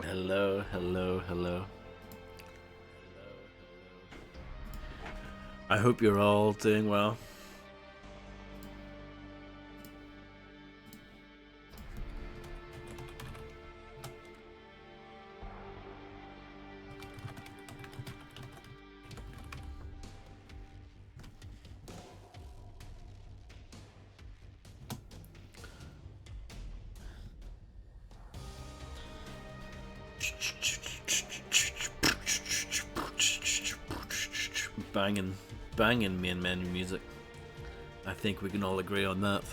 Hello, hello, hello. I hope you're all doing well. Banging, banging main menu music. I think we can all agree on that.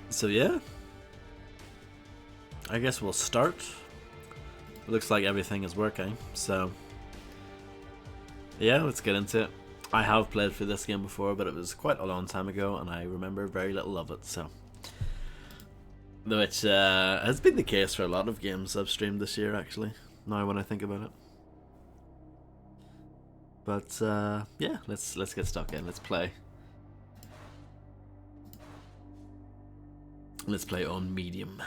So yeah, I guess we'll start. It looks like everything is working, so yeah, let's get into it. I have played through this game before, but it was quite a long time ago, and I remember very little of it, so. Which has been the case for a lot of games I've streamed this year, actually, now when I think about it. But yeah, let's get stuck in. Let's play. Let's play on medium.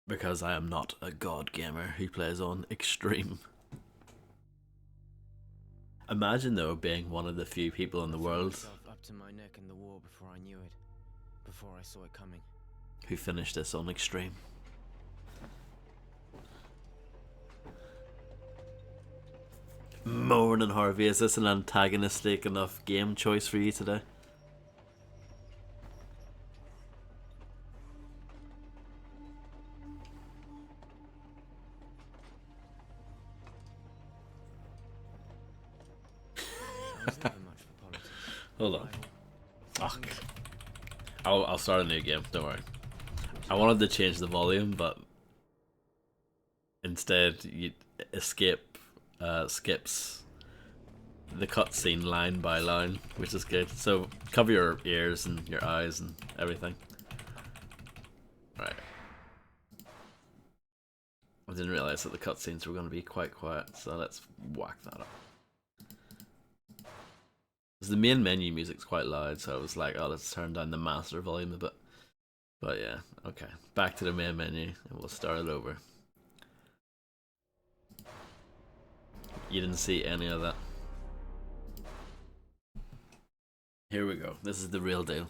Because I am not a god gamer who plays on extreme. Imagine though being one of the few people in the world up to my neck in the war before I knew it, before I saw it coming, who finished this on extreme. Morning, Harvey. Is this an antagonistic enough game choice for you today? I was never much for politics. Hold on. Fuck. I'll start a new game. Don't worry. I wanted to change the volume, but instead you escape skips the cutscene line by line, which is good. So cover your ears and your eyes and everything. Right. I didn't realize that the cutscenes were going to be quite quiet, so let's whack that up. Because the main menu music's quite loud, so I was like, oh, let's turn down the master volume a bit. But yeah, okay. Back to the main menu, and we'll start it over. You didn't see any of that. Here we go. This is the real deal.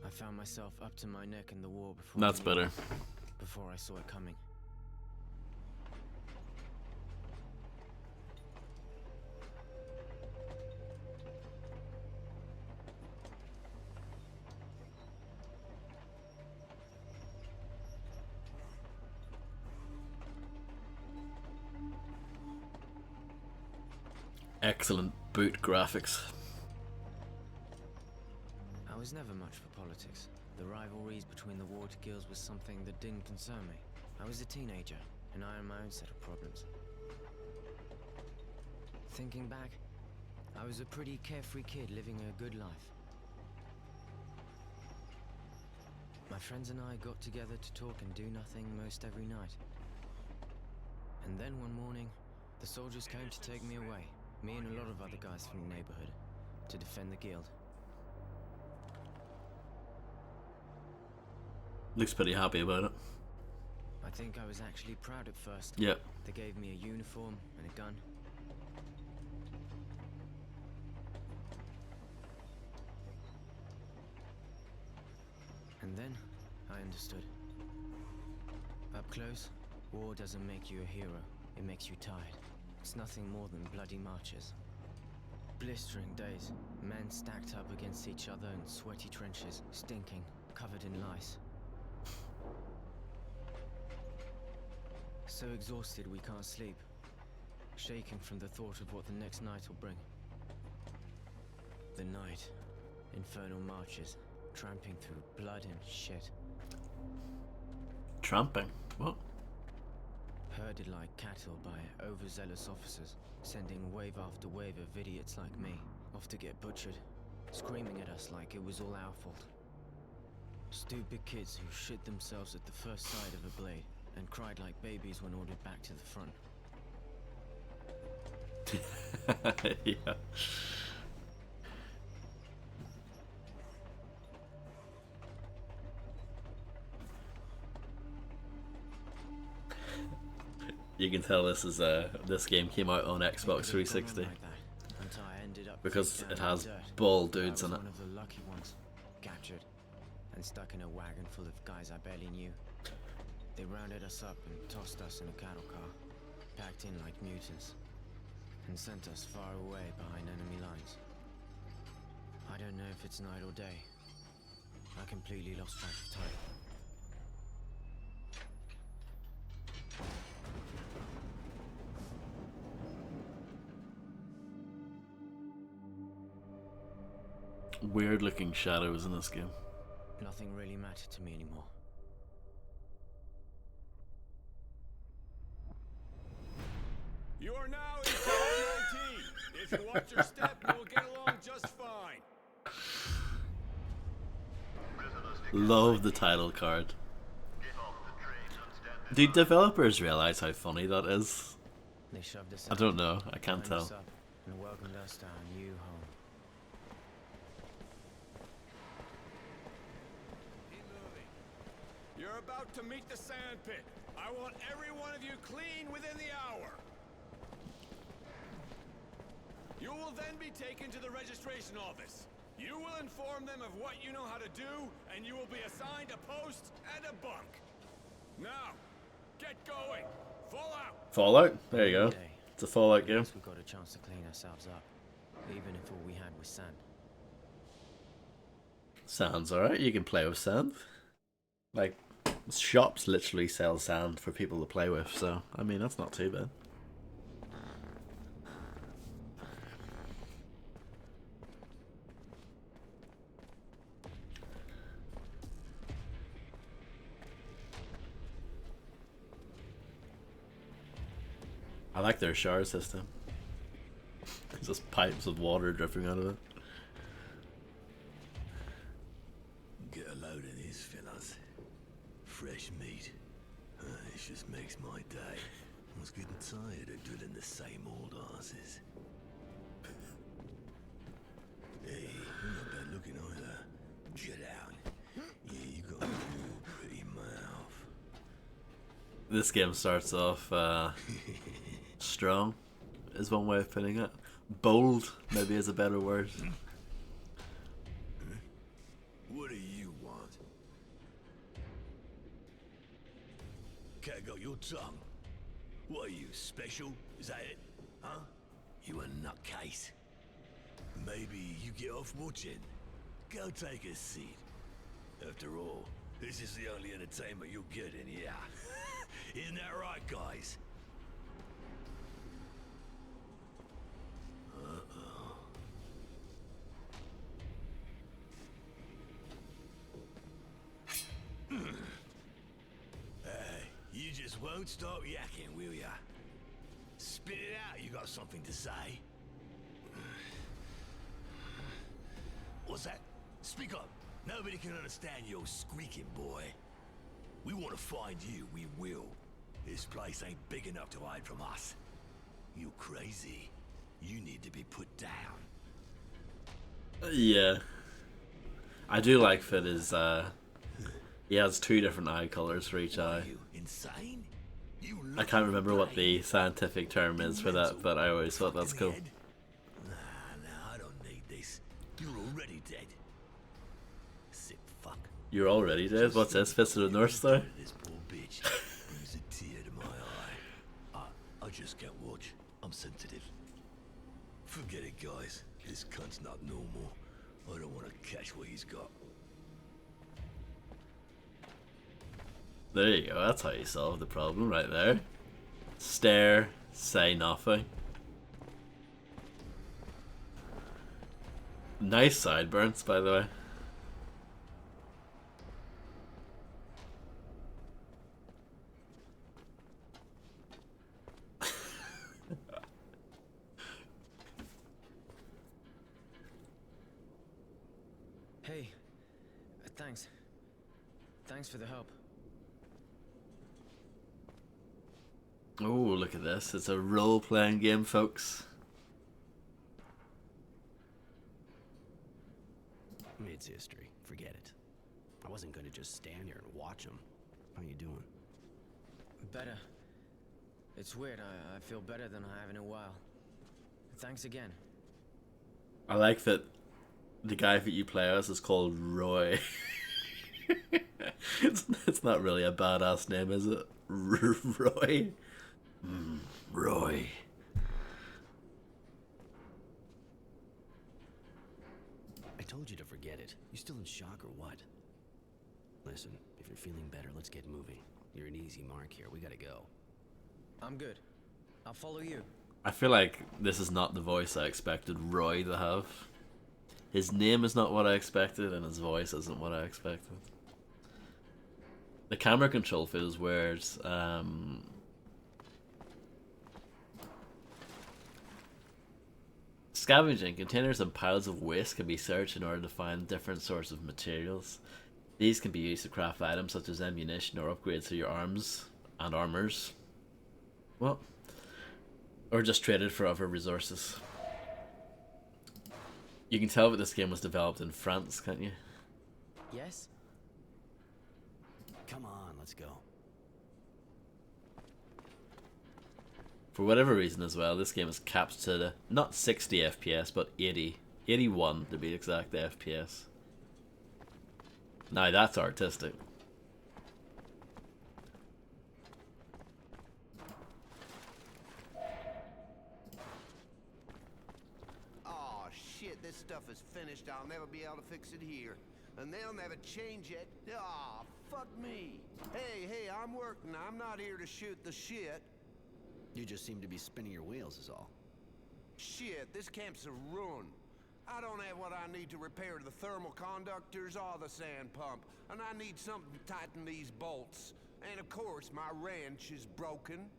I found myself up to my neck in the war before. That's better. Before I saw it coming. Excellent boot graphics. I was never much for politics. The rivalries between the water guilds was something that didn't concern me. I was a teenager, and I had my own set of problems. Thinking back, I was a pretty carefree kid living a good life. My friends and I got together to talk and do nothing most every night. And then one morning, the soldiers came to take me away, me and a lot of other guys from the neighborhood, to defend the guild. Looks pretty happy about it. I think I was actually proud at first. Yep. They gave me a uniform and a gun. And then, I understood. Up close, war doesn't make you a hero, it makes you tired. It's nothing more than bloody marches. Blistering days, men stacked up against each other in sweaty trenches, stinking, covered in lice. So exhausted we can't sleep, shaken from the thought of what the next night will bring. The night, infernal marches, tramping through blood and shit. Tramping? What? Herded like cattle by overzealous officers, sending wave after wave of idiots like me off to get butchered, screaming at us like it was all our fault. Stupid kids who shit themselves at the first sight of a blade and cried like babies when ordered back to the front. Yeah. You can tell this game came out on Xbox 360 Like that, until I ended up because face down it in the has dirt. bald I dudes was in it. one of the lucky ones, captured and stuck in a wagon full of guys I barely knew. They rounded us up and tossed us in a cattle car, packed in like mutants, and sent us far away behind enemy lines. I don't know if it's night or day. I completely lost track of time. Weird looking shadows in this game. Nothing really mattered to me anymore. You are now in Tower 19. If you watch your step, you will get along just fine. Love the title card. Do developers realize how funny that is? They shoved us I out, don't know. I can't lined tell. us up, and welcomed us to our new home. Keep moving. You're about to meet the sand pit. I want every one of you clean within the hour. You will then be taken to the registration office. You will inform them of what you know how to do, and you will be assigned a post and a bunk. Now, get going. Fall out. Fallout? There you go. Day. It's a Fallout At game. least we got a chance to clean ourselves up, even if all we had was sand. Sand's alright. You can play with sand. Like, shops literally sell sand for people to play with, so, I mean, that's not too bad. I like their shower system. It's just pipes of water dripping out of it. Get a load of this, fellas. Fresh meat. This just makes my day. I was getting tired of drilling the same old asses. Hey, you're not bad looking either. Get out. Yeah, you got a real pretty mouth. This game starts off strong, is one way of putting it. Bold, maybe, is a better word. What do you want? Cat got your tongue. What are you, special? Is that it? Huh? You a nutcase. Maybe you get off watching. Go take a seat. After all, this is the only entertainment you'll get in here. Isn't that right, guys? You just won't stop yakking, will ya? Spit it out, you got something to say? What's that? Speak up. Nobody can understand your squeaking, boy. We want to find you, we will. This place ain't big enough to hide from us. You crazy. You need to be put down. Yeah. I do like that his, he has two different eye colors for each eye. Are you insane? You I can't remember what the scientific term is for that, but I always thought that's cool. Nah, I don't need this. You're already dead. Sick fuck. You're already dead? What's this? Fist of the North Star? This poor bitch brings a tear to my eye. I just can't watch. I'm sensitive. Forget it, guys. This cunt's not normal. I don't want to catch what he's got. There you go, that's how you solve the problem right there. Stare, say nothing. Nice sideburns, by the way. Hey, thanks. Thanks for the help. Oh, look at this. It's a role-playing game, folks. It's history. Forget it. I wasn't going to just stand here and watch them. How you doing? Better. It's weird. I feel better than I have in a while. Thanks again. I like that the guy that you play as is called Roy. it's not really a badass name, is it? Roy? Roy. I told you to forget it. You still in shock or what? Listen, if you're feeling better, let's get moving. You're an easy mark here. We gotta go. I'm good. I'll follow you. I feel like this is not the voice I expected Roy to have. His name is not what I expected, and his voice isn't what I expected. The camera control feels weird. Scavenging containers and piles of waste can be searched in order to find different sorts of materials. These can be used to craft items such as ammunition or upgrades to your arms and armors. Well, or just traded for other resources. You can tell that this game was developed in France, can't you? Yes? Come on, let's go. For whatever reason as well, this game is capped to the, not 60 FPS, but 80. 81 to be exact FPS. Now that's artistic. Oh shit, this stuff is finished. I'll never be able to fix it here. And they'll never change it. Ah, fuck me. Hey, I'm working. I'm not here to shoot the shit. You just seem to be spinning your wheels is all. Shit, this camp's a ruin. I don't have what I need to repair the thermal conductors or the sand pump. And I need something to tighten these bolts. And of course, my wrench is broken.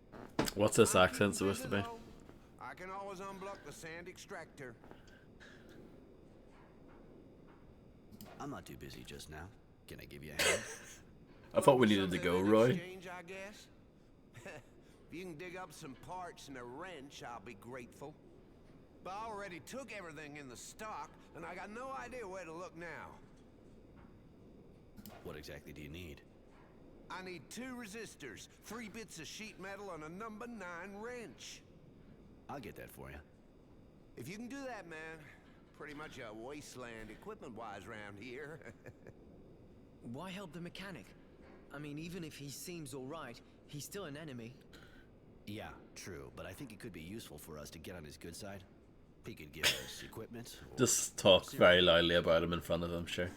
What's this accent supposed to be? I can always unblock the sand extractor. I'm not too busy just now. Can I give you a hand? I thought we needed to go, Something in Roy. exchange, I guess. If you can dig up some parts and a wrench, I'll be grateful. But I already took everything in the stock, and I got no idea where to look now. What exactly do you need? I need 2 resistors, 3 bits of sheet metal, and a number 9 wrench. I'll get that for you. If you can do that, man, pretty much a wasteland equipment-wise around here. Why help the mechanic? I mean, even if he seems alright, he's still an enemy. Yeah, true, but I think it could be useful for us to get on his good side. He could give us equipment. Or... Just talk very loudly about him in front of them, sure.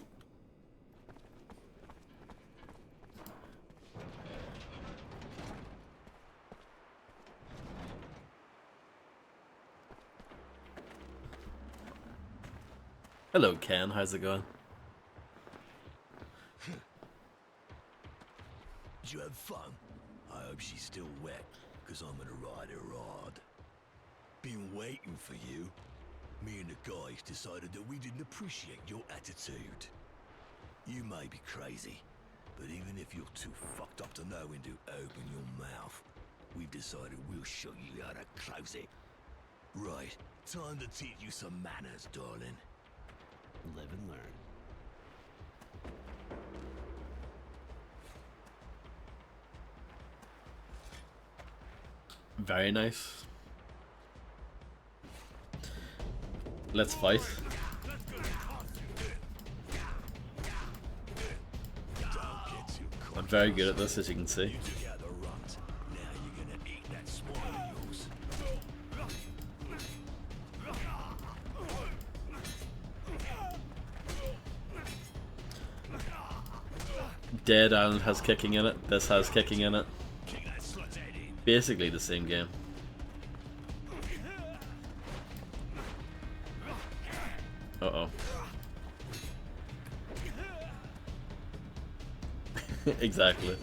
Hello, Ken. How's it going? Did you have fun? I hope she's still wet, because I'm gonna ride her hard. Been waiting for you. Me and the guys decided that we didn't appreciate your attitude. You may be crazy, but even if you're too fucked up to know when to open your mouth, we've decided we'll show you how to close it. Right, time to teach you some manners, darling. Live and learn. Very nice. Let's fight. I'm very good at this, as you can see. Dead Island has kicking in it. This has kicking in it. Basically the same game. Uh-oh. Exactly.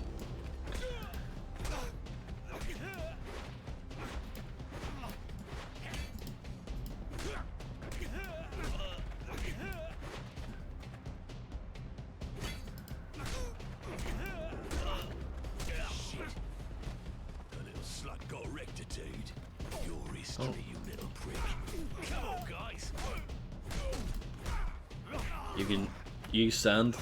Use sand.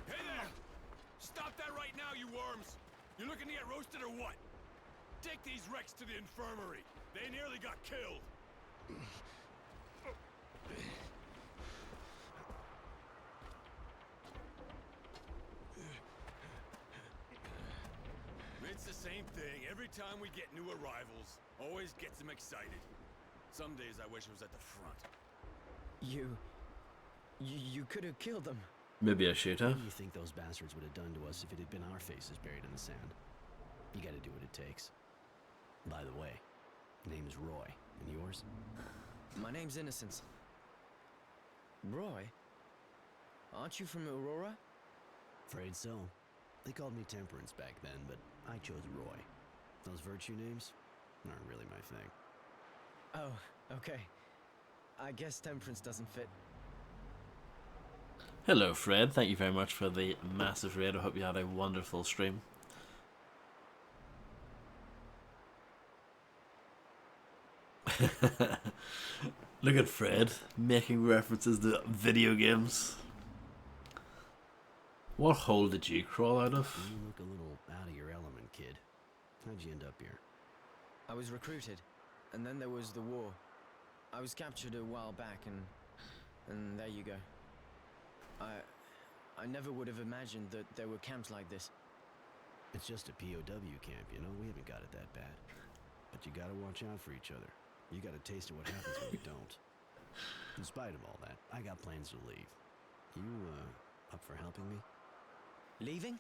Hey there! Stop that right now, you worms! You looking to get roasted or what? Take these wrecks to the infirmary. They nearly got killed. It's the same thing. Every time we get new arrivals, always gets them excited. Some days I wish I was at the front. You could have killed them. Maybe I should have. What do you think those bastards would have done to us if it had been our faces buried in the sand? You gotta do what it takes. By the way, name's Roy. And yours? My name's Innocence. Roy? Aren't you from Aurora? Afraid so. They called me Temperance back then, but I chose Roy. Those virtue names aren't really my thing. Oh, okay. I guess Temperance doesn't fit. Hello, Fred. Thank you very much for the massive raid. I hope you had a wonderful stream. Look at Fred making references to video games. What hole did you crawl out of? You look a little out of your element, kid. How'd you end up here? I was recruited, and then there was the war. I was captured a while back, and there you go. I never would have imagined that there were camps like this. It's just a POW camp, you know? We haven't got it that bad. But you gotta watch out for each other. You got a taste of what happens when we don't. In spite of all that, I got plans to leave. You, up for helping me? Leaving?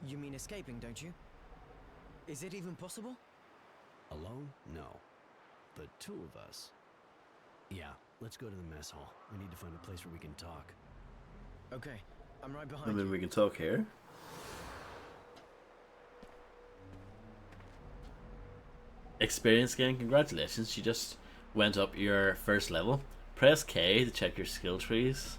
You mean escaping, don't you? Is it even possible? Alone? No. But two of us. Yeah, let's go to the mess hall. We need to find a place where we can talk. Okay, I'm right I behind you. mean, we can talk here. Experience gain, congratulations. You just went up your first level. Press K to check your skill trees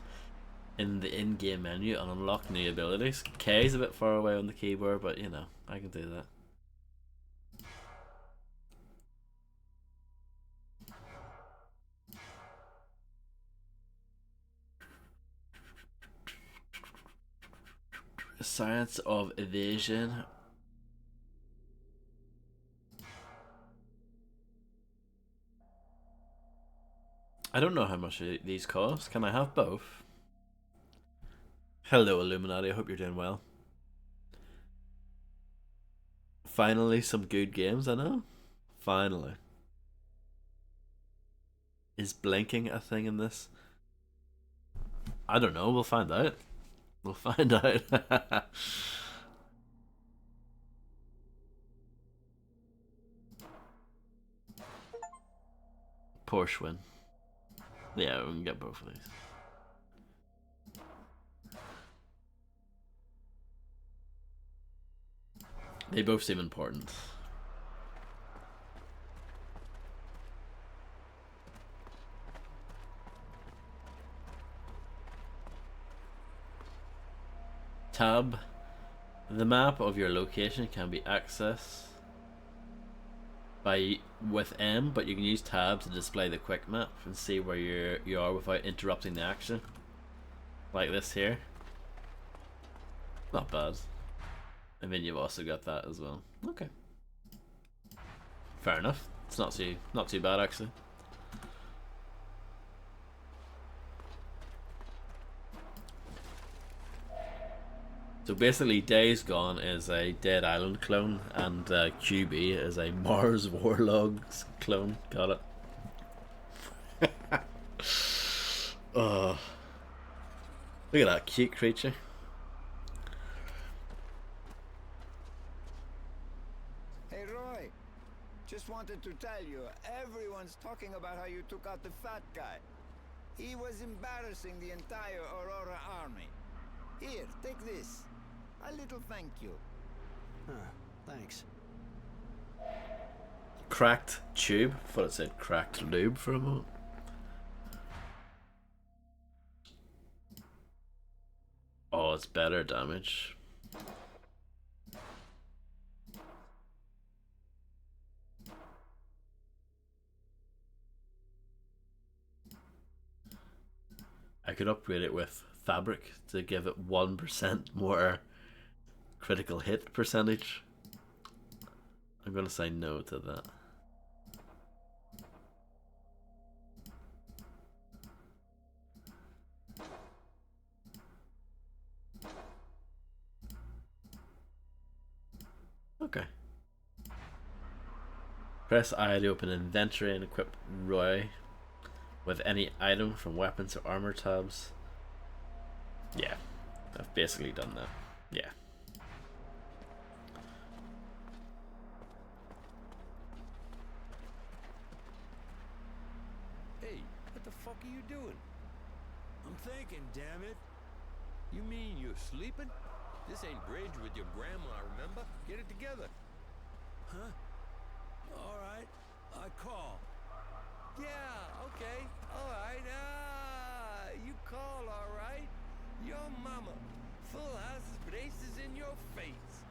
in the in-game menu and unlock new abilities. K is a bit far away on the keyboard, but you know, I can do that. Science of evasion. I don't know how much these cost. Can I have both? Hello, Illuminati. I hope you're doing well. Finally, some good games, I know. Finally. Is blinking a thing in this? I don't know. We'll find out. We'll find out. Porsche win. Yeah, we can get both of these. They both seem important. Tab. The map of your location can be accessed with M, but you can use tab to display the quick map and see where you are without interrupting the action. Like this here. Not bad. And then you've also got that as well. Okay. Fair enough. It's not too bad actually. So basically, Days Gone is a Dead Island clone, and QB is a Mars Warlogs clone. Got it. Oh, look at that cute creature. Hey Roy, just wanted to tell you, everyone's talking about how you took out the fat guy. He was embarrassing the entire Aurora army. Here, take this. A little thank you. Huh, thanks. Cracked tube. I thought it said cracked lube for a moment. Oh, it's better damage. I could upgrade it with fabric to give it 1% more critical hit percentage. I'm gonna say no to that. Okay. Press I to open inventory and equip Roy with any item from weapons or armor tabs. Yeah, I've basically done that. Yeah. Hey, what the fuck are you doing? I'm thinking, damn it. You mean you're sleeping? This ain't bridge with your grandma, remember? Get it together. Huh? All right, I call. Yeah, okay, all right. You call, all right. Your mama. Full houses, but aces in your face.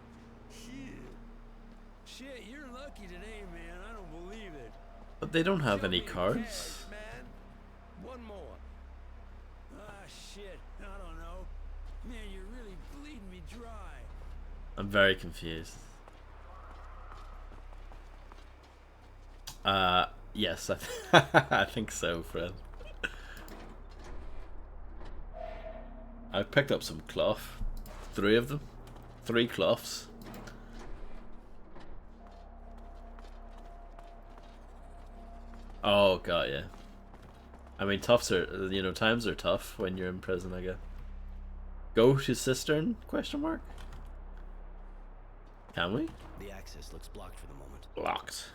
Shit, you're lucky today, man. I don't believe it. But they don't have Show any me the cards. cash, man. One more. Ah, shit. I don't know. Man, you're really bleeding me dry. I'm very confused. Yes, I think so, Fred. I picked up some cloth. 3 of them. 3 cloths. Oh, god, yeah. I mean, times are tough when you're in prison, I guess. Go to cistern? Question mark? Can we? The access looks blocked for the moment. Blocked.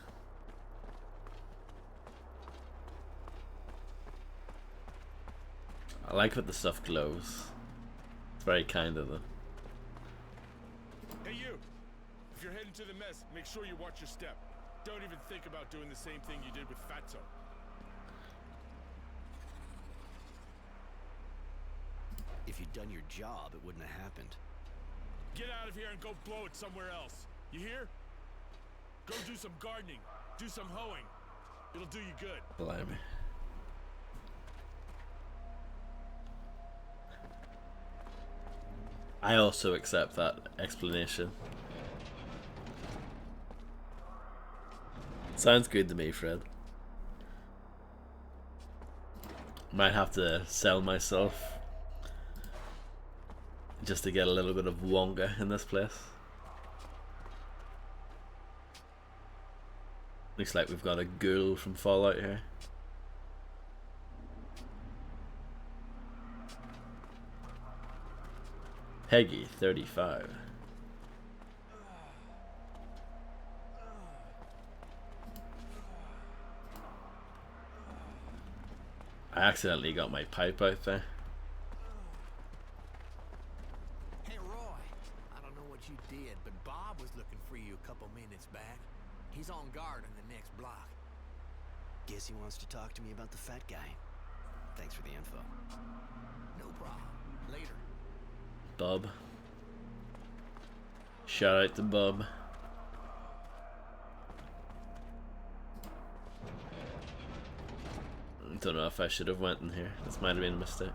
I like that the stuff glows. It's very kind of them. Hey you! If you're heading to the mess, make sure you watch your step. Don't even think about doing the same thing you did with Fatso. If you'd done your job, it wouldn't have happened. Get out of here and go blow it somewhere else. You hear? Go do some gardening. Do some hoeing. It'll do you good. Blimey. I also accept that explanation. Sounds good to me, Fred. Might have to sell myself just to get a little bit of Wonga in this place. Looks like we've got a ghoul from Fallout here. Peggy, 35. I accidentally got my pipe out there. Hey, Roy. I don't know what you did, but Bob was looking for you a couple minutes back. He's on guard in the next block. Guess he wants to talk to me about the fat guy. Thanks for the info. No problem. Later. Bob. Shout out to Bob. I don't know if I should have went in here. This might have been a mistake.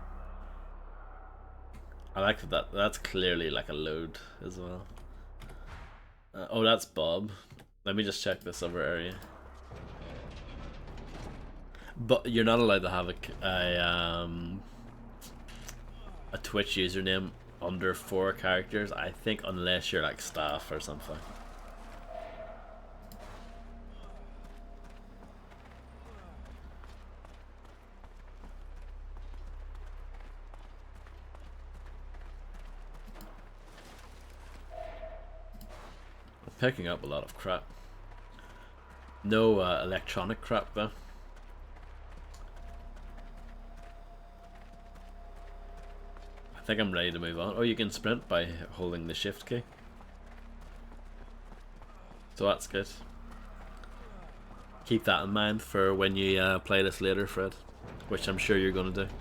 I like that. That's clearly like a load as well. Oh, that's Bob. Let me just check this other area. But you're not allowed to have a Twitch username under 4 characters, I think, unless you're like staff or something. I'm picking up a lot of crap. No electronic crap though. I think I'm ready to move on. Oh, you can sprint by holding the shift key. So that's good. Keep that in mind for when you play this later, Fred. Which I'm sure you're going to do.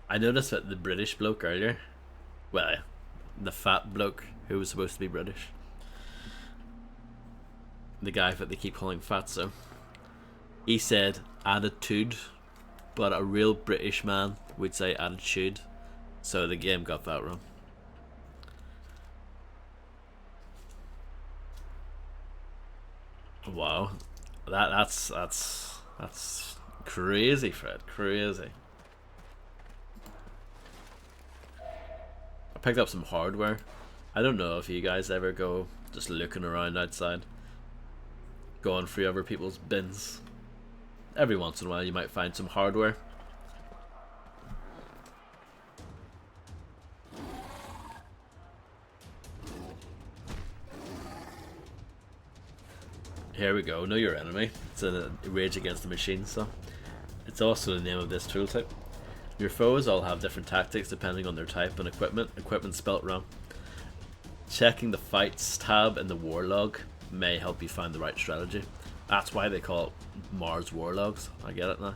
I noticed that the British bloke earlier, well, the fat bloke who was supposed to be British, the guy that they keep calling Fatso, he said attitude, but a real British man would say attitude, so the game got that wrong. Wow, that's crazy, Fred. Crazy. I picked up some hardware. I don't know if you guys ever go just looking around outside, going through other people's bins. Every once in a while you might find some hardware. Here we go, know your enemy. It's a Rage Against the Machine, so it's also the name of this tooltip. Your foes all have different tactics depending on their type and equipment. Equipment spelt wrong. Checking the fights tab in the war log may help you find the right strategy. That's why they call it Mars War Logs. I get it now.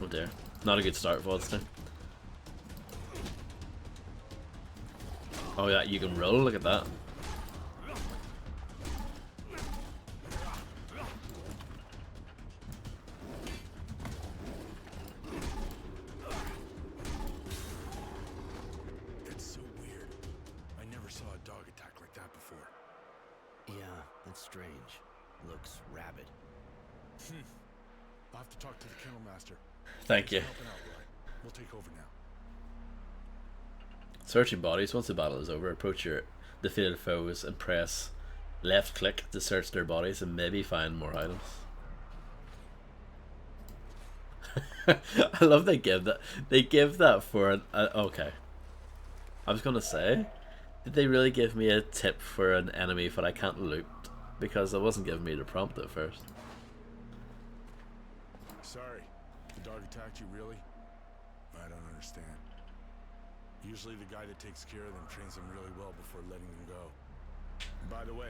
Oh dear. Not a good start for us. Oh yeah, you can roll, look at that. That's so weird. I never saw a dog attack like that before. Yeah, that's strange. Looks rabid. I'll have to talk to the kennel master. Thank you. Helping out, Roy. We'll take over now. Searching bodies. Once the battle is over, approach your defeated foes and press left click to search their bodies and maybe find more items. I love they give that. They give that for an okay. I was gonna say, did they really give me a tip for an enemy that I can't loot? Because it wasn't giving me the prompt at first. Sorry. The dog attacked you, really? I don't understand. Usually the guy that takes care of them trains them really well before letting them go. And by the way,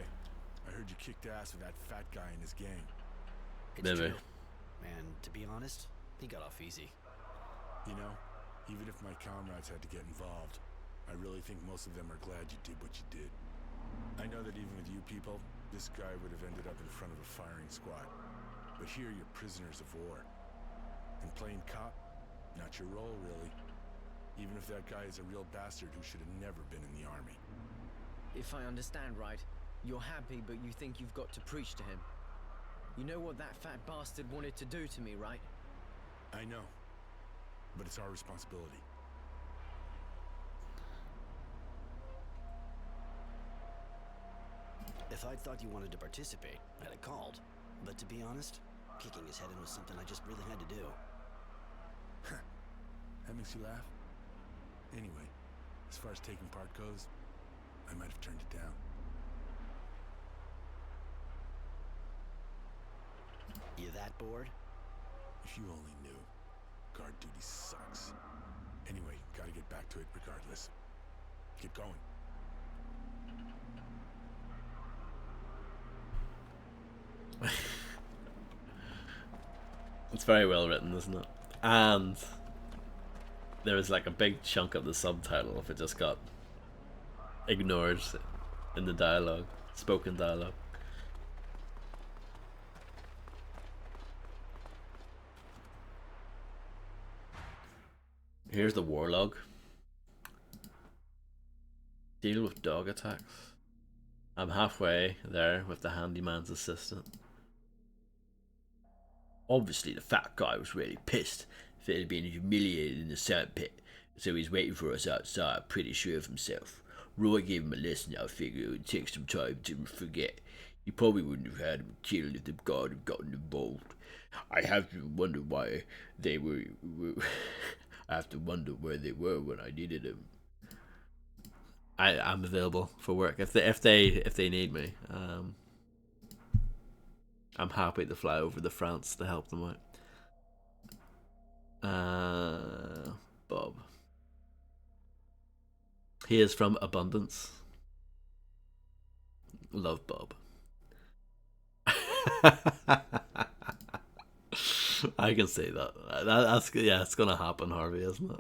I heard you kicked ass with that fat guy in his gang. It's Maybe. true. And to be honest, he got off easy. You know, even if my comrades had to get involved, I really think most of them are glad you did what you did. I know that even with you people, this guy would have ended up in front of a firing squad. But here you're prisoners of war. And playing cop, not your role, really. Even if that guy is a real bastard who should have never been in the army. If I understand right, you're happy but you think you've got to preach to him. You know what that fat bastard wanted to do to me, right? I know. But it's our responsibility. If I'd thought you wanted to participate, I'd have called. But to be honest, kicking his head in was something I just really had to do. That makes you laugh? Anyway, as far as taking part goes, I might have turned it down. You that bored? If you only knew. Guard duty sucks. Anyway, gotta get back to it regardless. Get going. It's very well written, isn't it? And there was like a big chunk of the subtitle if it just got ignored in the dialogue, spoken dialogue. Here's the war log. Deal with dog attacks. I'm halfway there with the handyman's assistant. Obviously the fat guy was really pissed if it had been humiliated in the sandpit, so he's waiting for us outside, pretty sure of himself. Roy gave him a lesson. I figure it would take some time to forget. He probably wouldn't have had him killed if the guard had gotten involved. I have to wonder why they were I have to wonder where they were when I needed them. I'm available for work if they need me. I'm happy to fly over to France to help them out. Bob. He is from Abundance. Love Bob. I can see that. That's yeah, it's gonna happen, Harvey, isn't it?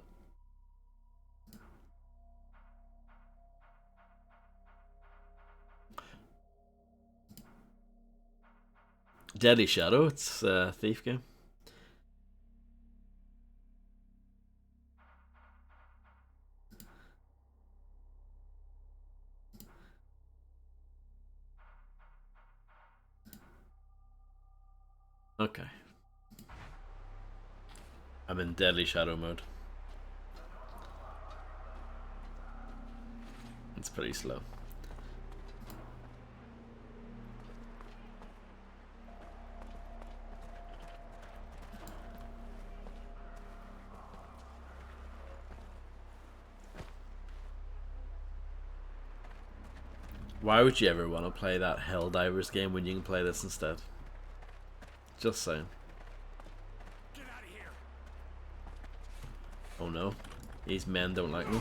Deadly Shadow, it's a thief game. Okay. I'm in Deadly Shadow mode. It's pretty slow. Why would you ever want to play that Helldivers game when you can play this instead? Just saying. Get out of here. Oh no. These men don't like me.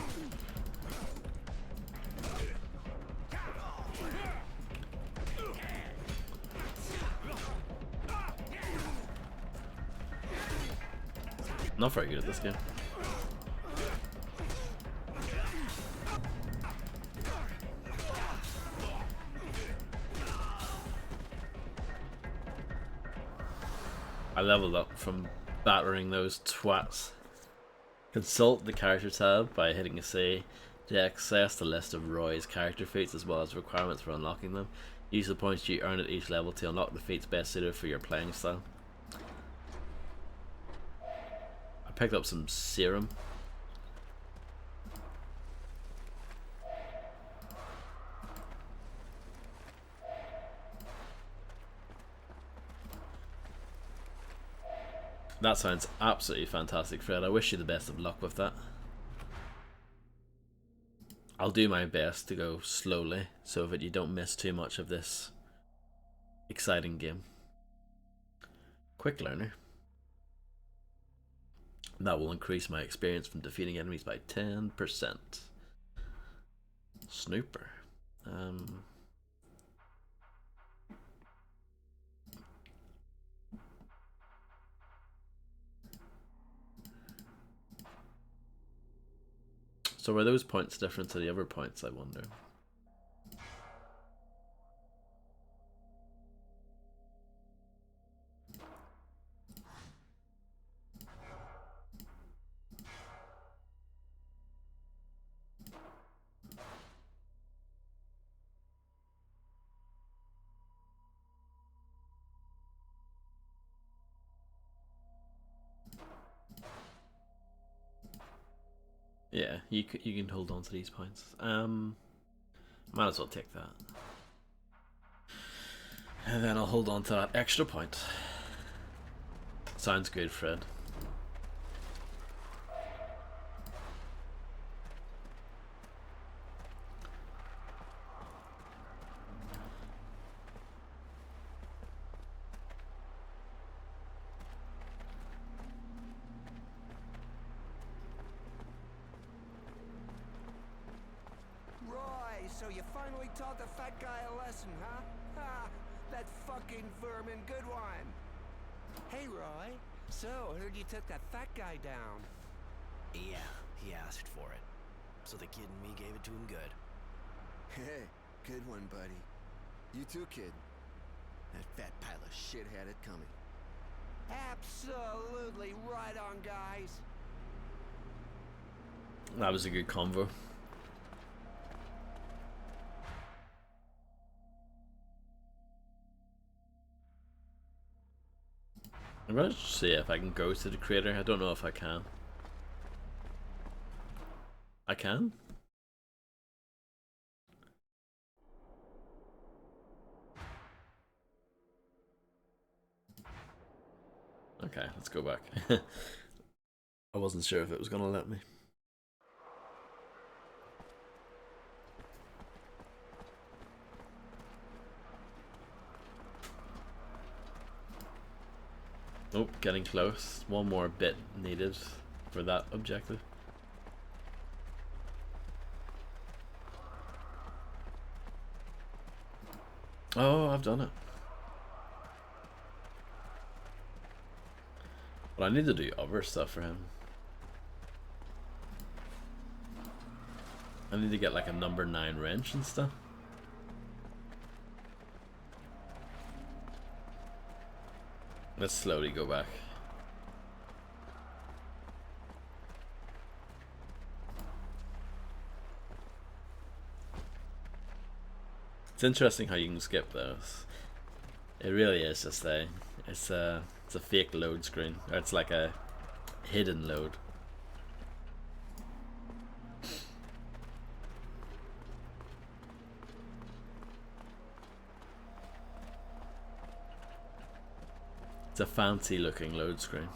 Not very good at this game. I leveled up from battering those twats. Consult the character tab by hitting C to access the list of Roy's character feats as well as requirements for unlocking them. Use the points you earn at each level to unlock the feats best suited for your playing style. I picked up some serum. That sounds absolutely fantastic, Fred. I wish you the best of luck with that. I'll do my best to go slowly so that you don't miss too much of this exciting game. Quick learner. That will increase my experience from defeating enemies by 10%. Snooper. So are those points different to the other points, I wonder? Yeah, you can hold on to these points. Might as well take that. And then I'll hold on to that extra point. Sounds good, Fred. So you finally taught the fat guy a lesson, huh? Ha! That fucking vermin, good one. Hey, Roy. So, heard you took that fat guy down. Yeah, he asked for it. So the kid and me gave it to him good. Hey, good one, buddy. You too, kid. That fat pile of shit had it coming. Absolutely right on, guys. That was a good convo. I'm gonna see if I can go to the crater. I don't know if I can. I can? Okay, let's go back. I wasn't sure if it was gonna let me. Oh, getting close. One more bit needed for that objective. Oh, I've done it. But I need to do other stuff for him. I need to get like a number 9 wrench and stuff. Let's slowly go back. It's interesting how you can skip those. It really is just it's a fake load screen, or it's like a hidden load. It's a fancy looking load screen.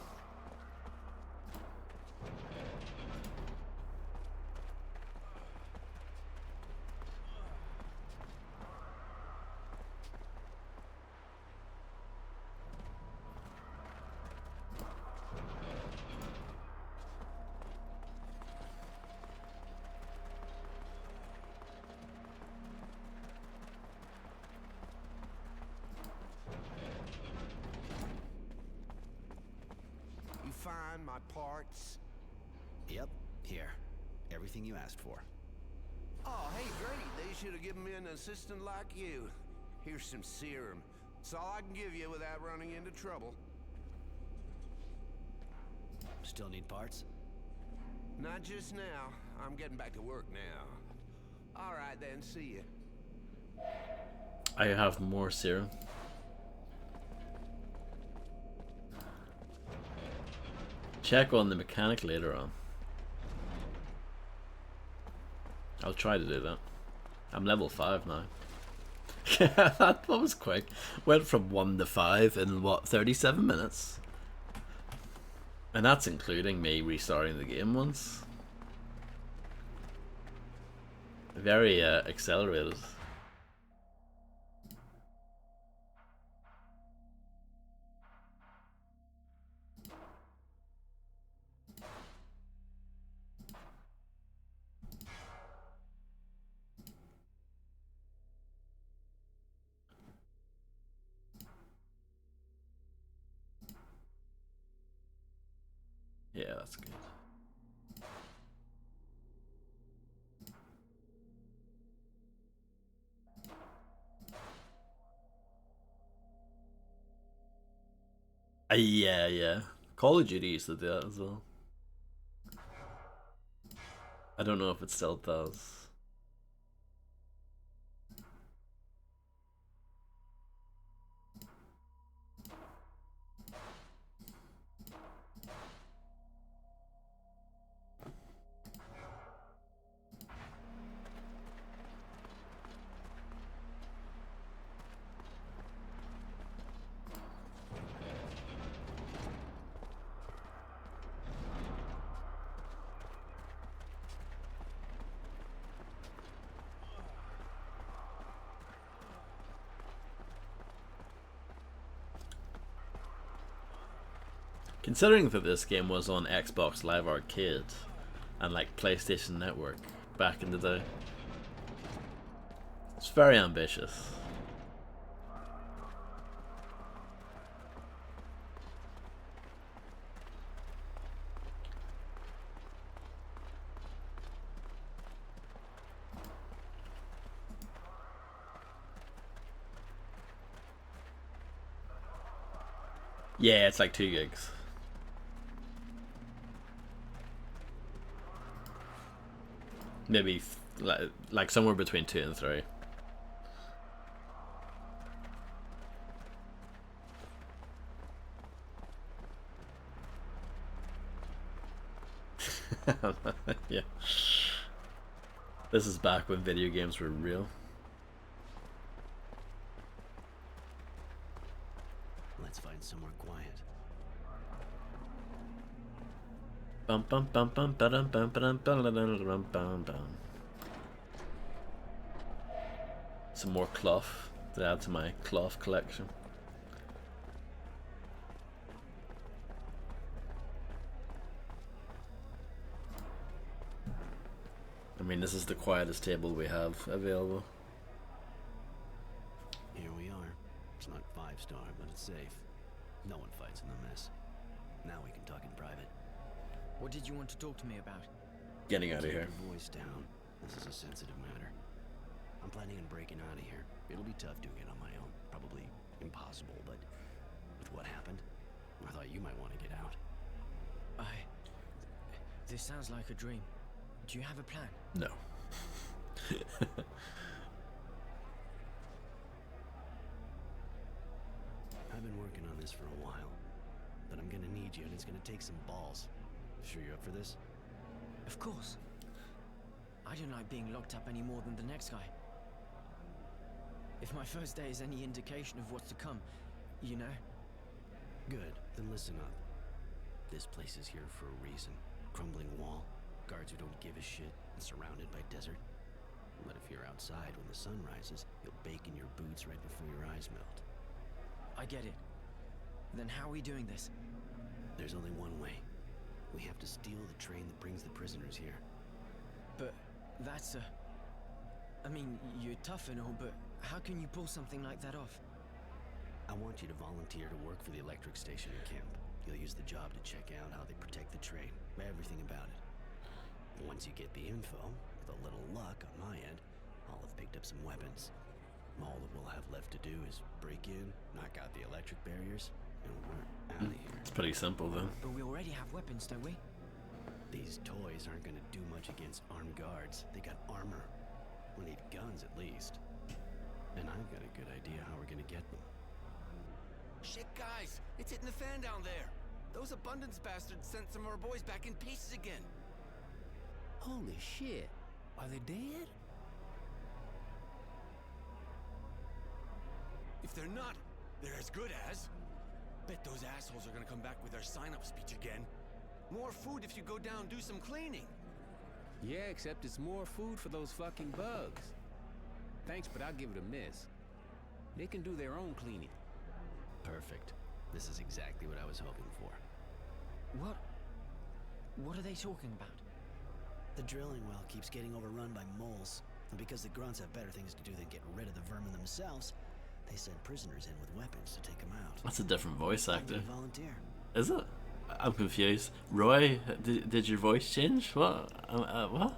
Find my parts? Yep, here. Everything you asked for. Oh, hey, great. They should have given me an assistant like you. Here's some serum. It's all I can give you without running into trouble. Still need parts? Not just now. I'm getting back to work now. All right, then. See you. I have more serum. Check on the mechanic later on. I'll try to do that. I'm level 5 now. That was quick. Went from 1 to 5 in what, 37 minutes? And that's including me restarting the game once. Very accelerated. Yeah, that's good. Yeah. Call of Duty used to do that as well. I don't know if it still does. Considering that this game was on Xbox Live Arcade and like PlayStation Network back in the day, it's very ambitious. Yeah, it's like 2 gigs. Maybe like somewhere between 2 and 3. Yeah. This is back when video games were real. Let's find somewhere quiet. Bum bum bum bum ba-dum bum ba-dum bum bum bum. Some more cloth to add to my cloth collection. I mean, this is the quietest table we have available. Here we are. It's not 5-star, but it's safe. No one fights in the mess. Now we can talk in private. What did you want to talk to me about? Getting out of Keep here. your voice down. This is a sensitive matter. I'm planning on breaking out of here. It'll be tough doing it on my own. Probably impossible, but with what happened, I thought you might want to get out. This sounds like a dream. Do you have a plan? No. I've been working on this for a while, but I'm gonna need you, and it's gonna take some balls. Sure you're up for this? Of course. I don't like being locked up any more than the next guy. If my first day is any indication of what's to come, you know? Good, then listen up. This place is here for a reason. Crumbling wall, guards who don't give a shit, and surrounded by desert. But if you're outside when the sun rises, you'll bake in your boots right before your eyes melt. I get it. Then how are we doing this? There's only one way. We have to steal the train that brings the prisoners here. But that's I mean, you're tough and all, but how can you pull something like that off? I want you to volunteer to work for the electric station in camp. You'll use the job to check out how they protect the train, everything about it. Once you get the info, with a little luck on my end, I'll have picked up some weapons. All that we'll have left to do is break in, knock out the electric barriers, and we're out of here. It's pretty simple then. But we already have weapons, don't we? These toys aren't gonna do much against armed guards. They got armor. We need guns at least. And I've got a good idea how we're gonna get them. Shit, guys! It's hitting the fan down there! Those abundance bastards sent some of our boys back in pieces again! Holy shit! Are they dead? If they're not, they're as good as. Bet those assholes are gonna come back with their sign-up speech again. More food if you go down and do some cleaning. Yeah, except it's more food for those fucking bugs. Thanks, but I'll give it a miss. They can do their own cleaning. Perfect. This is exactly what I was hoping for. What are they talking about? The drilling well keeps getting overrun by moles. And because the grunts have better things to do than get rid of the vermin themselves, they send prisoners in with weapons to take them out. That's a different voice I'm actor. gonna volunteer. Is it? I'm confused. Roy, did your voice change? What? What?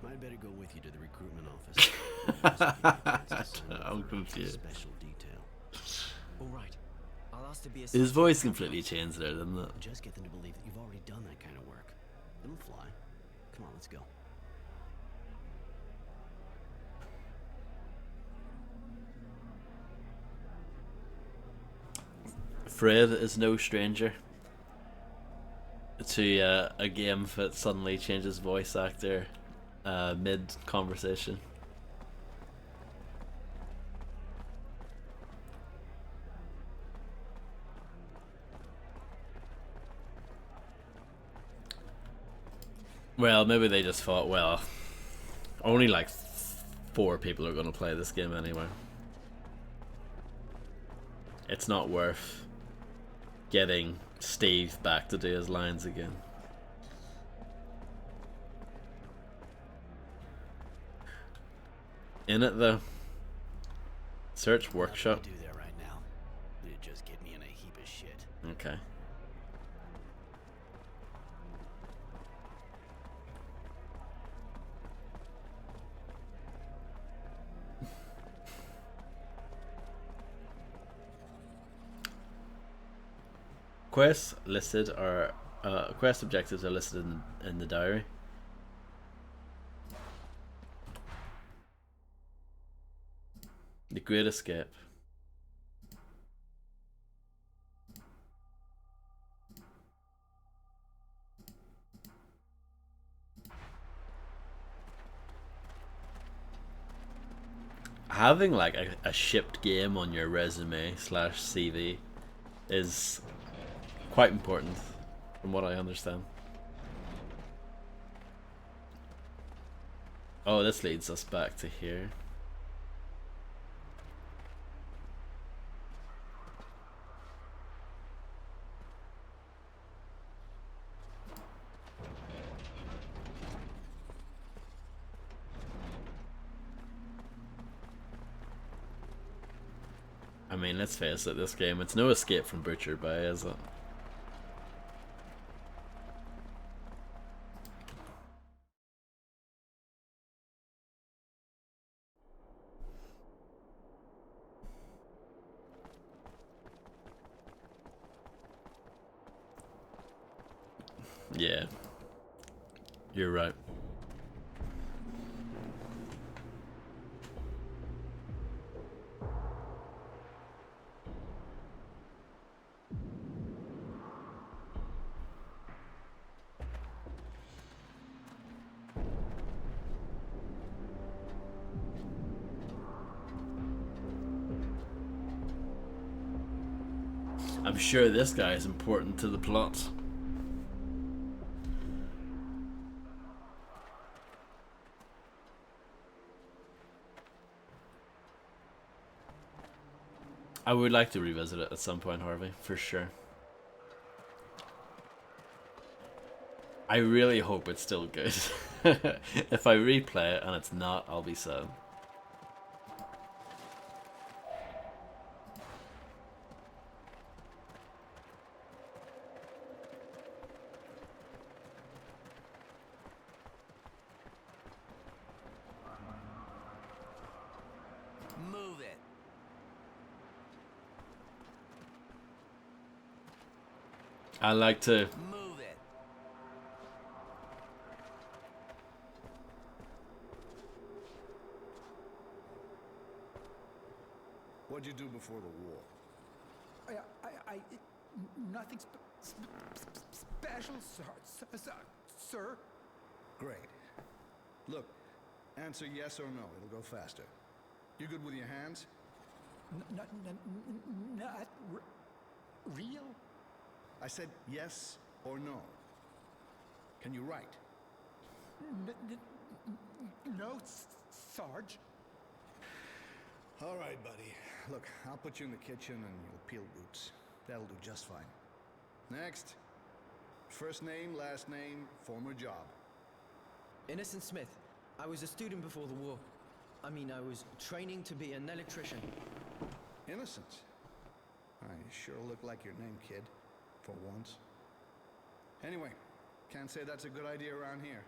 I'd better go with you to the recruitment office. I'm confused. Special detail. All right. I'll ask to be His assigned. voice completely changed there, didn't it? Just get them to believe that you've already done that kind of work. It'll fly. Come on, let's go. Fred is no stranger to a game that suddenly changes voice actor mid conversation. Well, maybe they just thought, well, only like 4 people are going to play this game anyway. It's not worth getting Steve back to do his lines again. In it though. Search workshop. Do that right now. It'd just get me in a heap of shit. Okay. Quests listed are quest objectives are listed in the diary. The Great Escape. Having like a shipped game on your resume / CV is quite important, from what I understand. Oh, this leads us back to here. I mean, let's face it, this game, it's no escape from Butcher Bay, is it? Yeah. You're right. I'm sure this guy is important to the plot. I would like to revisit it at some point, Harvey, for sure. I really hope it's still good. If I replay it and it's not, I'll be sad. Move it. I like to... Move it. What'd you do before the war? Nothing special, sir. Great. Look, answer yes or no. It'll go faster. You good with your hands? Not real? I said yes or no. Can you write? No, Sarge. All right, buddy. Look, I'll put you in the kitchen and you'll peel roots. That'll do just fine. Next. First name, last name, former job. Innocent Smith. I was a student before the war. I mean, I was training to be an electrician. Innocent. I sure look like your name, kid. For once. Anyway, can't say that's a good idea around here.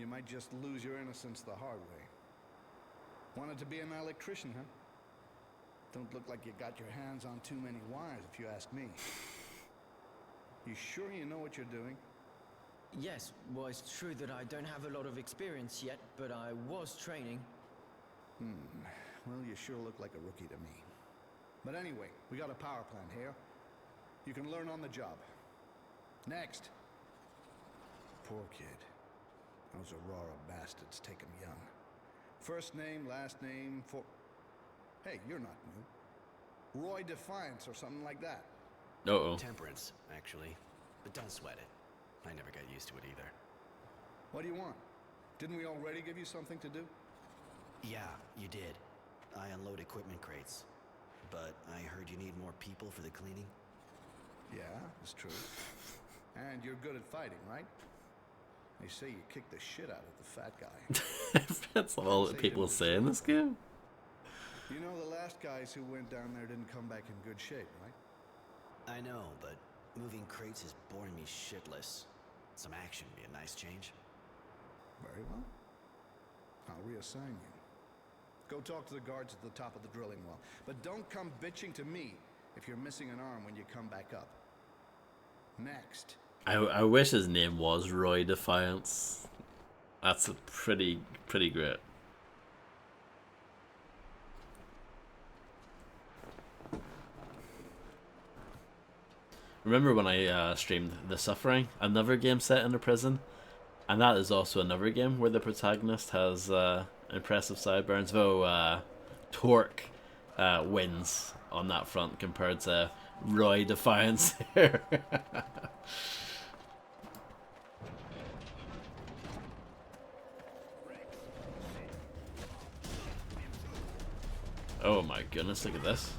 You might just lose your innocence the hard way. Wanted to be an electrician, huh? Don't look like you got your hands on too many wires, if you ask me. You sure you know what you're doing? Yes, well, it's true that I don't have a lot of experience yet, but I was training. Well, you sure look like a rookie to me. But anyway, we got a power plant here. You can learn on the job. Next. Poor kid. Those Aurora bastards take him young. First name, last name, for... Hey, you're not new. Roy Defiance or something like that. Uh-oh. Temperance, actually. But don't sweat it. I never got used to it either. What do you want? Didn't we already give you something to do? Yeah, you did. I unload equipment crates. But I heard you need more people for the cleaning. Yeah, it's true. And you're good at fighting, right? They say you kick the shit out of the fat guy. That's all that people say in this game. You know the last guys who went down there didn't come back in good shape, right? I know, but moving crates is boring me shitless. Some action would be a nice change. Very well. I'll reassign you. Go talk to the guards at the top of the drilling well. But don't come bitching to me if you're missing an arm when you come back up. Next. I wish his name was Roy Defiance. That's a pretty great. Remember when I streamed The Suffering, another game set in a prison? And that is also another game where the protagonist has impressive sideburns, though Torque wins on that front compared to Roy Defiance here. Oh my goodness, look at this.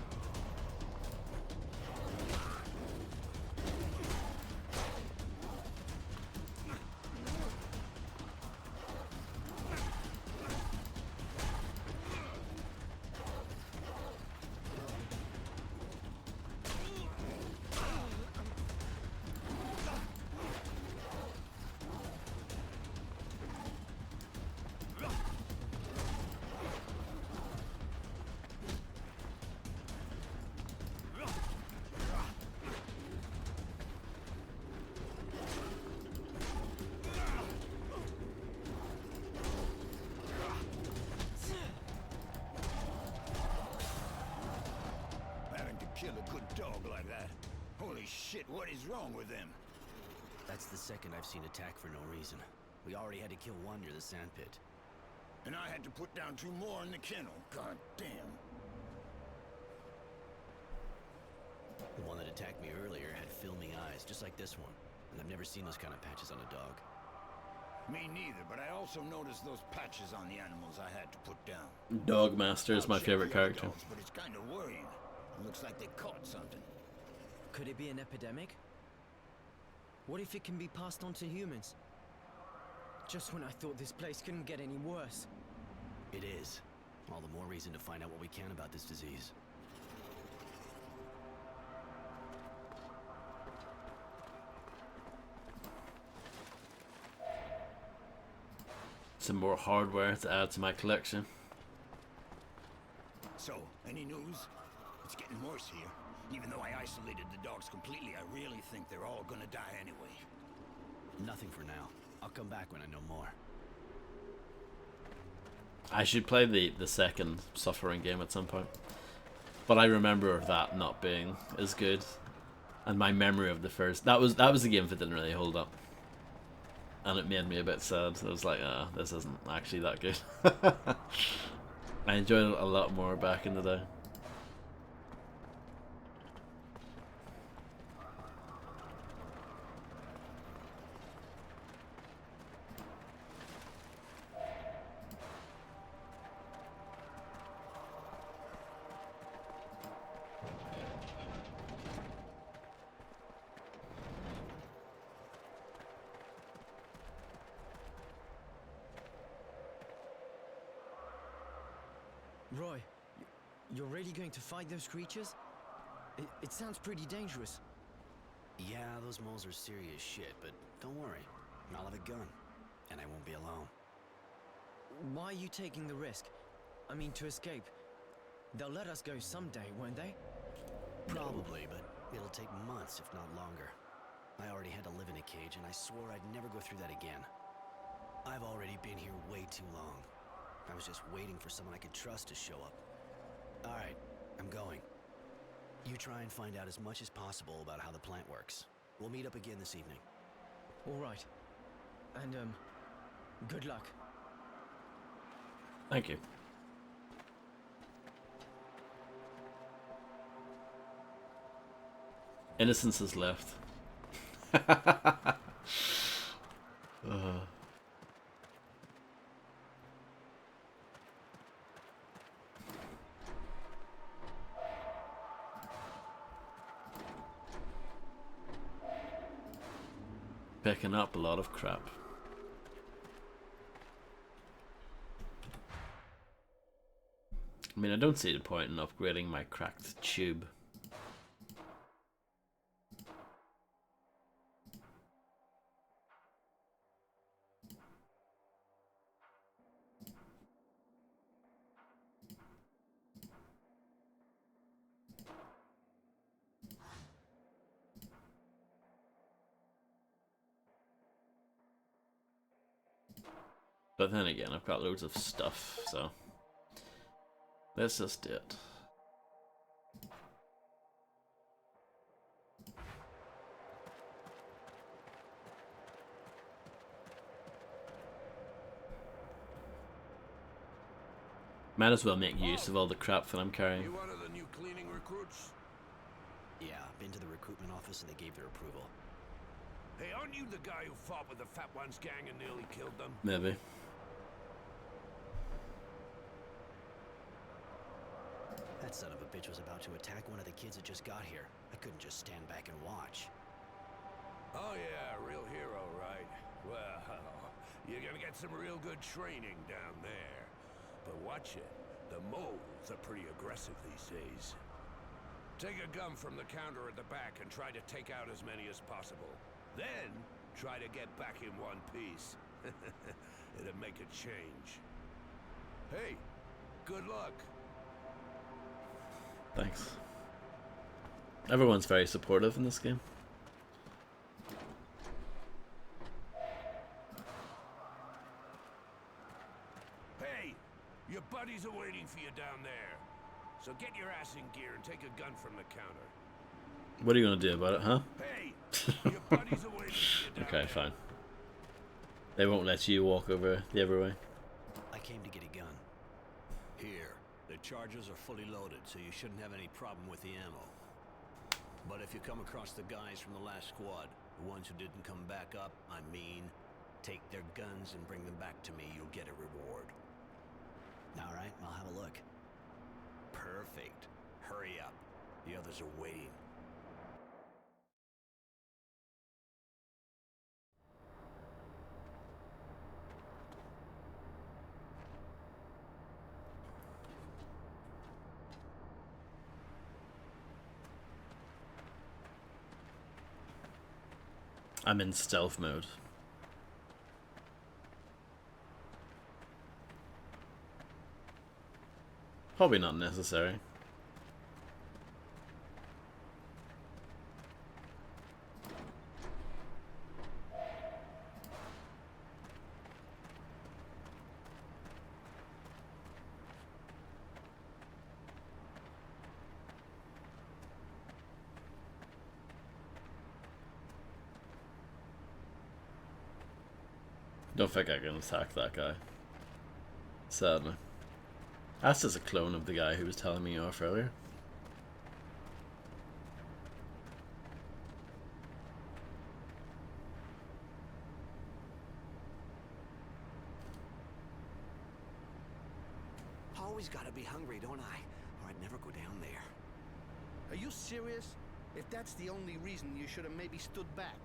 kill a good dog like that. Holy shit, what is wrong with them? That's the second I've seen attack for no reason. We already had to kill one near the sandpit. And I had to put down 2 more in the kennel. God damn. The one that attacked me earlier had filmy eyes, just like this one. And I've never seen those kind of patches on a dog. Me neither, but I also noticed those patches on the animals I had to put down. Dogmaster is my I'll check favorite the other character. dogs, but it's kind of worrying. It looks like they caught something. Could it be an epidemic? What if it can be passed on to humans? Just when I thought this place couldn't get any worse. It is. All the more reason to find out what we can about this disease. Some more hardware to add to my collection. So, any news? It's getting worse here. Even though I isolated the dogs completely, I really think they're all gonna die anyway. Nothing for now. I'll come back when I know more. I should play the second Suffering game at some point. But I remember that not being as good. And my memory of the first... That was the game that didn't really hold up. And it made me a bit sad. I was like, ah, this isn't actually that good. I enjoyed it a lot more back in the day. Roy, you're really going to fight those creatures? It sounds pretty dangerous. Yeah, those moles are serious shit, but don't worry. I'll have a gun, and I won't be alone. Why are you taking the risk? I mean, to escape. They'll let us go someday, won't they? Probably, but it'll take months, if not longer. I already had to live in a cage, and I swore I'd never go through that again. I've already been here way too long. I was just waiting for someone I could trust to show up. Alright, I'm going. You try and find out as much as possible about how the plant works. We'll meet up again this evening. All right. And, good luck. Thank you. Innocence is left. Picking up a lot of crap. I mean, I don't see the point in upgrading my cracked tube. But then again, I've got loads of stuff, so let's just do it. Might as well make use of all the crap that I'm carrying. You one of the new cleaning recruits? Yeah, been to the recruitment office and they gave their approval. Hey, aren't you the guy who fought with the Fat Ones gang and nearly killed them? Maybe. That son of a bitch was about to attack one of the kids that just got here. I couldn't just stand back and watch. Oh yeah, real hero, right? Well, you're gonna get some real good training down there. But watch it. The moles are pretty aggressive these days. Take a gun from the counter at the back and try to take out as many as possible. Then, try to get back in one piece. It'll make a change. Hey, good luck. Thanks. Everyone's very supportive in this game. Hey, your buddies are waiting for you down there. So get your ass in gear and take a gun from the counter. What are you gonna do about it, huh? Hey, your buddies are waiting for you down Okay, there. fine. They won't let you walk over the other way. I came to get a gun. Here, the charges are fully loaded, so you shouldn't have any problem with the ammo. But if you come across the guys from the last squad, the ones who didn't come back up, I mean, take their guns and bring them back to me. You'll get a reward. All right, I'll have a look. Perfect. Hurry up. The others are waiting. I'm in stealth mode. Probably not necessary. Don't think I can attack that guy. Sadly. That's just a clone of the guy who was telling me off earlier. Always gotta be hungry, don't I? Or I'd never go down there. Are you serious? If that's the only reason, you should have maybe stood back.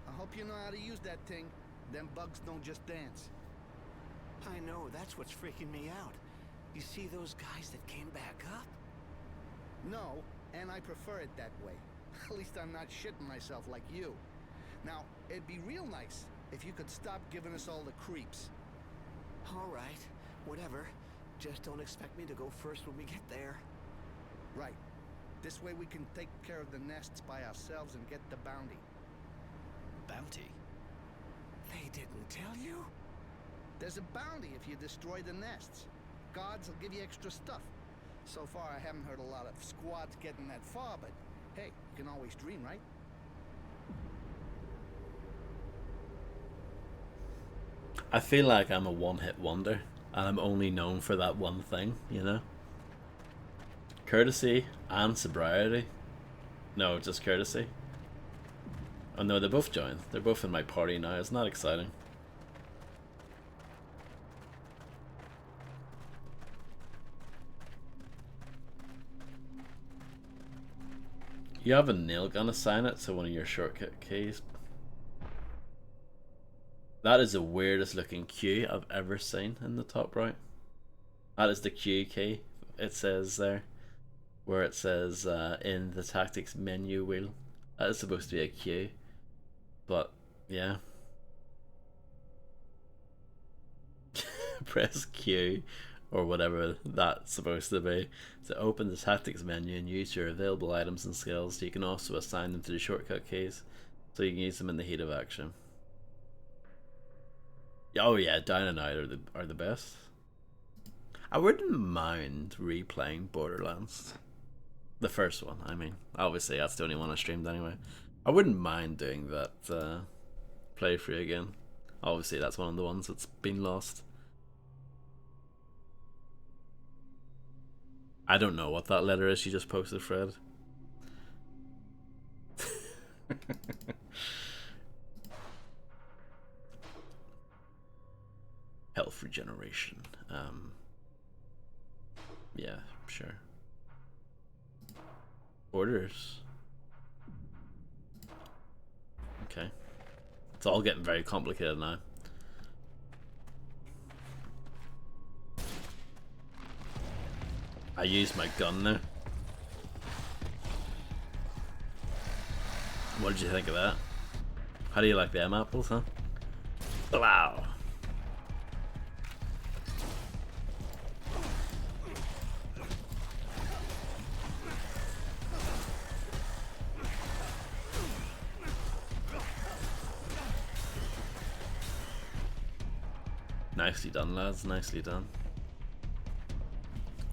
I hope you know how to use that thing. Them bugs don't just dance. I know, that's what's freaking me out. You see those guys that came back up? No, and I prefer it that way. At least I'm not shitting myself like you. Now, it'd be real nice if you could stop giving us all the creeps. All right, whatever. Just don't expect me to go first when we get there. Right. This way we can take care of the nests by ourselves and get the bounty. Bounty? They didn't tell you? There's a bounty if you destroy the nests. Guards will give you extra stuff. So far, I haven't heard a lot of squads getting that far, but hey, you can always dream, right? I feel like I'm a one-hit wonder, and I'm only known for that one thing, you know? Courtesy and sobriety. No, just courtesy. Oh no, they both joined. They're both in my party now. It's not exciting. You have a nail gun assign it to one of your shortcut keys. That is the weirdest looking Q I've ever seen in the top right. That is the Q key. It says there, where it says in the tactics menu wheel. That is supposed to be a Q. But yeah. Press Q or whatever that's supposed to be to open the tactics menu and use your available items and skills. You can also assign them to the shortcut keys so you can use them in the heat of action. Oh yeah, down and out are the best. I wouldn't mind replaying Borderlands. The first one, I mean. Obviously that's the only one I streamed anyway. I wouldn't mind doing that playthrough again. Obviously that's one of the ones that's been lost. I don't know what that letter is you just posted, Fred. Health regeneration. Yeah, sure. Orders. Okay. It's all getting very complicated now. I use my gun now. What did you think of that? How do you like them apples, huh? Wow. Nicely done, lads. Nicely done.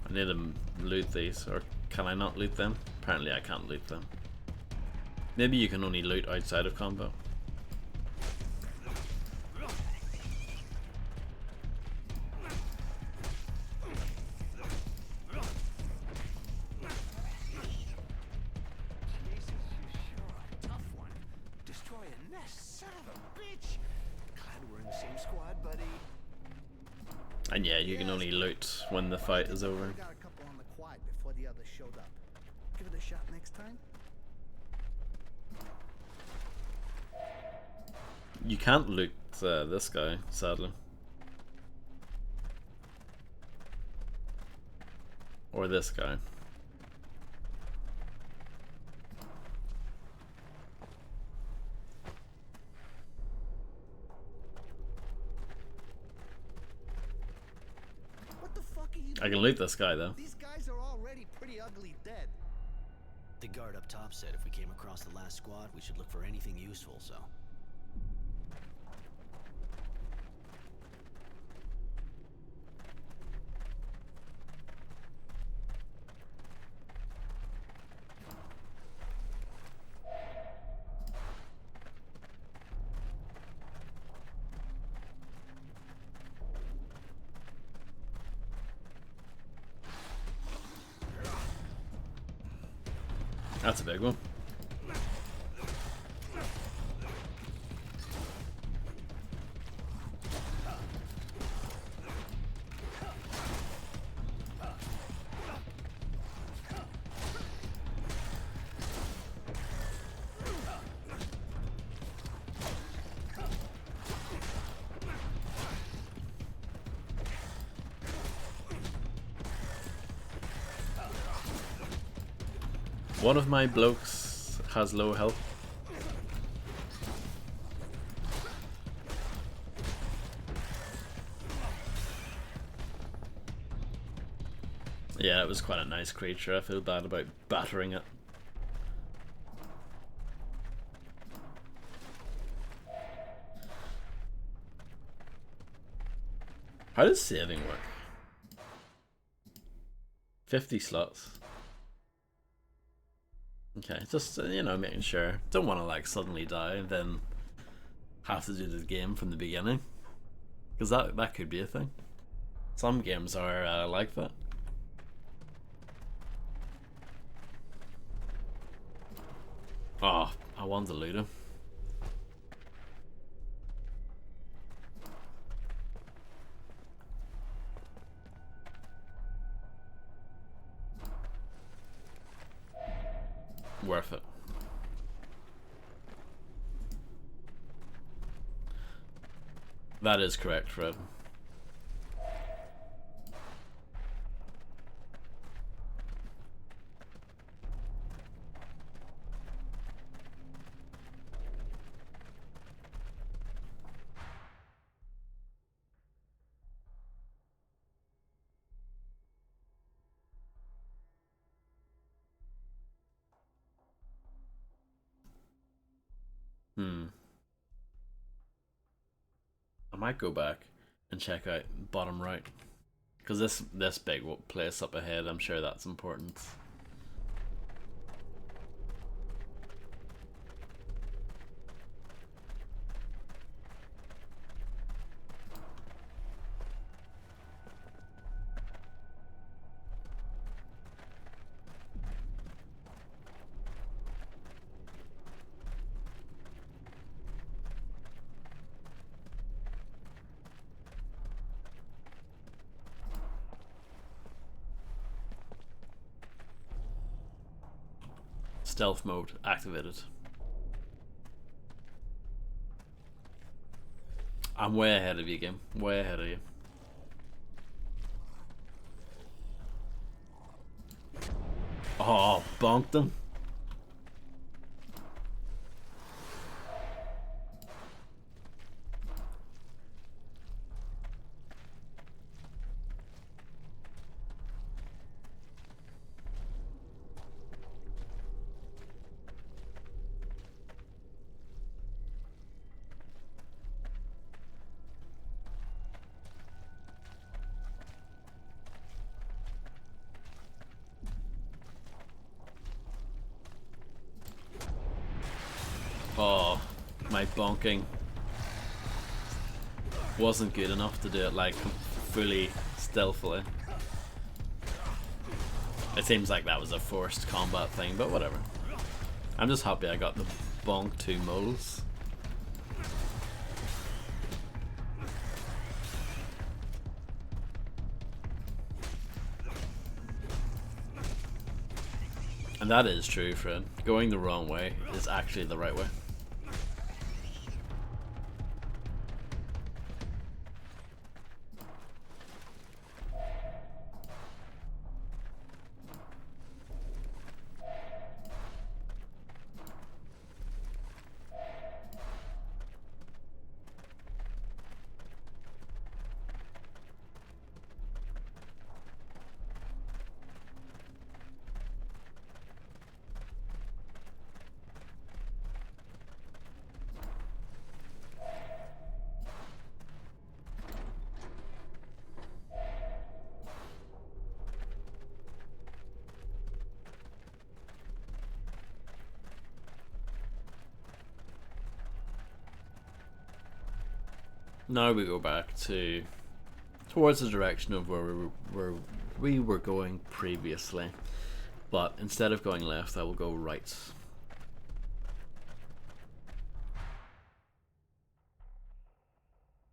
I need to loot these, or can I not loot them? Apparently I can't loot them. Maybe you can only loot outside of combat. And yeah, you can only loot when the fight is over. Got a couple on the quiet before the others showed up. Give it a shot next time. You can't loot this guy, sadly. Or this guy. What the fuck are you I can loot this guy though. These guys are already pretty ugly dead. The guard up top said if we came across the last squad, we should look for anything useful, so... That's a big one. One of my blokes has low health. Yeah, it was quite a nice creature. I feel bad about battering it. How does saving work? 50 slots. Okay, just, you know, making sure. Don't want to, like, suddenly die and then have to do the game from the beginning. Because that could be a thing. Some games are like that. Oh, I want to loot him. Worth it. That is correct, Fred. I might go back and check out bottom right, because this big place up ahead, I'm sure that's important. Stealth mode activated. I'm way ahead of you, game. Way ahead of you. Oh, bonked him. Oh, my bonking wasn't good enough to do it like fully stealthily. It seems like that was a forced combat thing, but whatever. I'm just happy I got the bonk 2 moles. And that is true, Fred. Going the wrong way is actually the right way. Now we go back towards the direction of where we were going previously, but instead of going left, I will go right.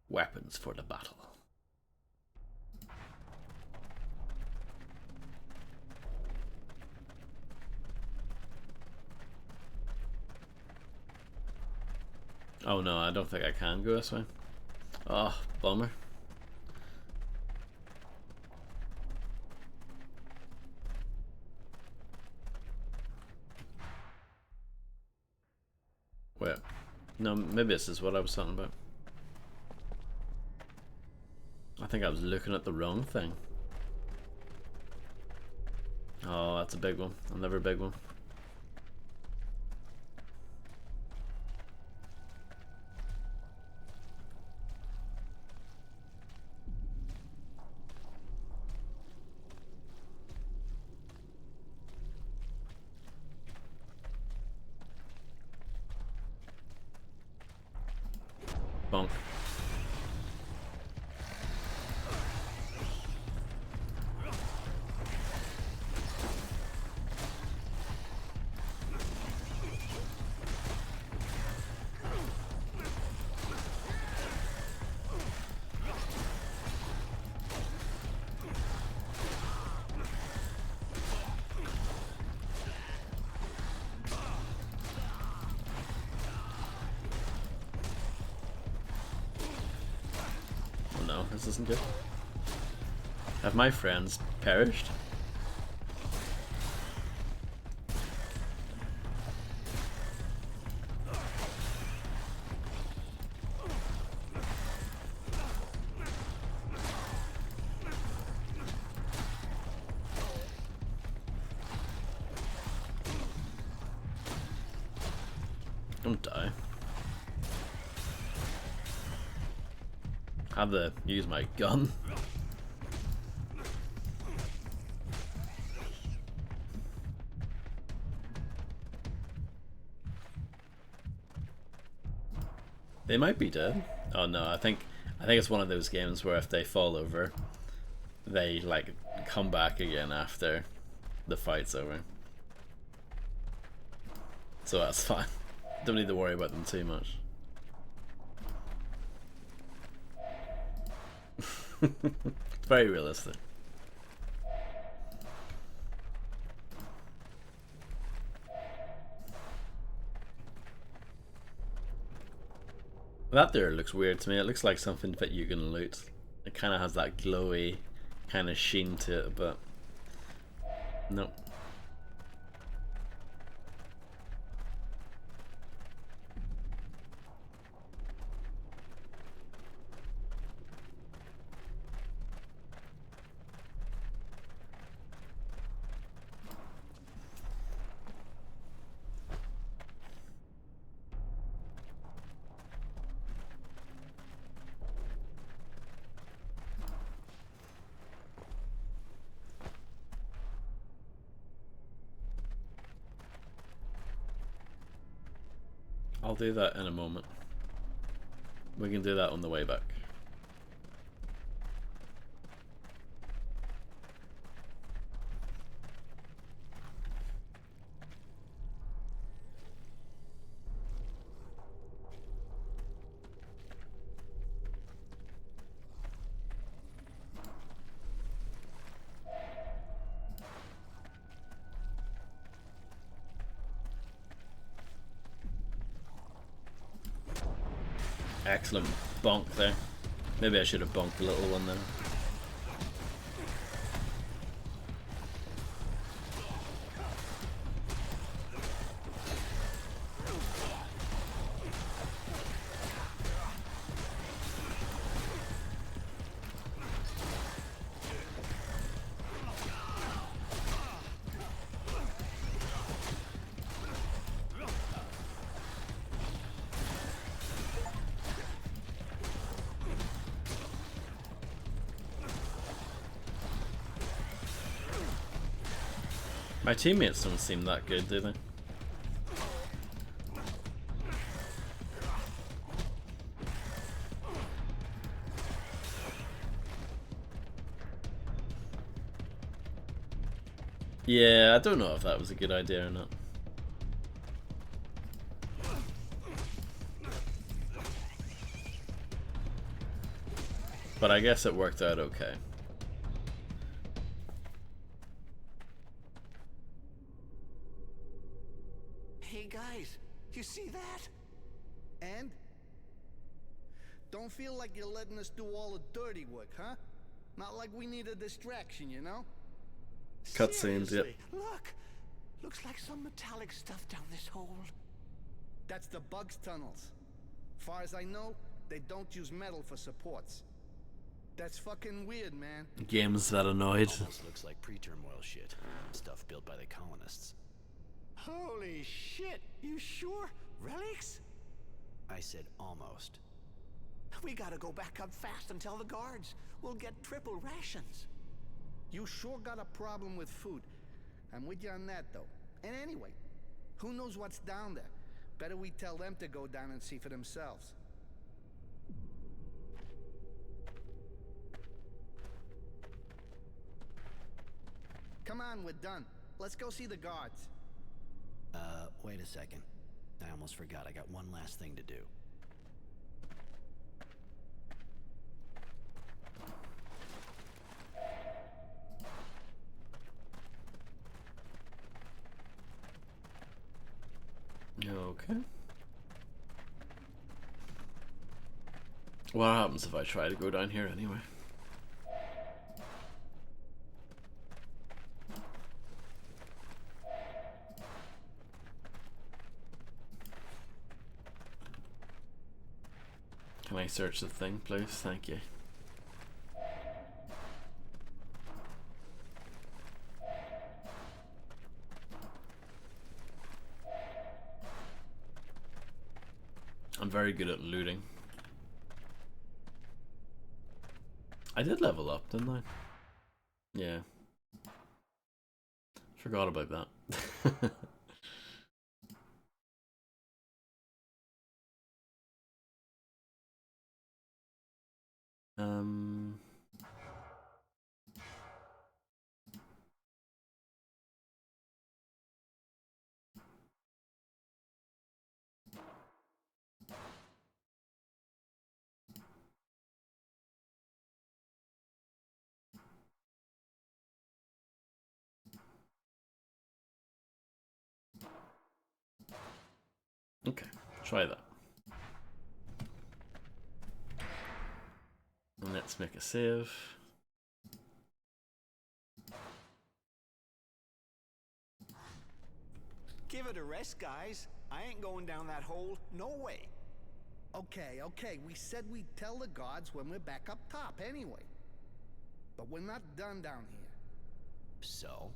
Weapons for the battle. Oh no, I don't think I can go this way. Oh, bummer. Wait. No, maybe this is what I was talking about. I think I was looking at the wrong thing. Oh, that's a big one. Another big one. Bonk. This isn't good. Have my friends perished? Don't die. Have to use my gun. They might be dead. Oh no, I think it's one of those games where if they fall over, they like come back again after the fight's over. So that's fine. Don't need to worry about them too much. It's very realistic. That there looks weird to me. It looks like something that you can loot. It kind of has that glowy kind of sheen to it, but nope. I'll do that in a moment. We can do that on the way back. Excellent bonk there. Maybe I should have bonked the little one there. My teammates don't seem that good, do they? Yeah, I don't know if that was a good idea or not. But I guess it worked out okay. Hey guys, you see that? And? Don't feel like you're letting us do all the dirty work, huh? Not like we need a distraction, you know? Cutscenes, yep. Look! Looks like some metallic stuff down this hole. That's the Bugs tunnels. Far as I know, they don't use metal for supports. That's fucking weird, man. Games that annoyed. Almost looks like pre-turmoil shit. Stuff built by the colonists. Holy shit! You sure? Relics? I said almost. We gotta go back up fast and tell the guards. We'll get triple rations. You sure got a problem with food. I'm with you on that, though. And anyway, who knows what's down there? Better we tell them to go down and see for themselves. Come on, we're done. Let's go see the guards. Wait a second. I almost forgot. I got one last thing to do. Okay. What happens if I try to go down here anyway? Can I search the thing, please? Thank you. I'm very good at looting. I did level up, didn't I? Yeah. Forgot about that. Okay, try that. And let's make a save. Give it a rest, guys. I ain't going down that hole. No way. Okay, we said we'd tell the guards when we're back up top anyway. But we're not done down here. So?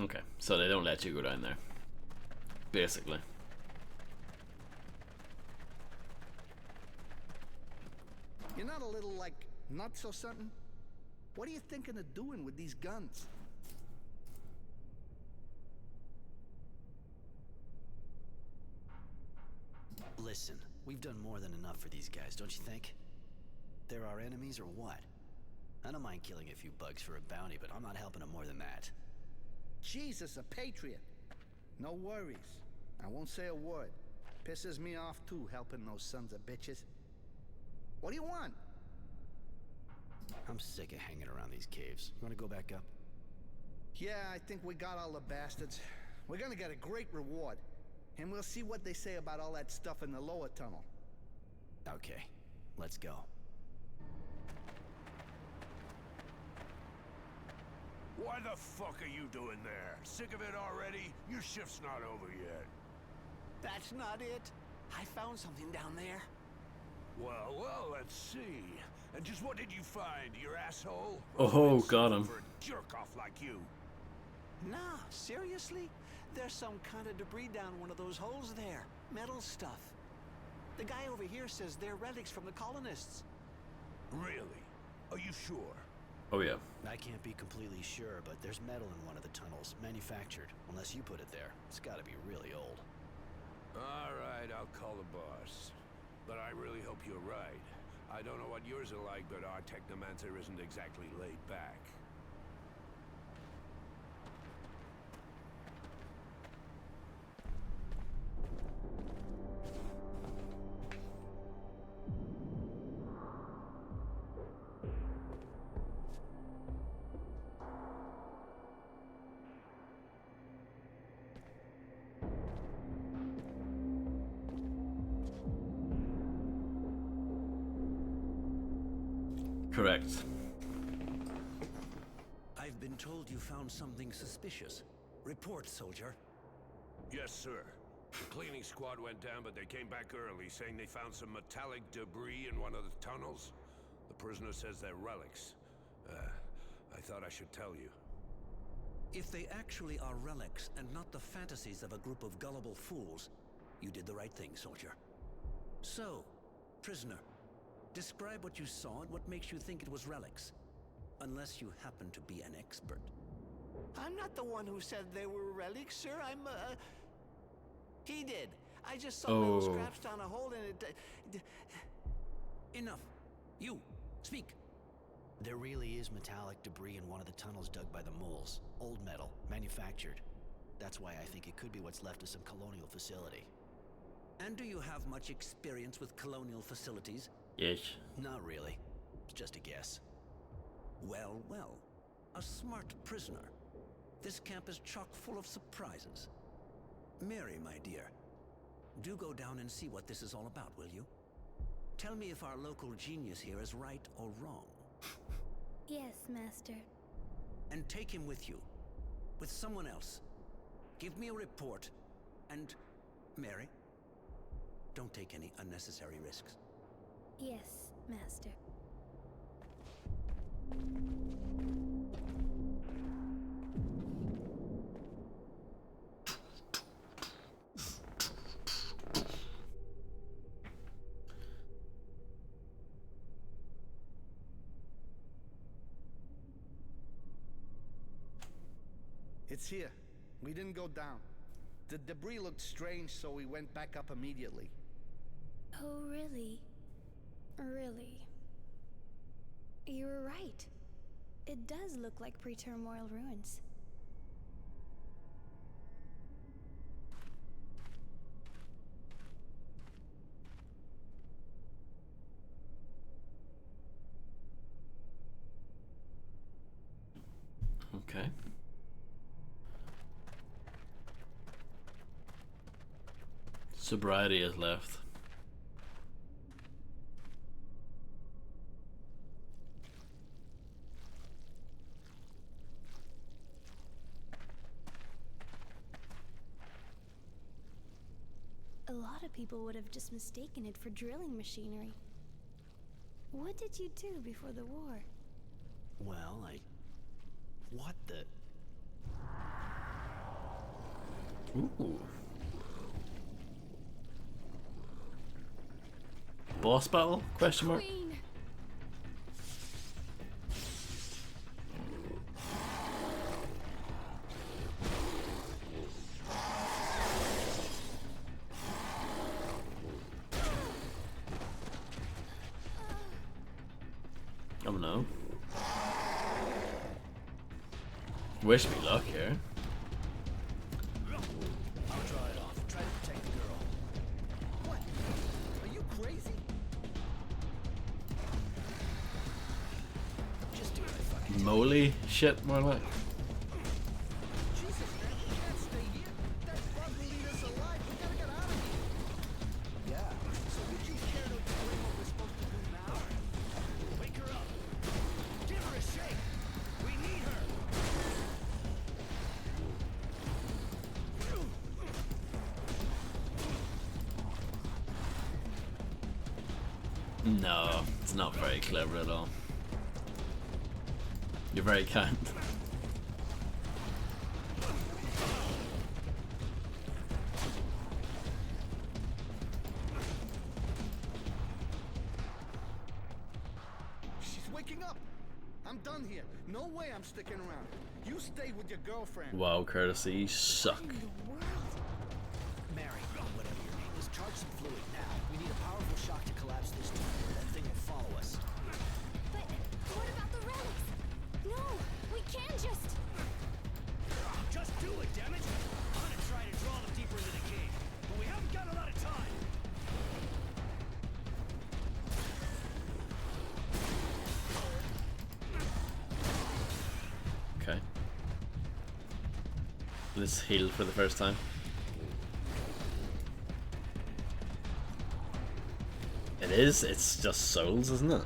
Okay, so they don't let you go down there. Basically. You're not a little, like, nuts or something? What are you thinking of doing with these guns? Listen, we've done more than enough for these guys, don't you think? They're our enemies or what? I don't mind killing a few bugs for a bounty, but I'm not helping them more than that. Jesus, a patriot. No worries. I won't say a word. Pisses me off too, helping those sons of bitches. What do you want? I'm sick of hanging around these caves. You wanna go back up? Yeah, I think we got all the bastards. We're gonna get a great reward. And we'll see what they say about all that stuff in the lower tunnel. Okay, let's go. Why the fuck are you doing there? Sick of it already? Your shift's not over yet. That's not it. I found something down there. Well, let's see. And just what did you find, your asshole? Oh, got him. For a jerk-off like you. Nah, seriously? There's some kind of debris down one of those holes there. Metal stuff. The guy over here says they're relics from the colonists. Really? Are you sure? Oh yeah. I can't be completely sure, but there's metal in one of the tunnels, manufactured. Unless you put it there. It's gotta be really old. All right, I'll call the boss. But I really hope you're right. I don't know what yours are like, but our technomancer isn't exactly laid back. Correct. I've been told you found something suspicious. Report, soldier. Yes, sir. The cleaning squad went down, but they came back early, saying they found some metallic debris in one of the tunnels. The prisoner says they're relics. I thought I should tell you. If they actually are relics and not the fantasies of a group of gullible fools, you did the right thing, soldier. So, prisoner, describe what you saw and what makes you think it was relics. Unless you happen to be an expert. I'm not the one who said they were relics, sir. He did. I just saw little scraps down a hole in it. Enough. You, speak. There really is metallic debris in one of the tunnels dug by the moles. Old metal, manufactured. That's why I think it could be what's left of some colonial facility. And do you have much experience with colonial facilities? Yes. Not really. It's just a guess. Well, well. A smart prisoner. This camp is chock full of surprises. Mary, my dear, do go down and see what this is all about, will you? Tell me if our local genius here is right or wrong. Yes, Master. And take him with you. With someone else. Give me a report. And, Mary, don't take any unnecessary risks. Yes, Master. It's here. We didn't go down. The debris looked strange, so we went back up immediately. Oh, really? Really? You were right. It does look like pre-turmoil ruins. Okay. Sobriety is left. A lot of people would have just mistaken it for drilling machinery. What did you do before the war? Well, what the... Ooh. Boss battle? Question mark? Queen. know. Wish me luck here. I'll draw it off. Try to protect the girl. What? Are you crazy? Just do what I fucking Moly shit, more like. Jesus, man, we can't stay here. That bug will eat us alive. We gotta get out of here. Yeah. So would you care to explain what we're supposed to do now? wake her up. Give her a shake. We need her. No, it's not very clever at all. You're very kind. She's waking up. I'm done here. No way I'm sticking around. You stay with your girlfriend. Wow, courtesy, you suck. Mary, whatever your name is, charge some fluid now. We need a powerful shock to collapse this tunnel. That thing will follow us. But what about the relics? No, we can't just. Just do it, damn it. I'm gonna try to draw them deeper into the cave, but we haven't got a lot of time. Okay. Let's heal for the first time. It is, it's just souls, isn't it?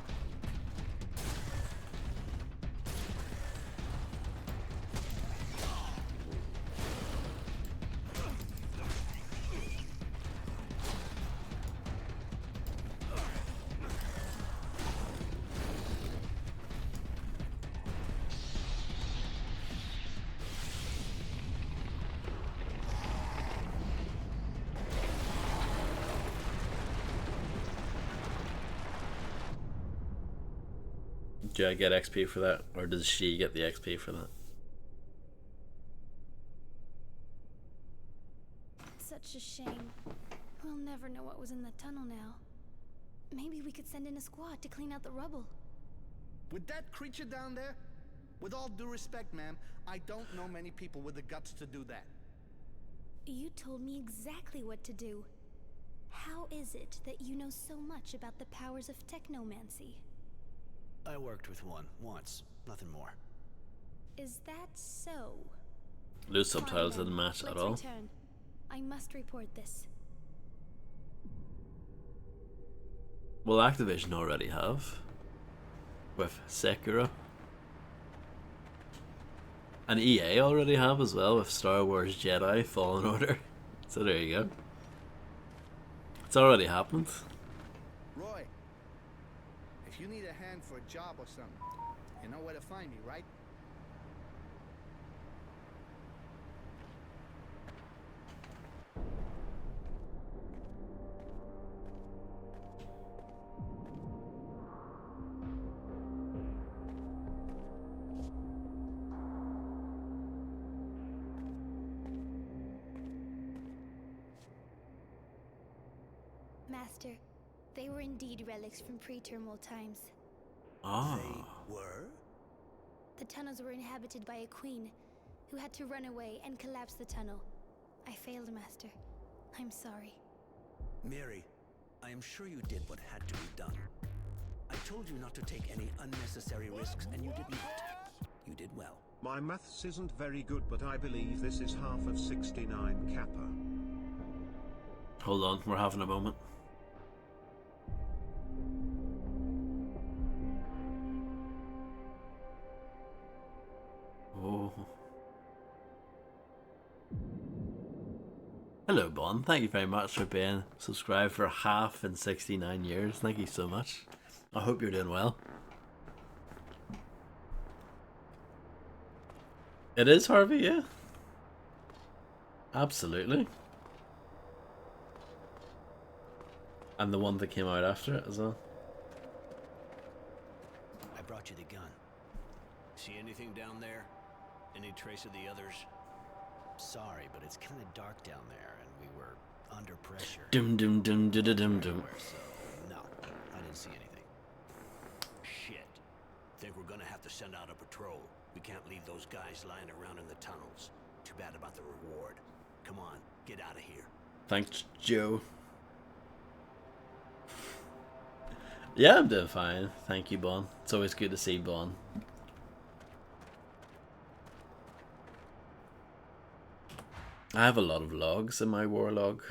Do I get XP for that, or does she get the XP for that? Such a shame. We'll never know what was in the tunnel now. Maybe we could send in a squad to clean out the rubble. With that creature down there? With all due respect, ma'am, I don't know many people with the guts to do that. You told me exactly what to do. How is it that you know so much about the powers of technomancy? I worked with one once, nothing more. Is that so? Loose subtitles Fine, didn't then. match at Let's all. return. I must report this. Well, Activision already have. With Sekiro. And EA already have as well with Star Wars Jedi Fallen Order. So there you go. It's already happened. Roy, if you need a hand for a job or something, you know where to find me, right? Master, they were indeed relics from pre-terminal times. Ah. They were? The tunnels were inhabited by a queen who had to run away and collapse the tunnel. I failed, Master. I'm sorry. Mary, I am sure you did what had to be done. I told you not to take any unnecessary risks, and you did not. You did well. My maths isn't very good, but I believe this is half of 69 Kappa. Hold on, we're having a moment. Oh. Hello, Bond. Thank you very much for being subscribed for half in 69 years. Thank you so much. I hope you're doing well. It is Harvey, yeah. Absolutely. And the one that came out after it as well. I brought you the gun. See anything down there? Any trace of the others? Sorry, but it's kind of dark down there, and we were under pressure. Dum dum dum dum dum dum. So, no, I didn't see anything. Shit. Think we're gonna have to send out a patrol. We can't leave those guys lying around in the tunnels. Too bad about the reward. Come on, get out of here. Thanks, Joe. Yeah, I'm doing fine. Thank you, Bon. It's always good to see Bon. I have a lot of logs in my war log.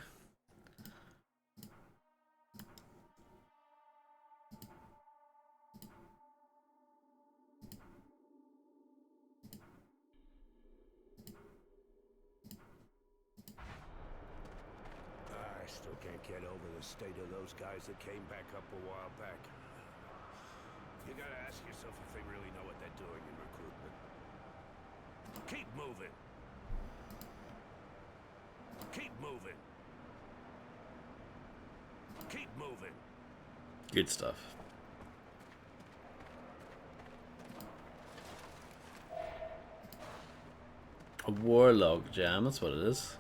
I still can't get over the state of those guys that came back up a while back. You gotta ask yourself if they really know what they're doing in recruitment. Keep moving. Keep moving. Keep moving. Good stuff. A war log jam, that's what it is.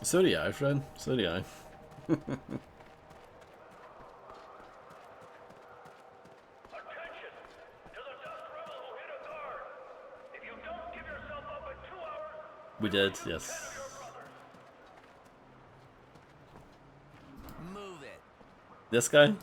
So do I, Fred. So do I. We did, yes. Move it. This guy?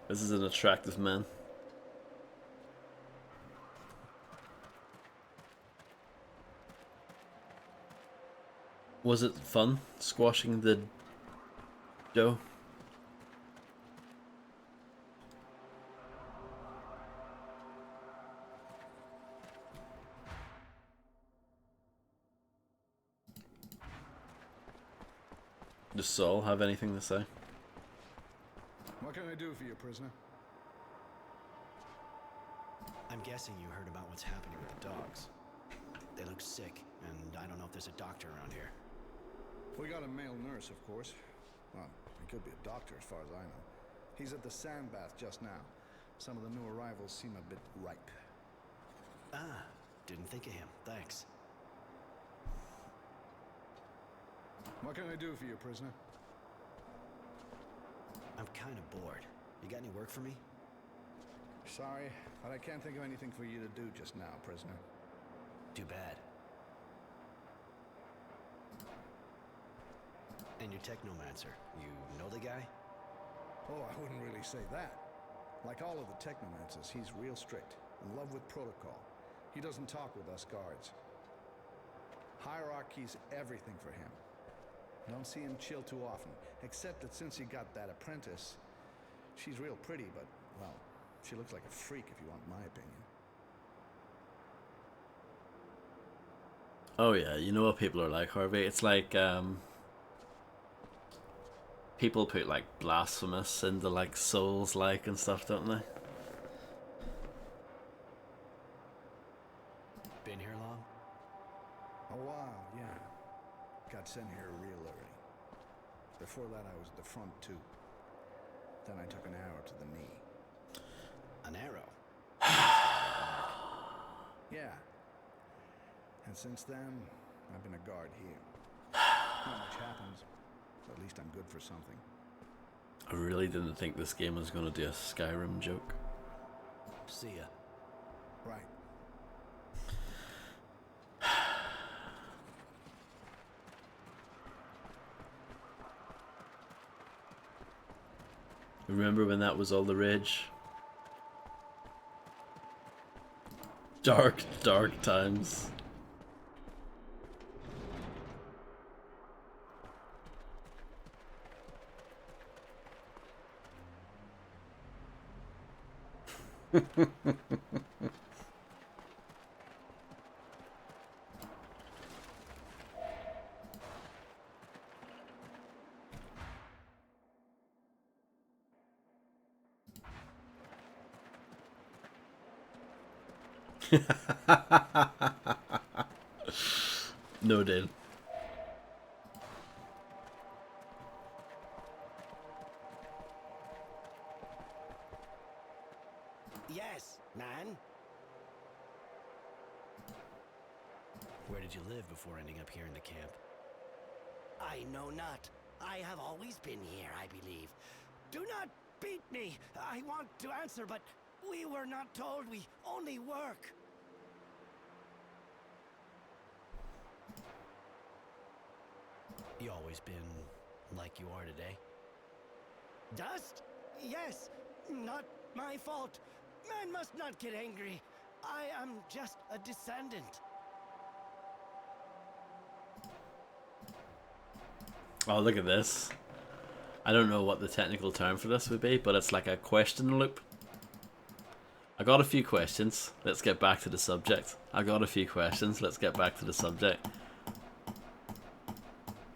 This is an attractive man. Was it fun squashing the Joe? Does Saul have anything to say? What can I do for you, prisoner? I'm guessing you heard about what's happening with the dogs. They look sick, and I don't know if there's a doctor around here. We got a male nurse, of course. Well, he could be a doctor as far as I know. He's at the sand bath just now. Some of the new arrivals seem a bit ripe. Ah, didn't think of him. Thanks. What can I do for you, prisoner? I'm kind of bored. You got any work for me? Sorry, but I can't think of anything for you to do just now, prisoner. Too bad. And your technomancer, you know the guy? Oh, I wouldn't really say that. Like all of the technomancers, he's real strict, in love with protocol. He doesn't talk with us guards. Hierarchy's everything for him. Don't see him chill too often, except that since he got that apprentice, she's real pretty, but, well, she looks like a freak if you want my opinion. Oh yeah, you know what people are like, Harvey? It's like, people put like blasphemous into like Souls-like and stuff, don't they? Been here long? A while, yeah. Got sent here real early. Before that, I was at the front too. Then I took an arrow to the knee. An arrow? Yeah. And since then, I've been a guard here. Not much happens. But at least I'm good for something. I really didn't think this game was going to do a Skyrim joke. See ya. Right. Remember when that was all the rage? Dark, dark times. No deal. Yes, man. Where did you live before ending up here in the camp? I know not. I have always been here, I believe. Do not beat me. I want to answer, but we were not told. We only work. You always been like you are today? Dust? Yes. Not my fault. Man must not get angry. I am just a descendant. Oh, look at this. I don't know what the technical term for this would be, but it's like a question loop. I got a few questions. Let's get back to the subject. I got a few questions. Let's get back to the subject.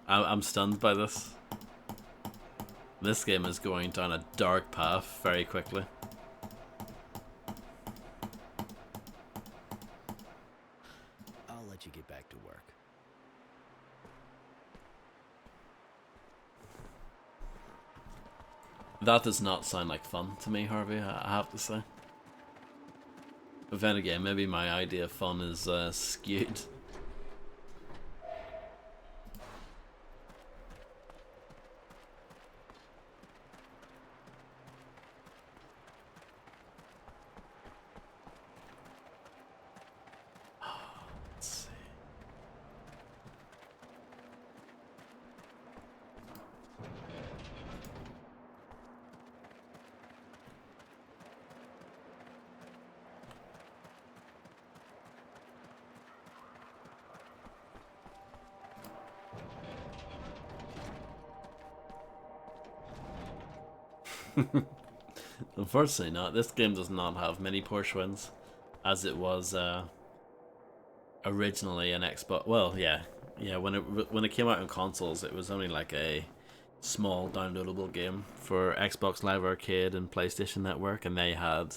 I'm stunned by this. This game is going down a dark path very quickly. I'll let you get back to work. That does not sound like fun to me, Harvey, I have to say. But then again, maybe my idea of fun is skewed. Let's see. Unfortunately not. This game does not have many Porsche wins, as it was originally an Xbox. Well, yeah, when it came out on consoles, it was only like a small downloadable game for Xbox Live Arcade and PlayStation Network, and they had,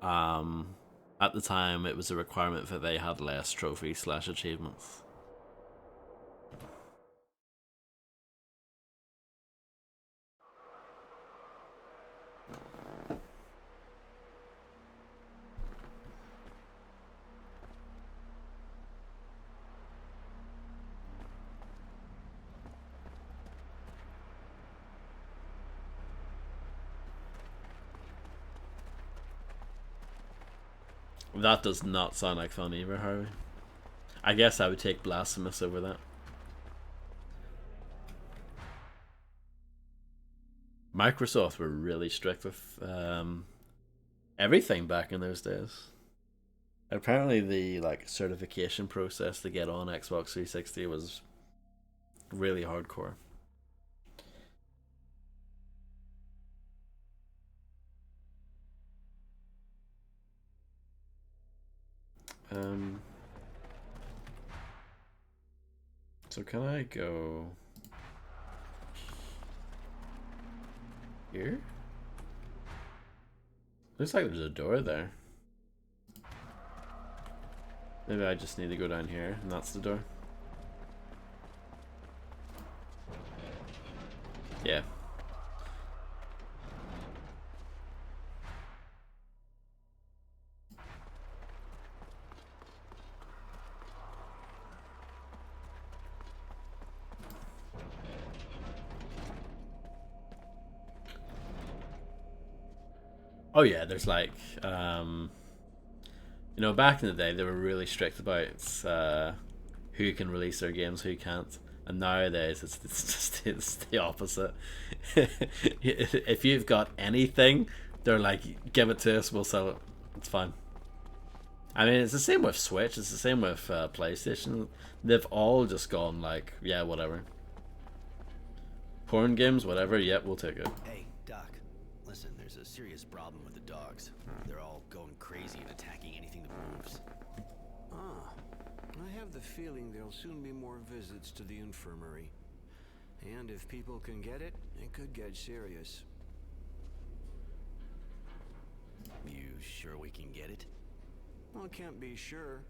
at the time, it was a requirement that they had less trophies/achievements. That does not sound like fun either, Harvey. I guess I would take Blasphemous over that. Microsoft were really strict with everything back in those days. Apparently the certification process to get on Xbox 360 was really hardcore. So can I go here? Looks like there's a door there. Maybe I just need to go down here and that's the door. Yeah. Oh yeah, there's like, you know, back in the day they were really strict about who can release their games, who can't, and nowadays it's the opposite. If you've got anything, they're like, give it to us, we'll sell it. It's fine. I mean, it's the same with Switch. It's the same with PlayStation. They've all just gone like, yeah, whatever. Porn games, whatever. Yep, we'll take it. Hey, Doc. Listen, there's a serious problem with the dogs. They're all going crazy and attacking anything that moves. Ah, I have the feeling there'll soon be more visits to the infirmary. And if people can get it, it could get serious. You sure we can get it? Well, I can't be sure.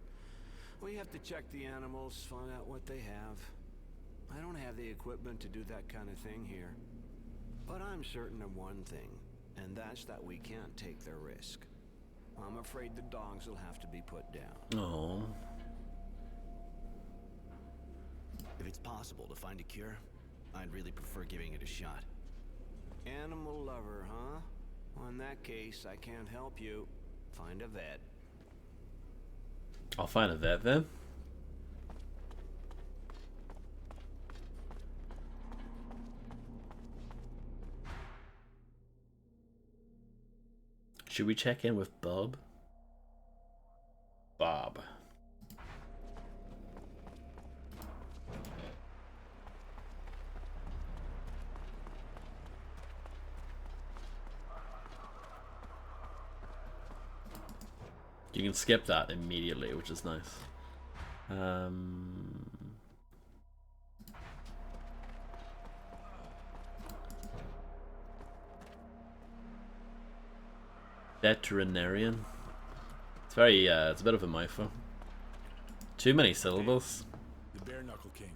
We have to check the animals, find out what they have. I don't have the equipment to do that kind of thing here. But I'm certain of one thing, and that's that we can't take the risk. I'm afraid the dogs will have to be put down. Oh. If it's possible to find a cure, I'd really prefer giving it a shot. Animal lover, huh? Well, in that case, I can't help you. Find a vet. I'll find a vet then. Should we check in with Bob? Bob. You can skip that immediately, which is nice. Veterinarian. It's very, it's a bit of a mouthful. Too many syllables. The Bare Knuckle King.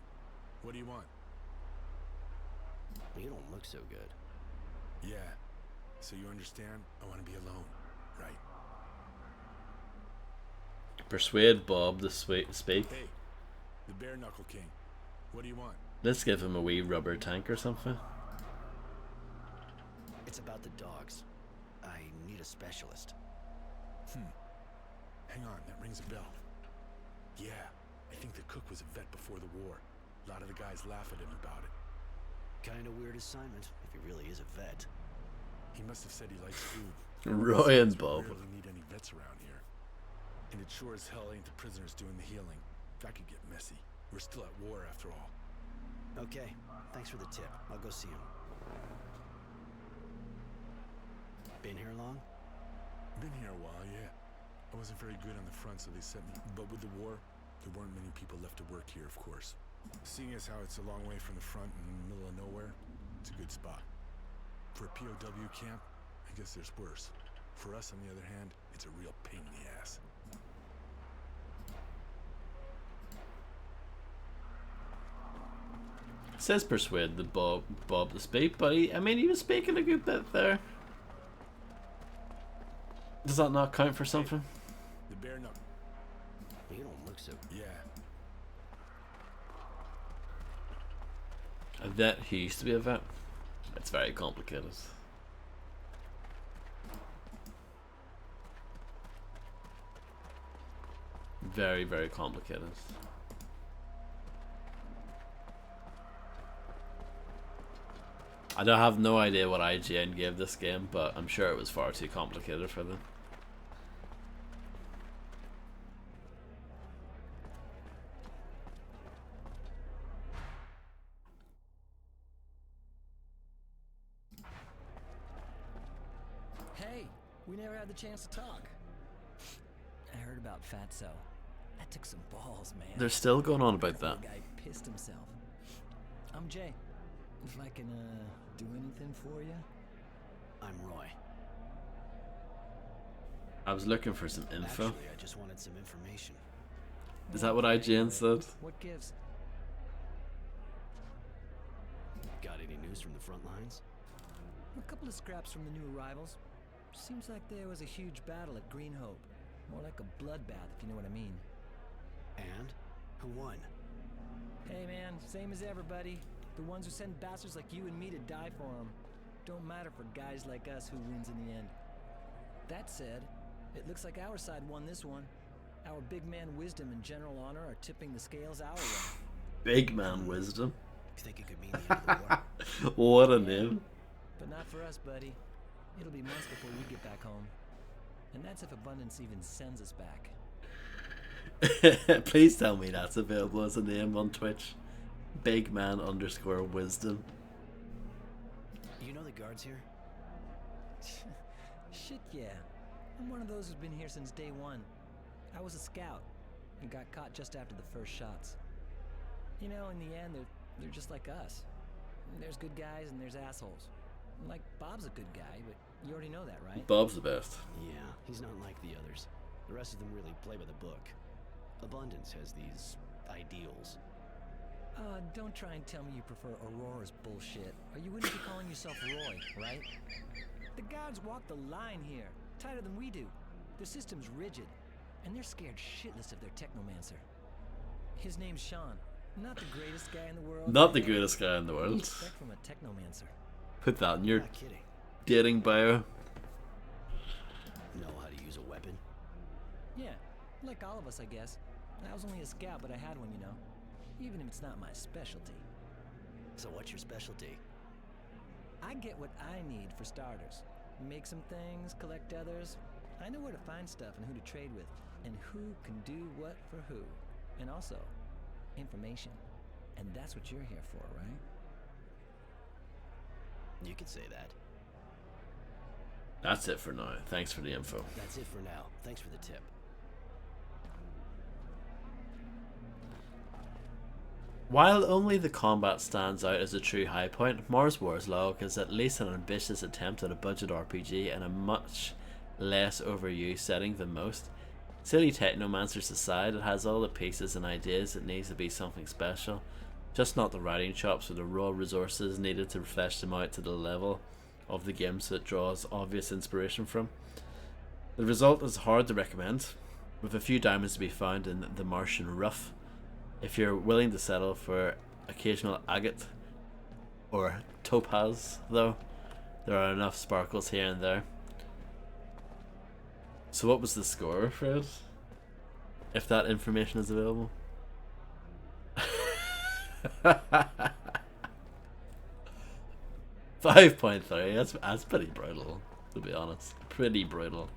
What do you want? You don't look so good. Yeah. So you understand? I want to be alone, right? Persuade Bob to speak. Hey, the Bare Knuckle King. What do you want? Let's give him a wee rubber tank or something. It's about the dogs. I need a specialist. Hang on, that rings a bell. Yeah, I think the cook was a vet before the war. A lot of the guys laugh at him about it. Kind of weird assignment, if he really is a vet. He must have said he likes food. Roy and Bob. We rarely need any vets around here. And it sure as hell ain't the prisoners doing the healing. That could get messy. We're still at war after all. Okay, thanks for the tip. I'll go see him. Been here long? Been here a while, yeah. I wasn't very good on the front, so they sent me. But with the war, there weren't many people left to work here, of course. Seeing as how it's a long way from the front and in the middle of nowhere, it's a good spot. For a POW camp, I guess there's worse. For us, on the other hand, it's a real pain in the ass. It says persuade the Bob to speak, but he was speaking a good bit there. Does that not count for something? The Bare Knuckle. You don't look so. Yeah. A vet. He used to be a vet. It's very complicated. Very, very complicated. I don't have no idea what IGN gave this game, but I'm sure it was far too complicated for them. Hey, we never had the chance to talk. I heard about Fatso. That took some balls, man. They're still going on about that. The guy pissed himself. I'm Jay. If I can, do anything for you? I'm Roy. I was looking for some info. Actually, I just wanted some information. Is that what IGN said? What gives? Got any news from the front lines? A couple of scraps from the new arrivals. Seems like there was a huge battle at Green Hope. More like a bloodbath, if you know what I mean. And? Who won? Hey man, same as everybody. The ones who send bastards like you and me to die for them. Don't matter for guys like us who wins in the end. That said, it looks like our side won this one. Our big man Wisdom and General Honor are tipping the scales our way. Big man Wisdom. You think it could mean the end of the war? What a name. But not for us, buddy. It'll be months before we get back home. And that's if Abundance even sends us back. Please tell me that's available as a name on Twitch. Big man _ Wisdom. You know the guards here? Shit, yeah. I'm one of those who's been here since day one. I was a scout and got caught just after the first shots. You know, in the end, they're just like us. There's good guys and there's assholes. Like, Bob's a good guy, but you already know that, right? Bob's the best. Yeah, he's not like the others. The rest of them really play by the book. Abundance has these ideals. Don't try and tell me you prefer Aurora's bullshit. Or you wouldn't be calling yourself Roy, right? The gods walk the line here, tighter than we do. Their system's rigid, and they're scared shitless of their technomancer. His name's Sean. Not the greatest guy in the world. Not the greatest guy in the What do you world. expect from a technomancer? Put that in your Not kidding. dating bio. Know how to use a weapon? Yeah, like all of us, I guess. I was only a scout, but I had one, you know. Even if it's not my specialty. So what's your specialty? I get what I need for starters. Make some things, collect others. I know where to find stuff and who to trade with, and who can do what for who. And also, information. And that's what you're here for, right? You could say that. That's it for now. Thanks for the info. That's it for now. Thanks for the tip. While only the combat stands out as a true high point, Mars Wars Log is at least an ambitious attempt at a budget RPG in a much less overused setting than most. Silly technomancers aside, it has all the pieces and ideas it needs to be something special, just not the writing chops or the raw resources needed to flesh them out to the level of the games that draws obvious inspiration from. The result is hard to recommend, with a few diamonds to be found in the Martian rough. If you're willing to settle for occasional agate or topaz, though, there are enough sparkles here and there. So what was the score, Fred? If that information is available? 5.3, that's pretty brutal, to be honest. Pretty brutal.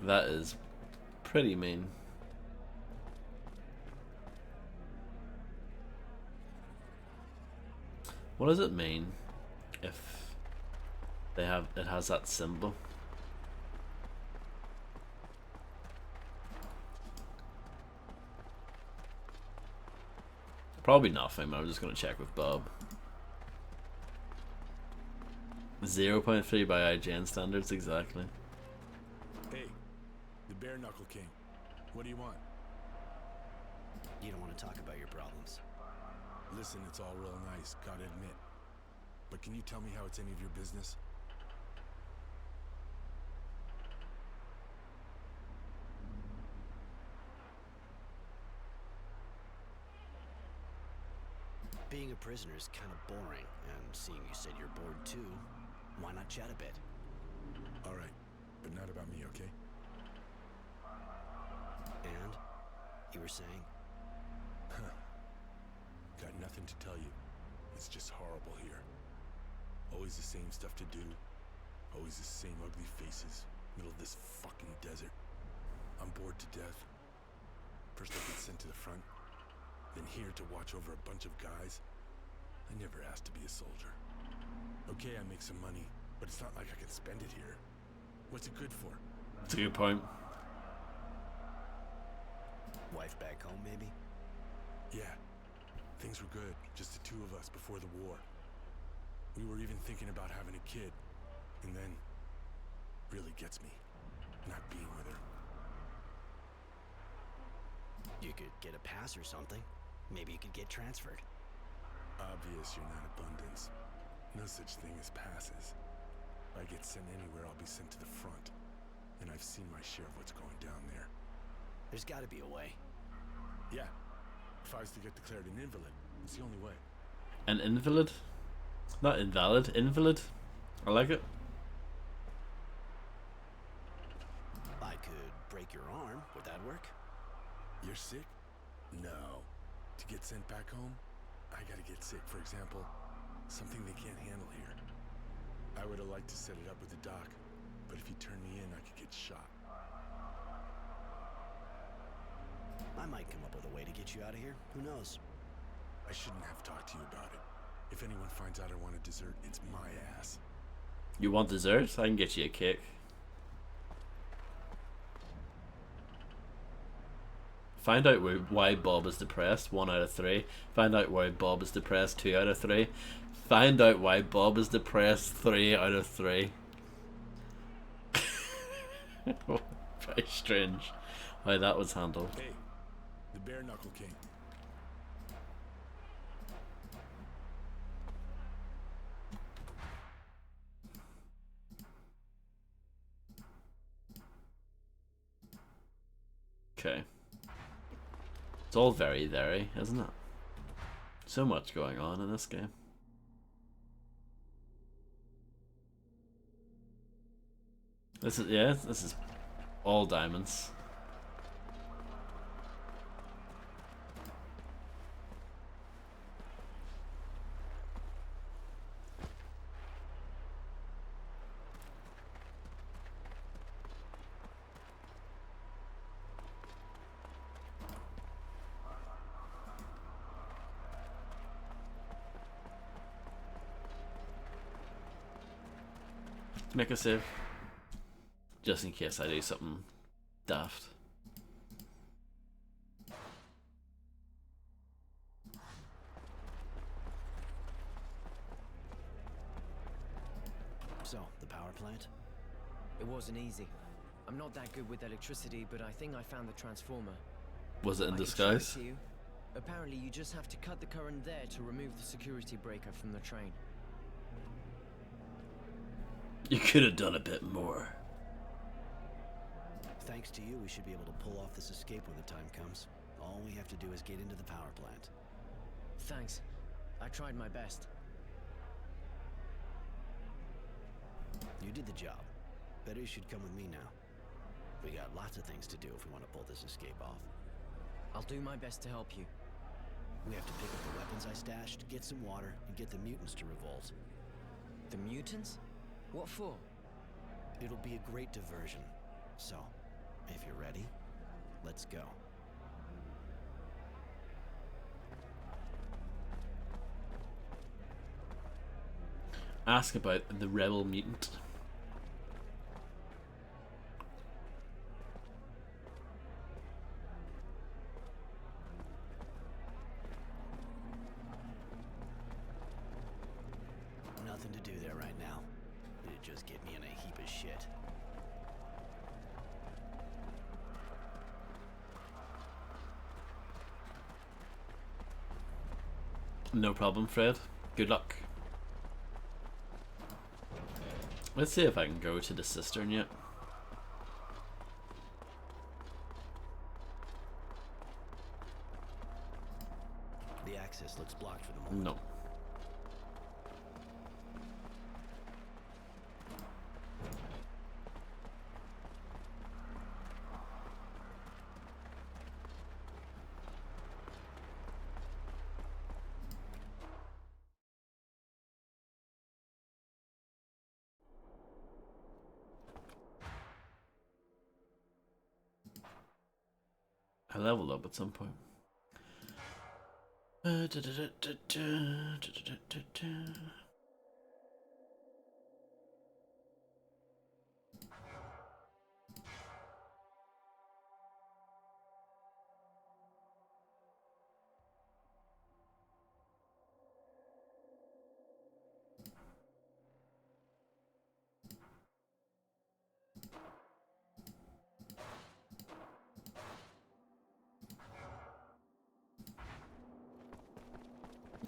That is pretty mean. What does it mean if they have it has that symbol? Probably nothing, but I'm just gonna check with Bob. 0.3 by IGN standards, exactly. Hey, the Bare Knuckle King. What do you want? You don't want to talk about your problems. Listen, it's all real nice, gotta admit. But can you tell me how it's any of your business? Being a prisoner is kind of boring, and seeing you said you're bored too, why not chat a bit? Alright, but not about me, okay? And? You were saying? Got nothing to tell you. It's just horrible here. Always the same stuff to do. Always the same ugly faces. Middle of this fucking desert. I'm bored to death. First I get sent to the front. Then here to watch over a bunch of guys. I never asked to be a soldier. Okay, I make some money, but it's not like I can spend it here. What's it good for? That's a good point. Wife back home, maybe? Yeah. Things were good, just the two of us before the war. We were even thinking about having a kid. And then, really gets me, not being with her. You could get a pass or something. Maybe you could get transferred. Obvious you're not Abundance. No such thing as passes. If I get sent anywhere, I'll be sent to the front. And I've seen my share of what's going down there. There's gotta be a way. Yeah. If I was to get declared an invalid, it's the only way. An invalid? Not invalid, invalid. I like it. I could break your arm. Would that work? You're sick? No. To get sent back home, I gotta get sick. For example, something they can't handle here. I would have liked to set it up with the doc, but if you turn me in, I could get shot. I might come up with a way to get you out of here. Who knows? I shouldn't have talked to you about it. If anyone finds out I want a dessert, it's my ass. You want dessert? I can get you a cake. Find out why Bob is depressed, 1 out of 3. Find out why Bob is depressed, 2 out of 3. Find out why Bob is depressed, 3 out of 3. Very strange how that was handled. Hey, the Bare Knuckle King. Okay. It's all very, isn't it? So much going on in this game. This is all diamonds. Make a save. Just in case I do something daft. So, the power plant? It wasn't easy. I'm not that good with electricity, but I think I found the transformer. Was it in I could disguise? show it to you. Apparently, you just have to cut the current there to remove the security breaker from the train. You could have done a bit more. Thanks to you, we should be able to pull off this escape when the time comes. All we have to do is get into the power plant. Thanks. I tried my best. You did the job. Better you should come with me now. We got lots of things to do if we want to pull this escape off. I'll do my best to help you. We have to pick up the weapons I stashed, get some water, and get the mutants to revolt. The mutants? What for? It'll be a great diversion. So, if you're ready, let's go. Ask about the rebel mutant. Nothing to do there right now. It'd just get me in a heap of shit. No problem, Fred. Good luck. Let's see if I can go to the cistern yet. The access looks blocked for the moment. No. I leveled up at some point.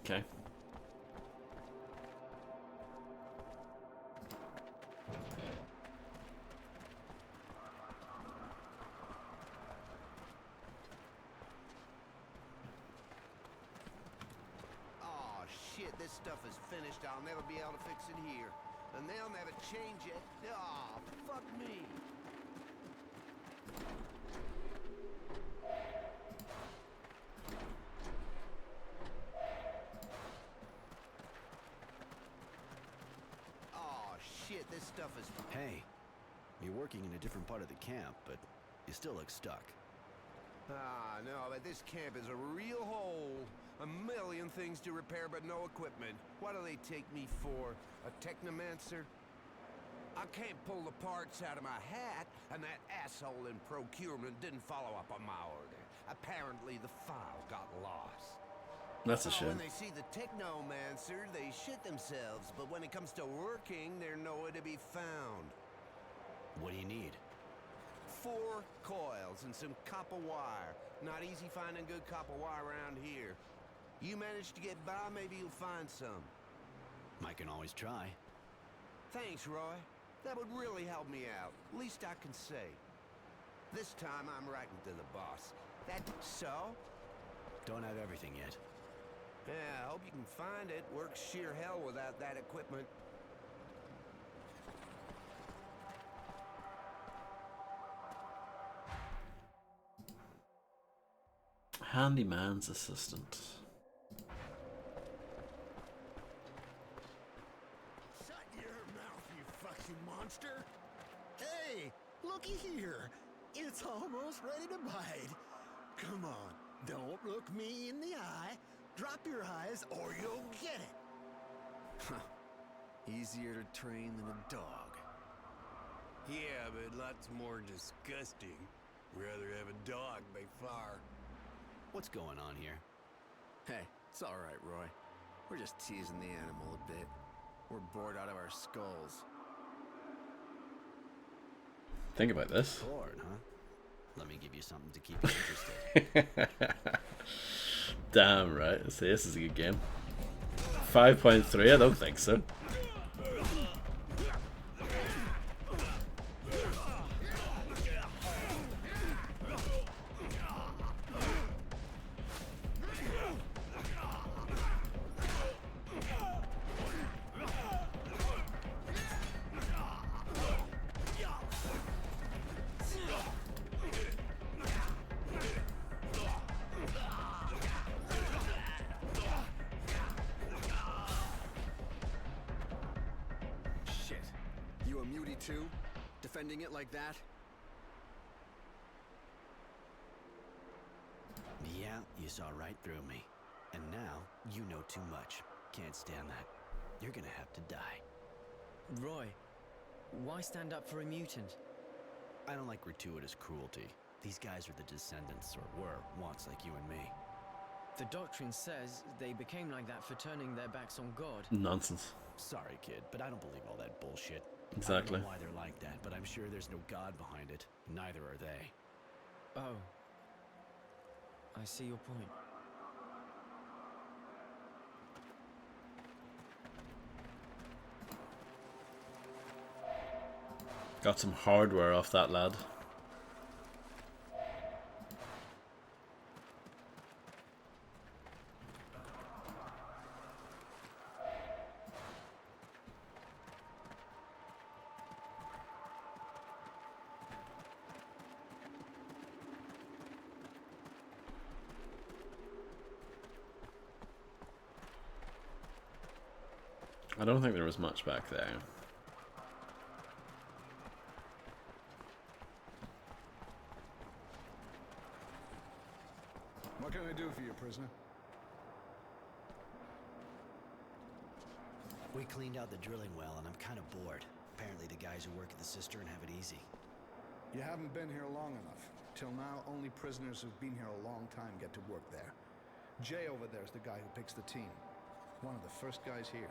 Okay. Oh shit, this stuff is finished. I'll never be able to fix it here. And they'll never change it. Oh, fuck me. Oh shit, this stuff is... Hey, you're working in a different part of the camp, but you still look stuck. Ah, no, but this camp is a real hole. A million things to repair, but no equipment. What do they take me for? A technomancer? I can't pull the parts out of my hat, and that asshole in procurement didn't follow up on my order. apparently the file got lost. That's a So shame. when they see the Technomancer, they shit themselves, but when it comes to working, they're nowhere to be found. What do you need? 4 coils and some copper wire. Not easy finding good copper wire around here. You manage to get by, maybe you'll find some. I can always try. Thanks, Roy. That would really help me out. Least I can say. This time I'm writing to the boss. That so? Don't have everything yet. Yeah, I hope you can find it. Works sheer hell without that equipment. Handyman's assistant. Shut your mouth, you fucking monster! Hey, looky here. It's almost ready to bite. Come on, don't look me in the eye. Drop your eyes or you'll get it. Easier to train than a dog. Yeah, but lots more disgusting. Rather have a dog by far. What's going on here? Hey, it's all right, Roy. We're just teasing the animal a bit. We're bored out of our skulls. Think about this. Bored, huh? Let me give you something to keep you interested. Damn right. See, this is a good game. 5.3? I don't think so. Shit. You a mutie too? Defending it like that? Yeah, you saw right through me. And now, you know too much. Can't stand that. You're gonna have to die. Roy, why stand up for a mutant? I don't like gratuitous cruelty. These guys are the descendants, or were, once like you and me. The doctrine says they became like that for turning their backs on God. Nonsense. Sorry, kid, but I don't believe all that bullshit. Exactly. I don't know why they're like that, but I'm sure there's no God behind it. Neither are they. Oh. I see your point. Got some hardware off that lad. I don't think there was much back there. What can I do for you, prisoner? We cleaned out the drilling well, and I'm kind of bored. Apparently the guys who work at the cistern have it easy. You haven't been here long enough. Till now, only prisoners who've been here a long time get to work there. Jay over there's the guy who picks the team. One of the first guys here.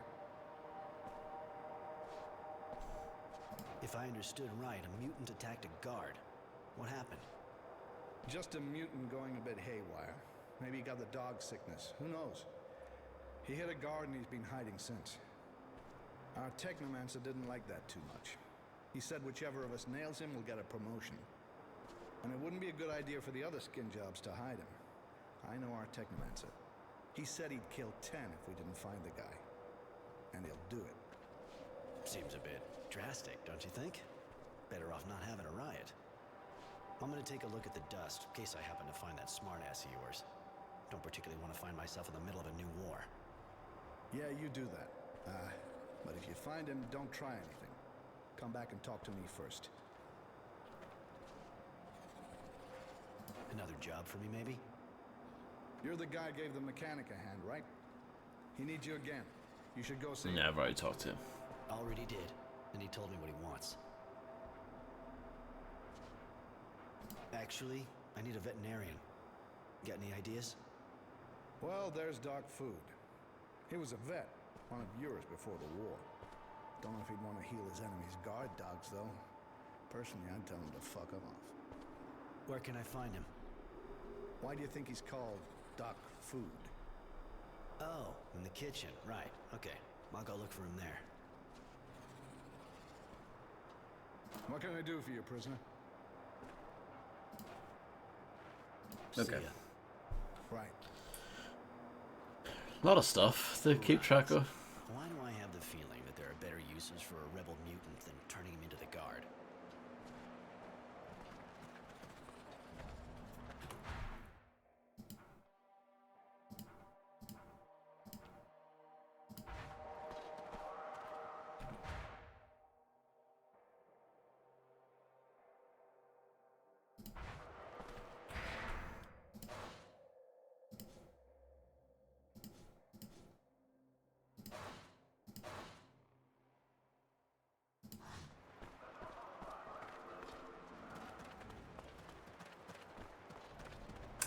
If I understood right, a mutant attacked a guard. What happened? Just a mutant going a bit haywire. Maybe he got the dog sickness. Who knows? He hit a guard and he's been hiding since. Our Technomancer didn't like that too much. He said whichever of us nails him will get a promotion. And it wouldn't be a good idea for the other skin jobs to hide him. I know our Technomancer. He said he'd kill 10 if we didn't find the guy. And he'll do it. Seems a bit drastic, don't you think? Better off not having a riot. I'm gonna take a look at the dust, in case I happen to find that smartass of yours. Don't particularly want to find myself in the middle of a new war. Yeah, you do that. But if you find him, don't try anything. Come back and talk to me first. Another job for me, maybe? You're the guy who gave the mechanic a hand, right? He needs you again. You should go see him. Yeah, I've already talked to him. Already did, and he told me what he wants. Actually, I need a veterinarian. Got any ideas? Well, there's Doc Food. He was a vet, one of yours before the war. Don't know if he'd want to heal his enemies' guard dogs, though. Personally, I'd tell him to fuck off. Where can I find him? Why do you think he's called Doc Food? Oh, in the kitchen. Right. Okay. I'll go look for him there. What can I do for you, prisoner? Okay. See ya. Right. A lot of stuff to keep track of. Why do I have the feeling that there are better uses for a rebel mutant than turning him into the guard?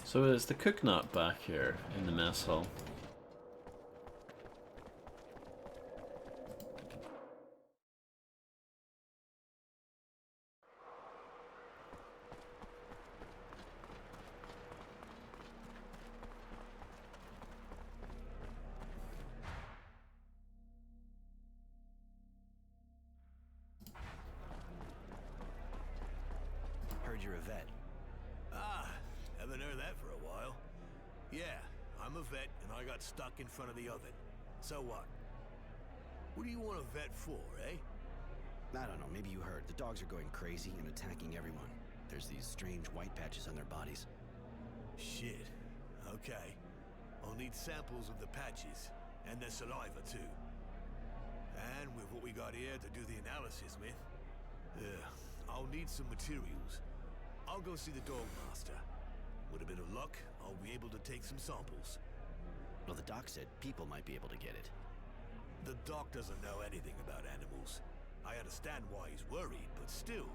So is the cook not back here in the mess hall? Heard you're a vet. Ah, haven't heard that for a while. Yeah, I'm a vet and I got stuck in front of the oven. So what? What do you want a vet for, eh? I don't know, maybe you heard. The dogs are going crazy and attacking everyone. There's these strange white patches on their bodies. Shit. Okay. I'll need samples of the patches, and their saliva too. And with what we got here to do the analysis with, I'll need some materials. I'll go see the dog master. With a bit of luck, I'll be able to take some samples. Well, the doc said people might be able to get it. The doc doesn't know anything about animals. I understand why he's worried, but still,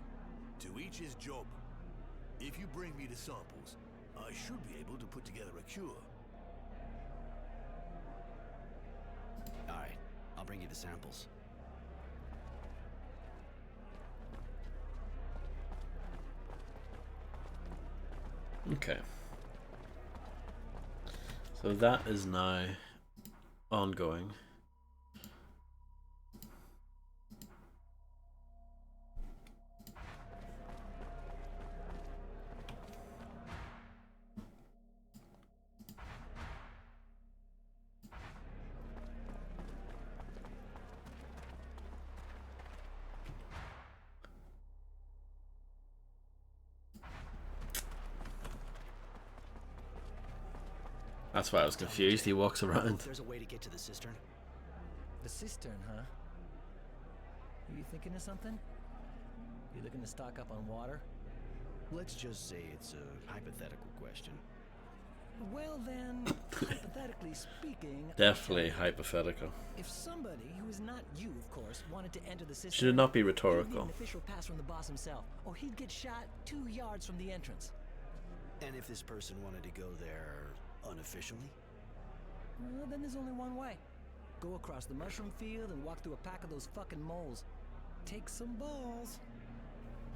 to each his job. If you bring me the samples, I should be able to put together a cure. Alright, I'll bring you the samples. Okay. So that is now ongoing. That's why I was confused. He walks around. There's a way to get to the cistern. The cistern, huh? Are you thinking of something? You looking to stock up on water? Let's just say it's a hypothetical question. Well then, hypothetically speaking... Definitely hypothetical. If somebody, who is not you of course, wanted to enter the cistern... Should it not be he'd need rhetorical? an official pass from the boss himself, or he'd get shot 2 yards from the entrance. And if this person wanted to go there unofficially? Well, then there's only one way. Go across the mushroom field and walk through a pack of those fucking moles. Take some balls.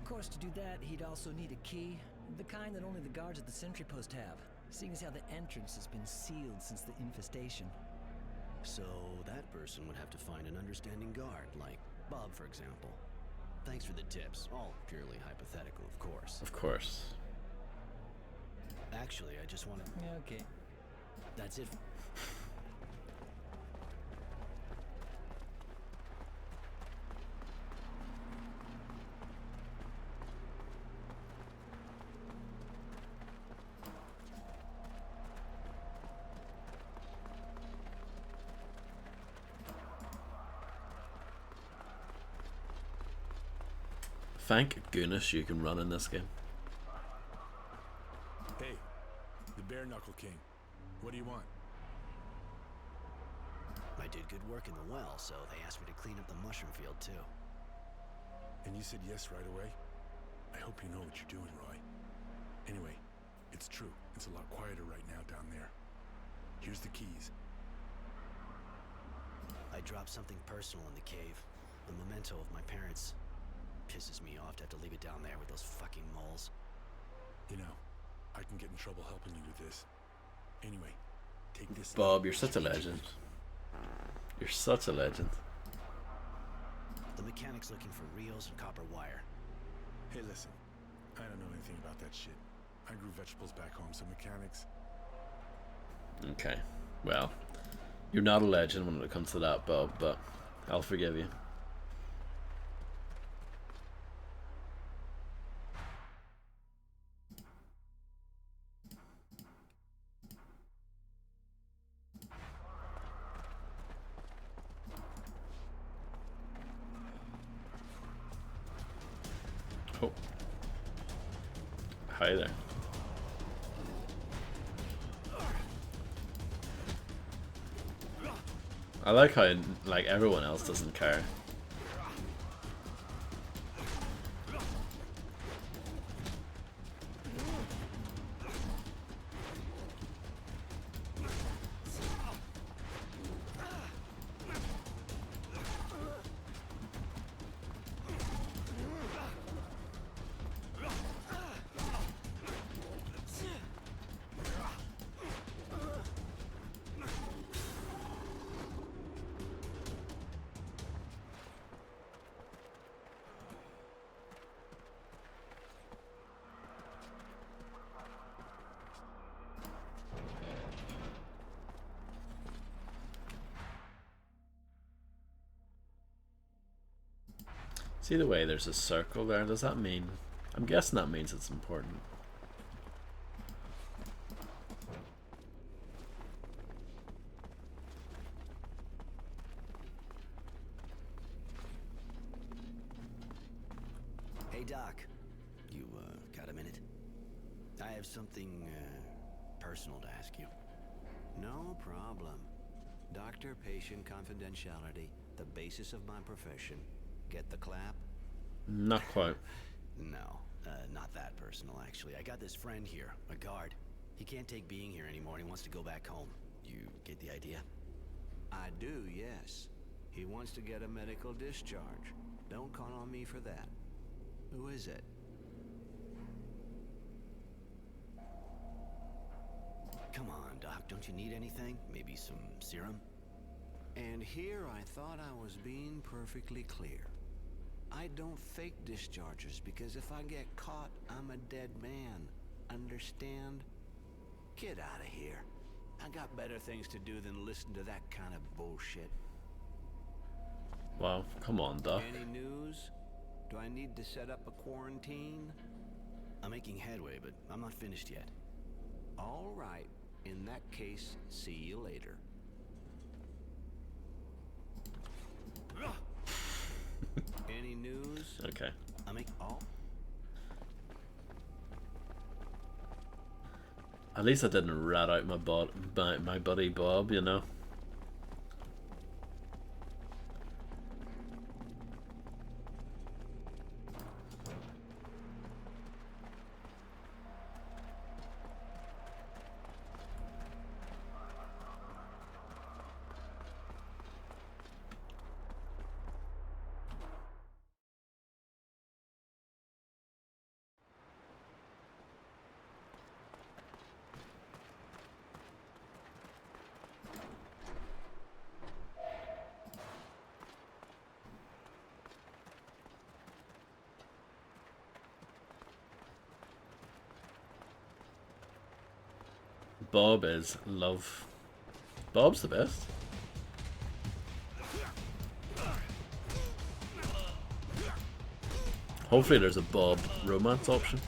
Of course, to do that, he'd also need a key. The kind that only the guards at the sentry post have, seeing as how the entrance has been sealed since the infestation. So that person would have to find an understanding guard, like Bob, for example. Thanks for the tips. All purely hypothetical, of course. Of course. Actually, I just want to... Yeah, okay. That's it. Thank goodness you can run in this game. Hey, the Bare Knuckle King. What do you want? I did good work in the well, so they asked me to clean up the mushroom field, too. And you said yes right away? I hope you know what you're doing, Roy. Anyway, it's true. It's a lot quieter right now down there. Here's the keys. I dropped something personal in the cave. A memento of my parents. Pisses me off to have to leave it down there with those fucking moles. You know, I can get in trouble helping you with this. Anyway, take this. Bob, you're such a legend. You're such a legend. The mechanic's looking for reels and copper wire. Hey, listen. I don't know anything about that shit. I grew vegetables back home, so mechanics. Okay, well, you're not a legend when it comes to that, Bob, but I'll forgive you. Oh. Hi there. I like how, like, everyone else doesn't care. See the way there's a circle there? Does that mean... I'm guessing that means it's important. Hey, Doc. You, got a minute? I have something, personal to ask you. No problem. Doctor-patient confidentiality, the basis of my profession. Get the clap? Not quite. No, not that personal, actually. I got this friend here, a guard. He can't take being here anymore and he wants to go back home. You get the idea? I do, yes. He wants to get a medical discharge. Don't call on me for that. Who is it? Come on, Doc. Don't you need anything? Maybe some serum? And here I thought I was being perfectly clear. I don't fake discharges because if I get caught, I'm a dead man. Understand? Get out of here. I got better things to do than listen to that kind of bullshit. Wow, come on, Doc. Any news? Do I need to set up a quarantine? I'm making headway, but I'm not finished yet. All right. In that case, see you later. Any news? Okay. At least I didn't rat out my buddy Bob, you know. Bob is love. Bob's the best. Hopefully there's a Bob romance option.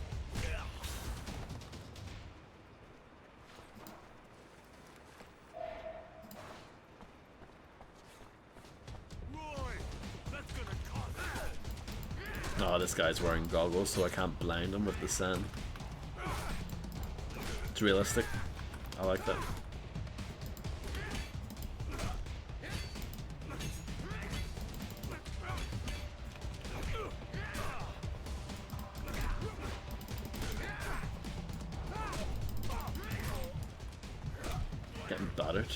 Oh, this guy's wearing goggles, so I can't blind him with the sand. It's realistic. I like that. Getting battered.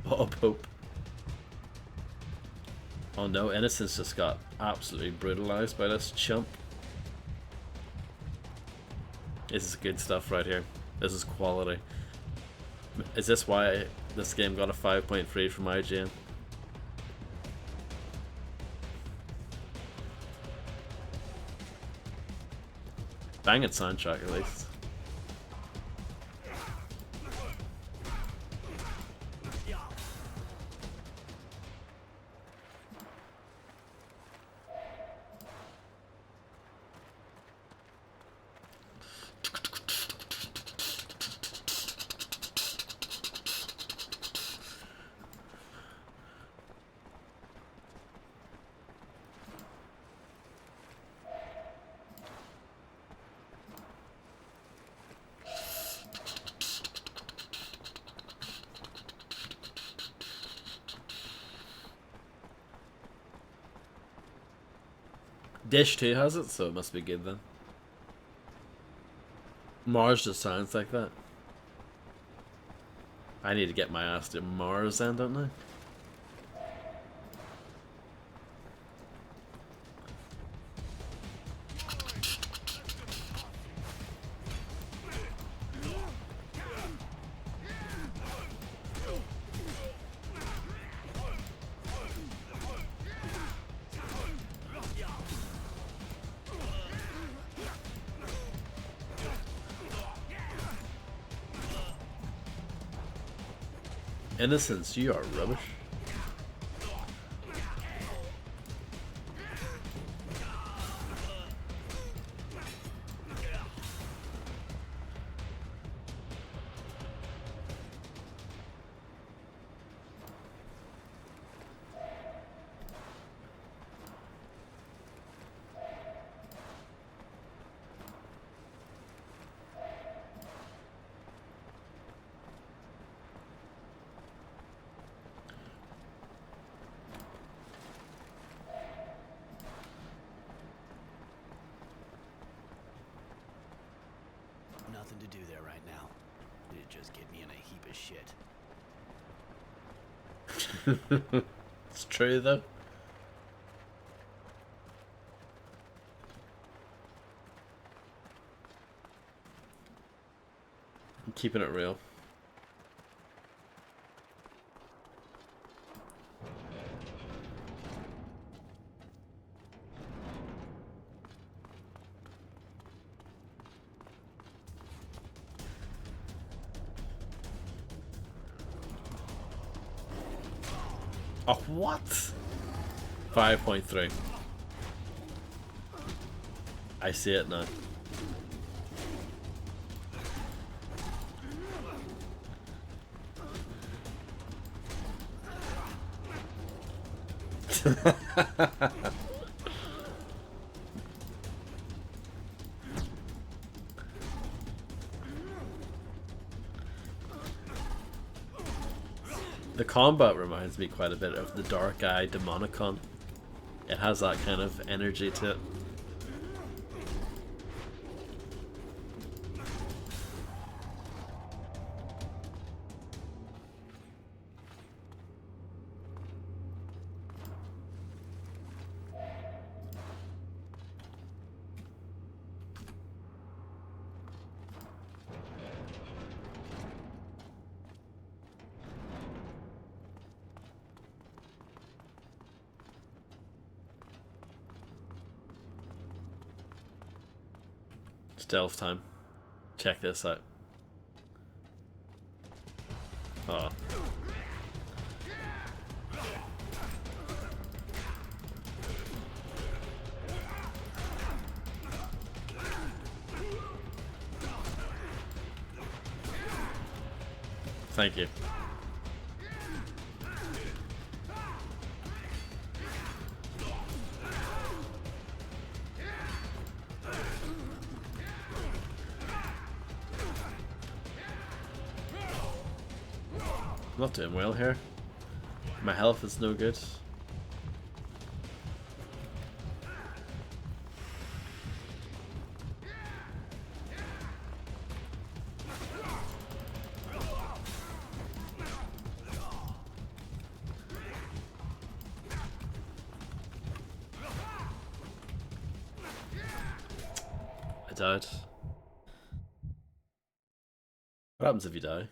Bob Hope. Oh no, Innocence just got absolutely brutalized by this chump. This is good stuff right here. This is quality. Is this why this game got a 5.3 from IGN? Banging soundtrack at least. Dish 2 has it, so it must be good then. Mars just sounds like that. I need to get my ass to Mars then, don't I? Innocence, you are rubbish. Nothing to do there right now. It'd just get me in a heap of shit. It's true though. I'm keeping it real. Oh, what? 5.3. I see it now. The combat reminds me quite a bit of the Dark Eye Demonicon. It has that kind of energy to it. Stealth time. Check this out. Oh. Thank you. I'm not doing well here. My health is no good. I died. What happens if you die?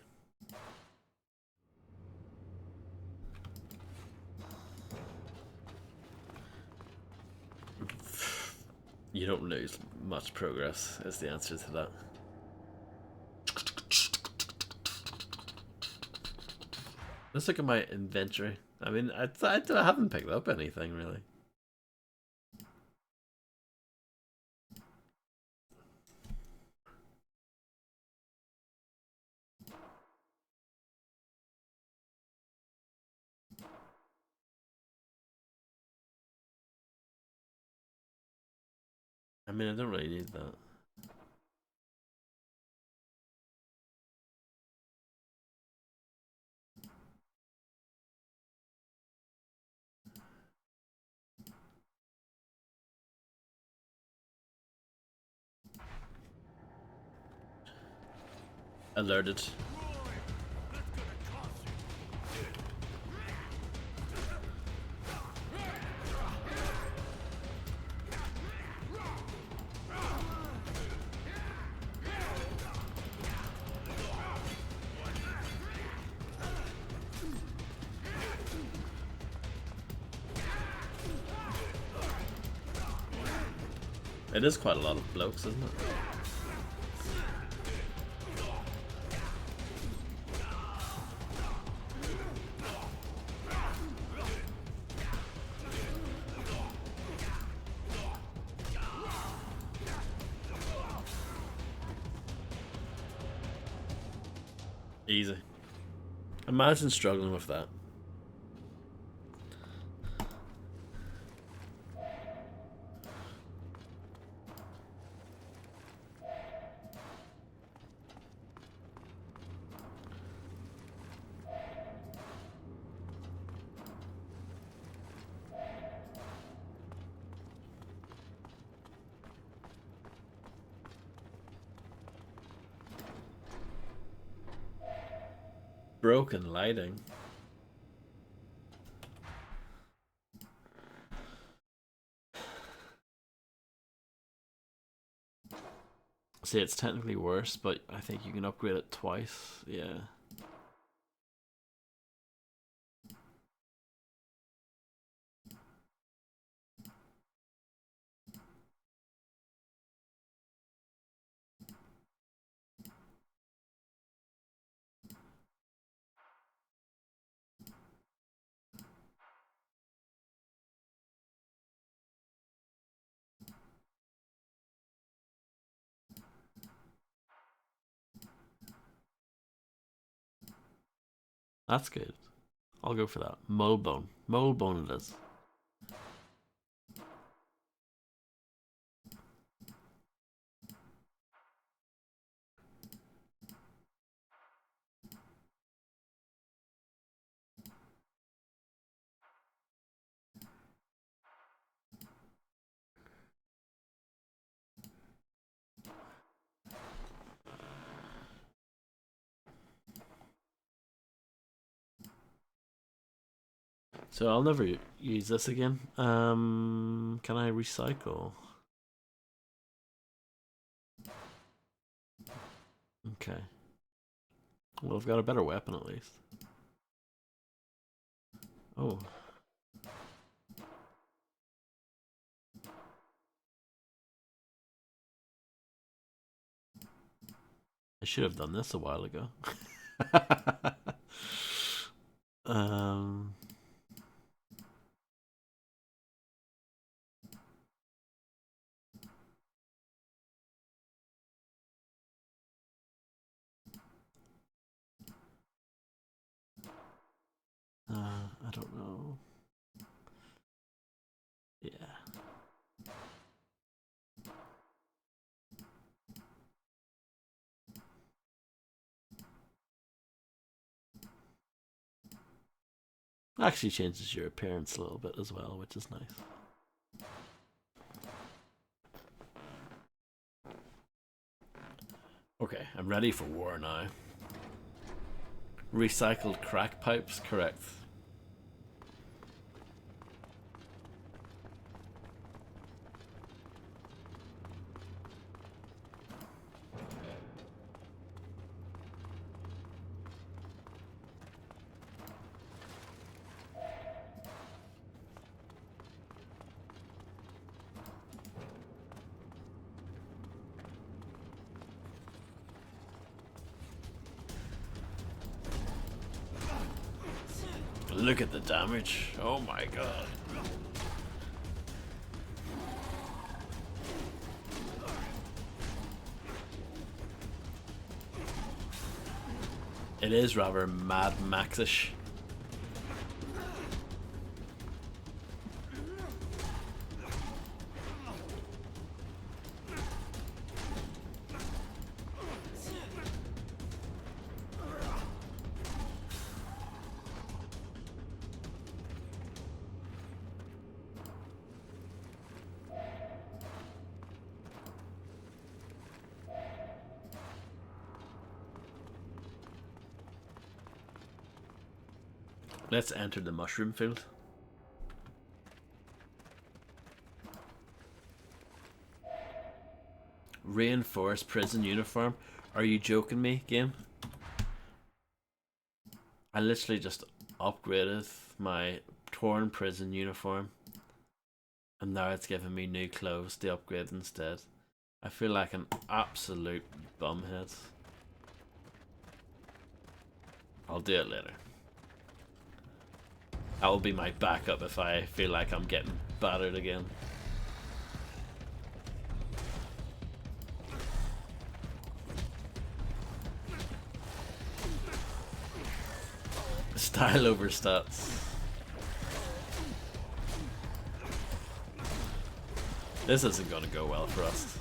You don't lose much progress, is the answer to that. Let's look at my inventory. I mean, I haven't picked up anything really. I mean, I don't really need that. Alerted. It is quite a lot of blokes, isn't it? Easy. Imagine struggling with that. Broken lighting. See, it's technically worse, but I think you can upgrade it twice. Yeah. That's good. I'll go for that. Molebone. Molebone it is. So I'll never use this again. Can I recycle? Okay. Well, I've got a better weapon at least. Oh. I should have done this a while ago. I don't know. Yeah. Actually changes your appearance a little bit as well, which is nice. Okay, I'm ready for war now. Recycled crack pipes, correct. Look at the damage. Oh my god. It is rather Mad Max-ish. Let's enter the mushroom field. Reinforced prison uniform. Are you joking me, game? I literally just upgraded my torn prison uniform, and now it's giving me new clothes to upgrade instead. I feel like an absolute bumhead. I'll do it later. That will be my backup if I feel like I'm getting battered again. Style over stats. This isn't gonna go well for us.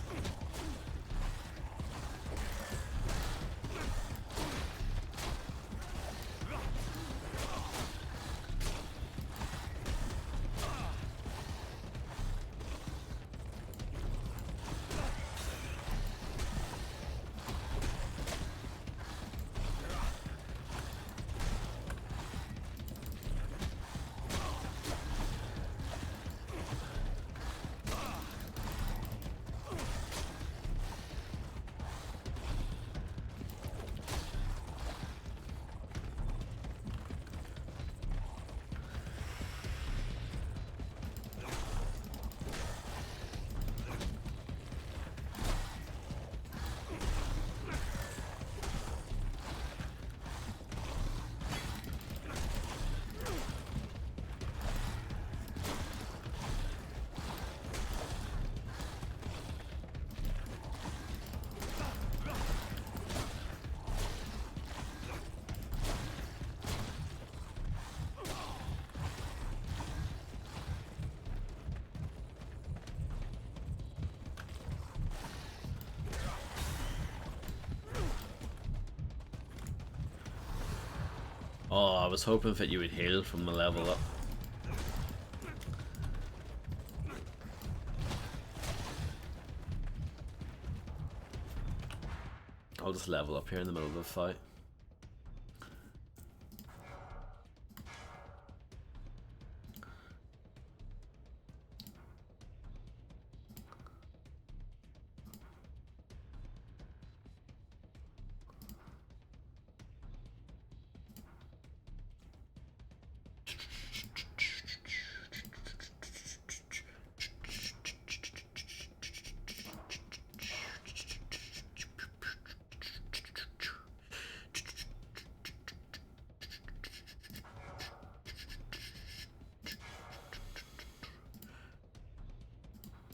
Oh, I was hoping that you would heal from the level up. I'll just level up here in the middle of the fight.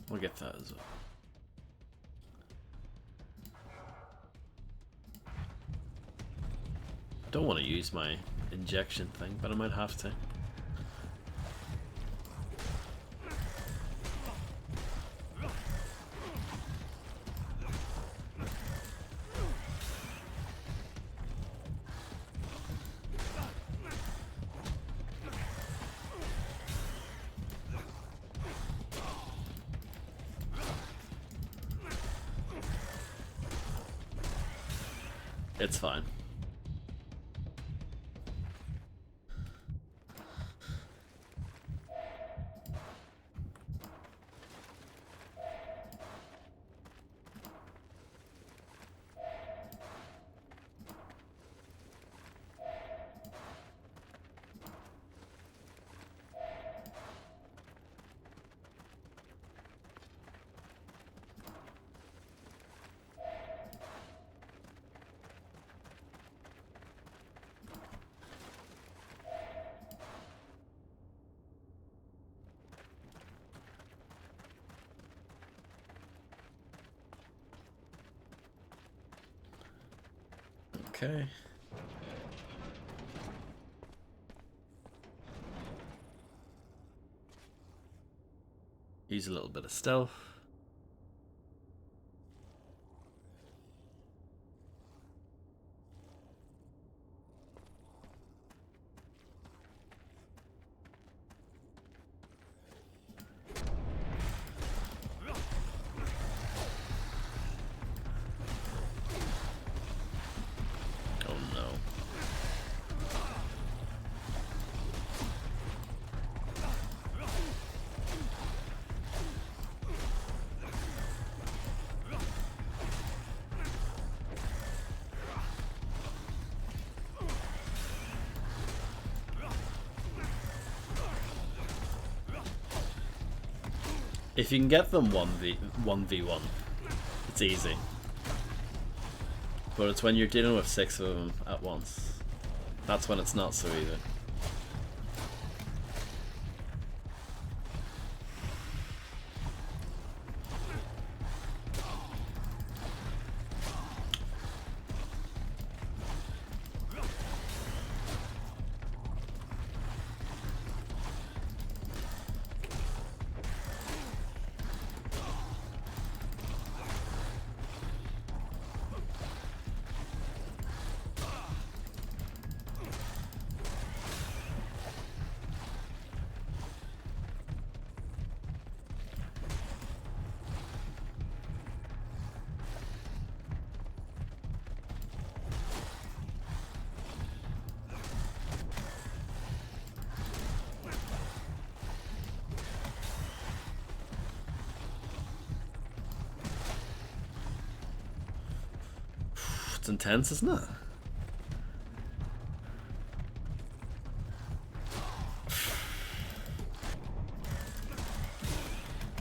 We'll get that as well. I don't want to use my injection thing, but I might have to. It's fine. Okay. Use a little bit of stealth. If you can get them 1v1, it's easy. But it's when you're dealing with 6 of them at once. That's when it's not so easy. It's intense, isn't it?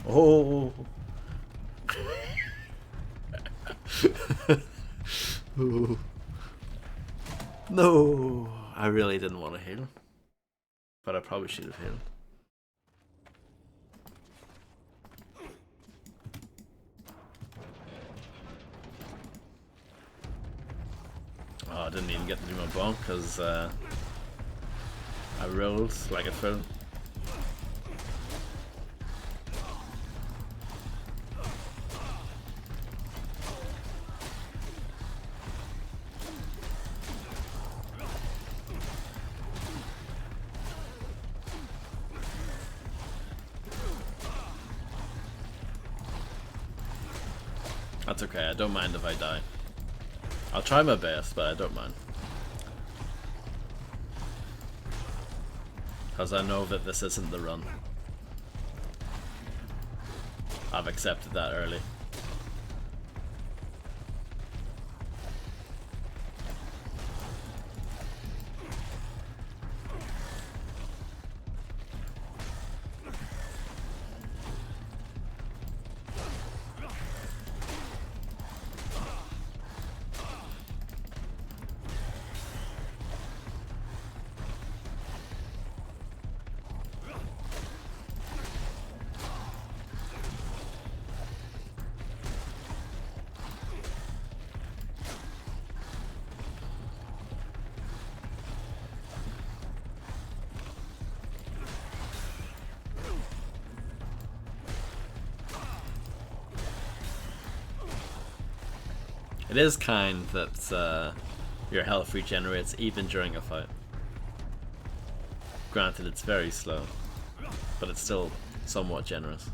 Oh. No, I really didn't want to heal, but I probably should have healed. Oh, I didn't even get to do my bonk because I rolled like a fool. That's okay, I don't mind if I die. I'll try my best, but I don't mind. Because I know that this isn't the run. I've accepted that early. It is kind that your health regenerates even during a fight. Granted, it's very slow, but it's still somewhat generous.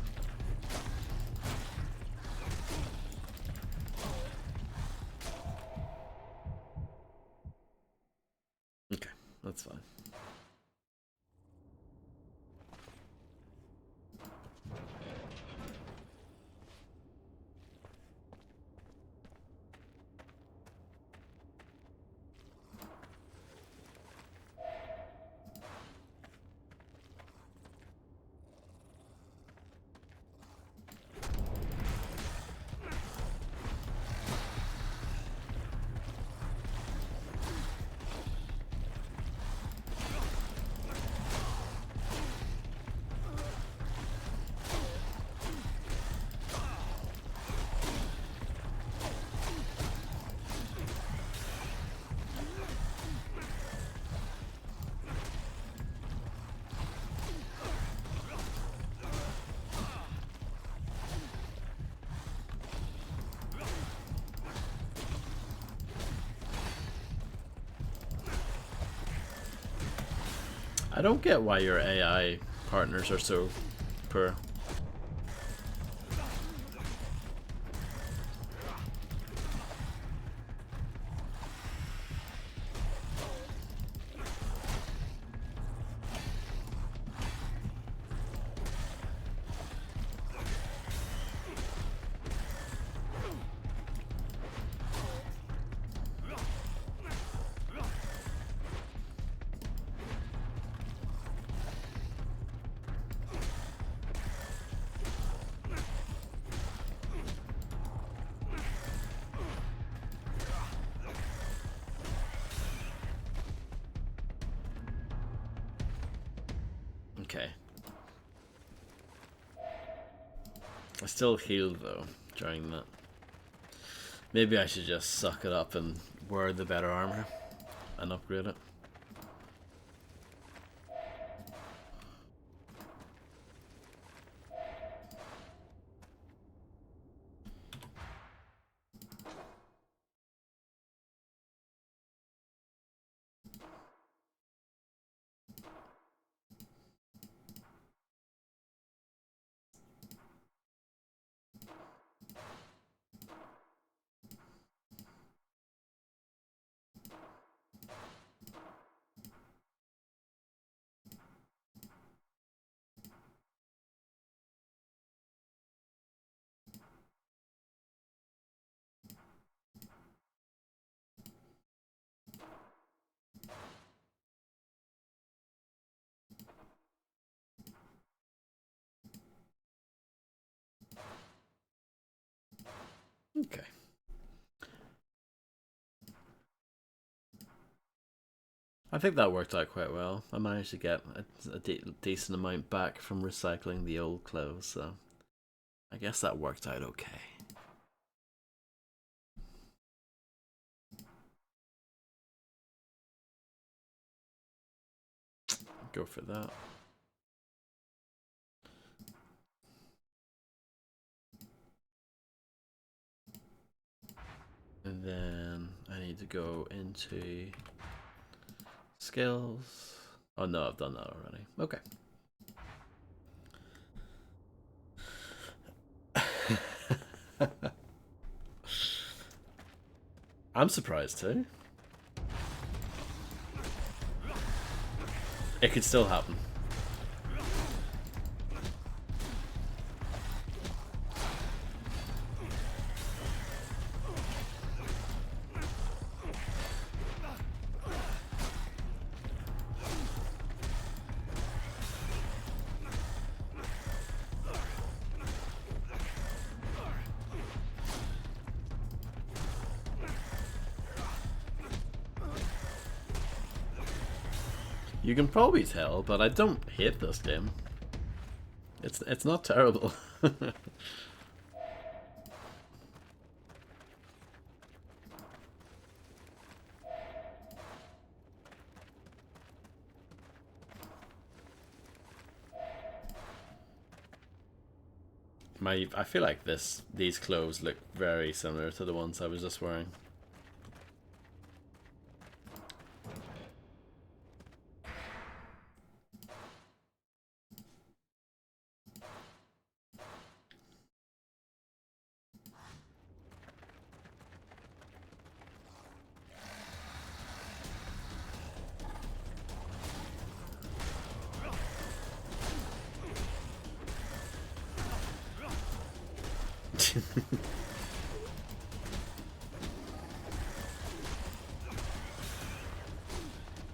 I don't get why your AI partners are so poor. Okay. I still healed though during that. Maybe I should just suck it up and wear the better armor and upgrade it. Okay. I think that worked out quite well. I managed to get a decent amount back from recycling the old clothes, so I guess that worked out okay. Go for that. And then I need to go into skills. Oh no, I've done that already. Okay. I'm surprised too. It could still happen. You can probably tell, but I don't hate this game. It's not terrible. I feel like these clothes look very similar to the ones I was just wearing.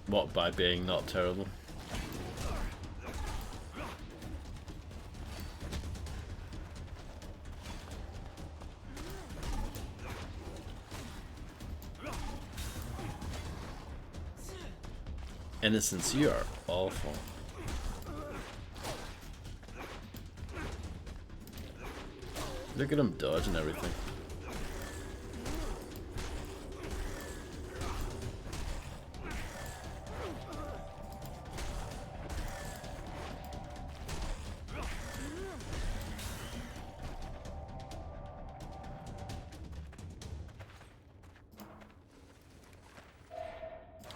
What, by being not terrible? Innocence, you are awful. Look at him dodge and everything.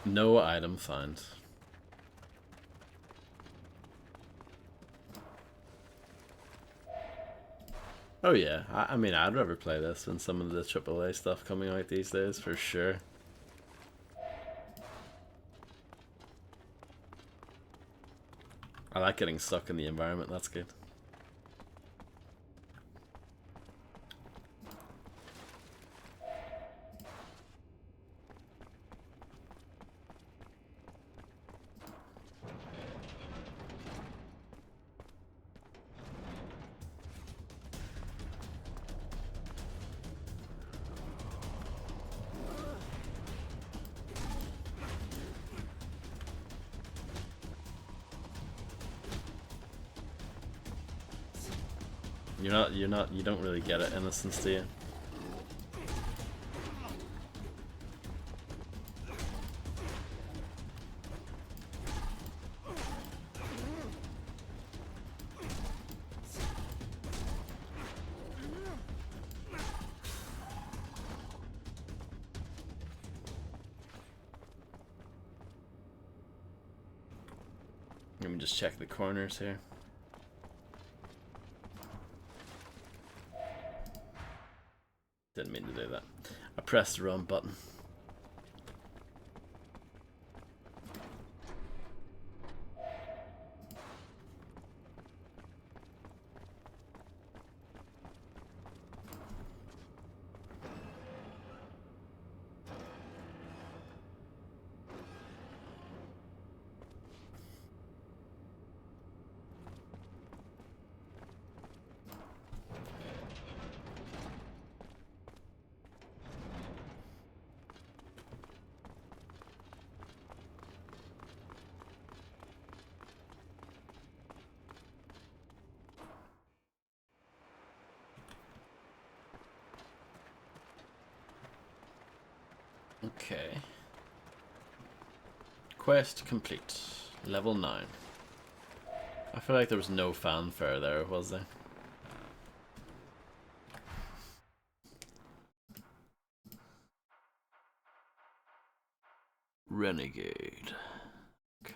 No item found. Oh yeah, I mean, I'd rather play this than some of the AAA stuff coming out these days, for sure. I like getting stuck in the environment, that's good. You don't really get it, Innocence, do you? Let me just check the corners here. Didn't mean to do that. I pressed the wrong button. Okay. Quest complete. Level 9. I feel like there was no fanfare there, was there? Renegade. Okay.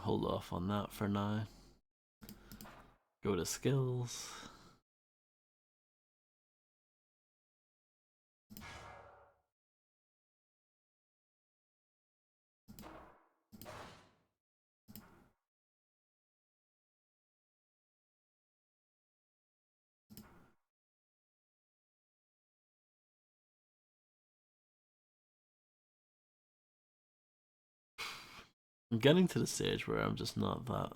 Hold off on that for now. Go to skills. I'm getting to the stage where I'm just not that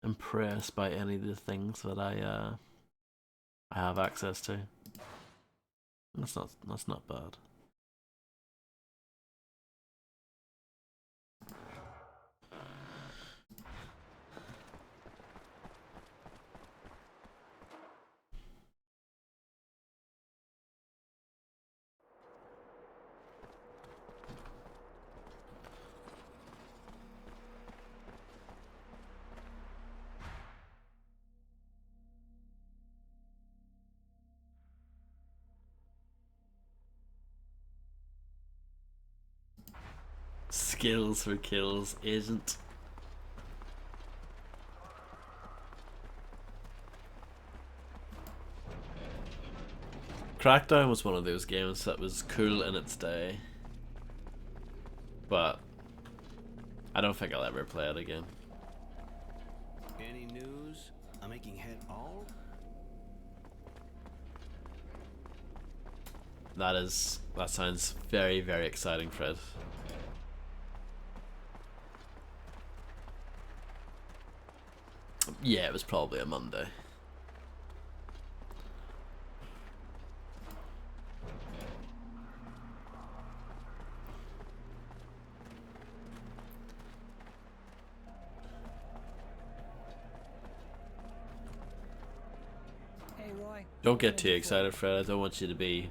impressed by any of the things that I have access to. That's not bad. Skills for kills, agent. Crackdown was one of those games that was cool in its day, but I don't think I'll ever play it again. Any news? I'm making head all? That sounds very, very exciting, Fred. Yeah, it was probably a Monday. Hey, Roy. Don't get too excited, Fred. I don't want you to be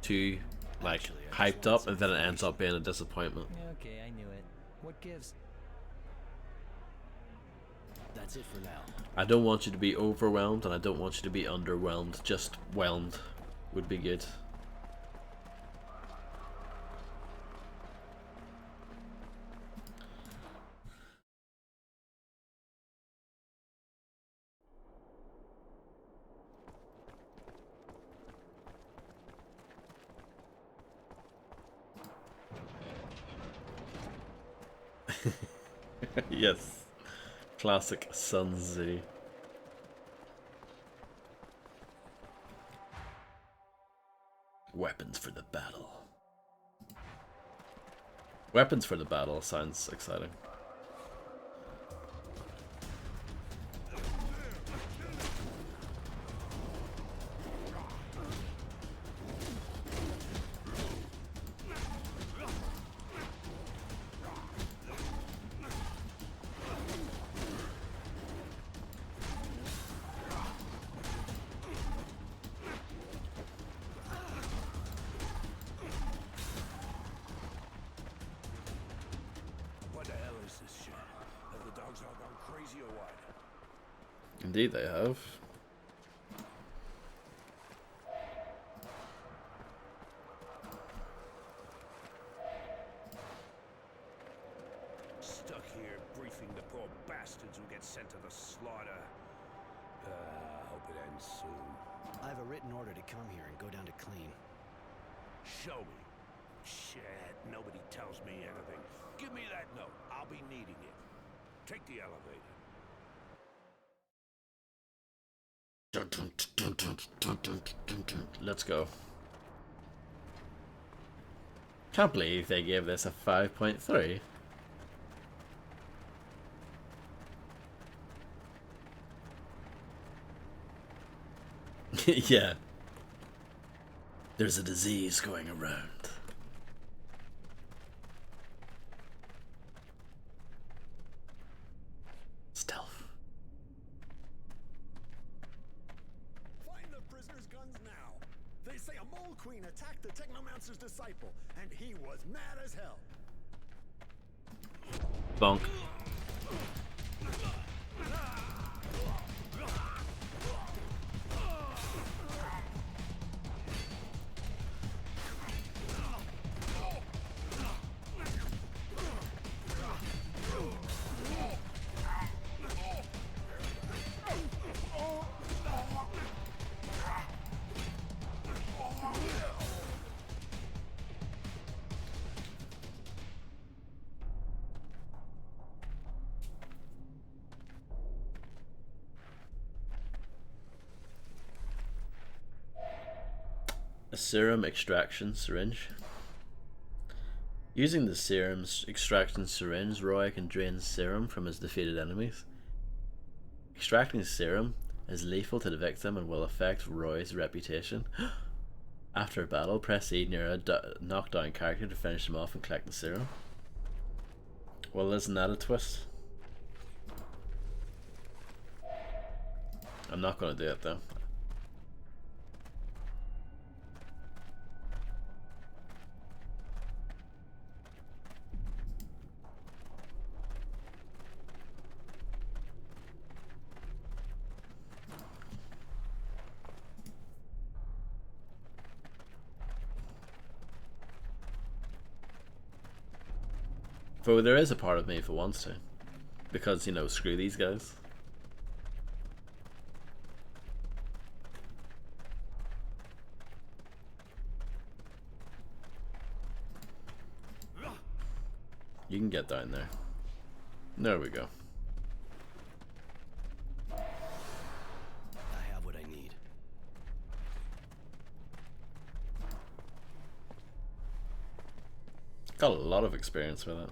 too like Actually, I just hyped want up, and then it ends up being a disappointment. Okay, I knew it. What gives? That's it for now. I don't want you to be overwhelmed, and I don't want you to be underwhelmed. Just whelmed would be good. Yes. Classic Sun Tzu. Weapons for the battle. Weapons for the battle sounds exciting. What the hell is this shit? Have the dogs all gone crazy or what? Indeed they have. Stuck here briefing the poor bastards who get sent to the slaughter. Hope it ends soon. I have a written order to come here and go down to clean. Show me. Shit, nobody tells me anything. Give me that note. I'll be needing it. Take the elevator. Let's go. Can't believe they gave this a 5.3. Yeah. There's a disease going around. Stealth. Find the prisoner's guns now. They say a mole queen attacked the Technomancer's disciple, and he was mad as hell. Bonk. A serum extraction syringe. Using the serum extraction syringe, Roy can drain serum from his defeated enemies. Extracting serum is lethal to the victim and will affect Roy's reputation. After a battle, press E near a knockdown character to finish him off and collect the serum. Well, isn't that a twist? I'm not going to do it though. Though there is a part of me if it wants to. Because, you know, screw these guys. You can get down there. There we go. I have what I need. Got a lot of experience with it.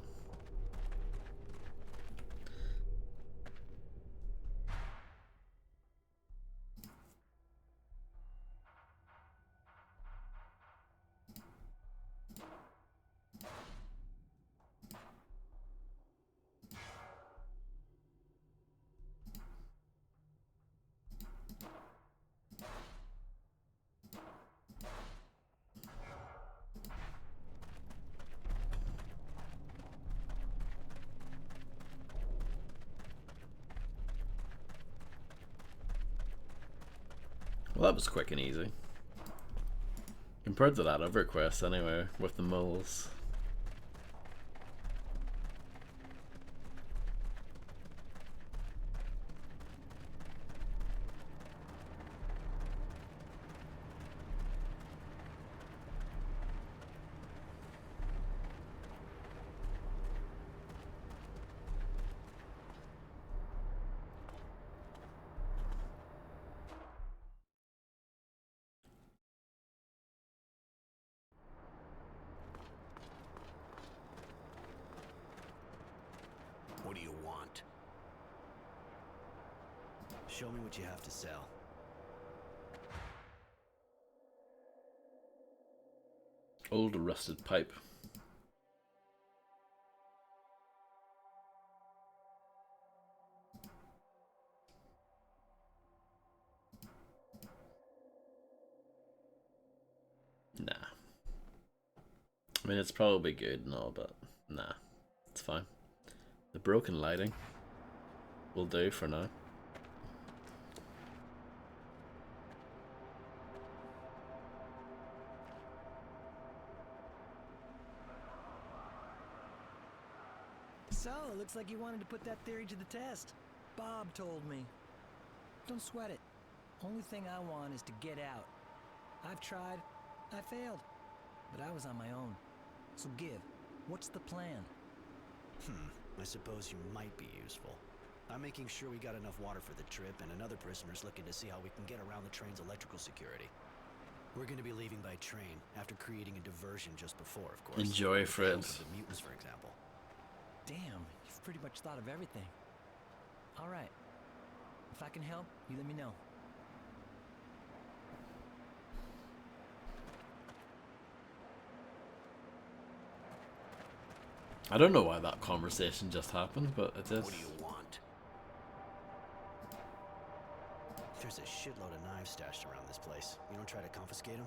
Well, that was quick and easy. Compared to that other quest, anyway, with the moles. What do you want? Show me what you have to sell. Old rusted pipe. Nah. I mean, it's probably good and all, but nah, it's fine. The broken lighting will do for now. So, it looks like you wanted to put that theory to the test. Bob told me. Don't sweat it. Only thing I want is to get out. I've tried. I failed. But I was on my own. So give. What's the plan? I suppose you might be useful. I'm making sure we got enough water for the trip, and another prisoner's looking to see how we can get around the train's electrical security. We're going to be leaving by train, after creating a diversion just before, of course. Enjoy, Fred. The mutants, for example. Damn, you've pretty much thought of everything. Alright. If I can help, you let me know. I don't know why that conversation just happened, but it is. What do you want? There's a shitload of knives stashed around this place. You don't try to confiscate them?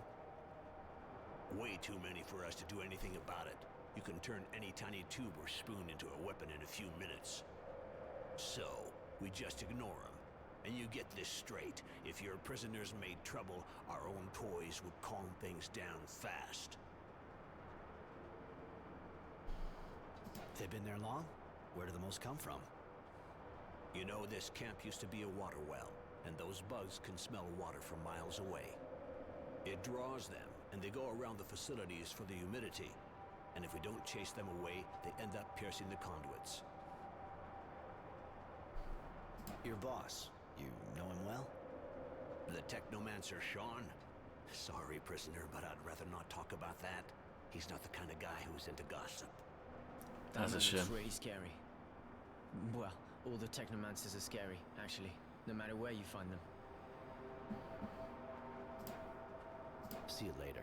Way too many for us to do anything about it. You can turn any tiny tube or spoon into a weapon in a few minutes. So, we just ignore them. And you get this straight. If your prisoners made trouble, our own toys would calm things down fast. They've been there long? Where do the most come from? You know, this camp used to be a water well, and those bugs can smell water from miles away. It draws them, and they go around the facilities for the humidity. And if we don't chase them away, they end up piercing the conduits. Your boss, you know him well? The Technomancer Sean? Sorry, prisoner, but I'd rather not talk about that. He's not the kind of guy who's into gossip. That's a shame. It's really scary. Well, all the Technomancers are scary, actually, no matter where you find them. See you later.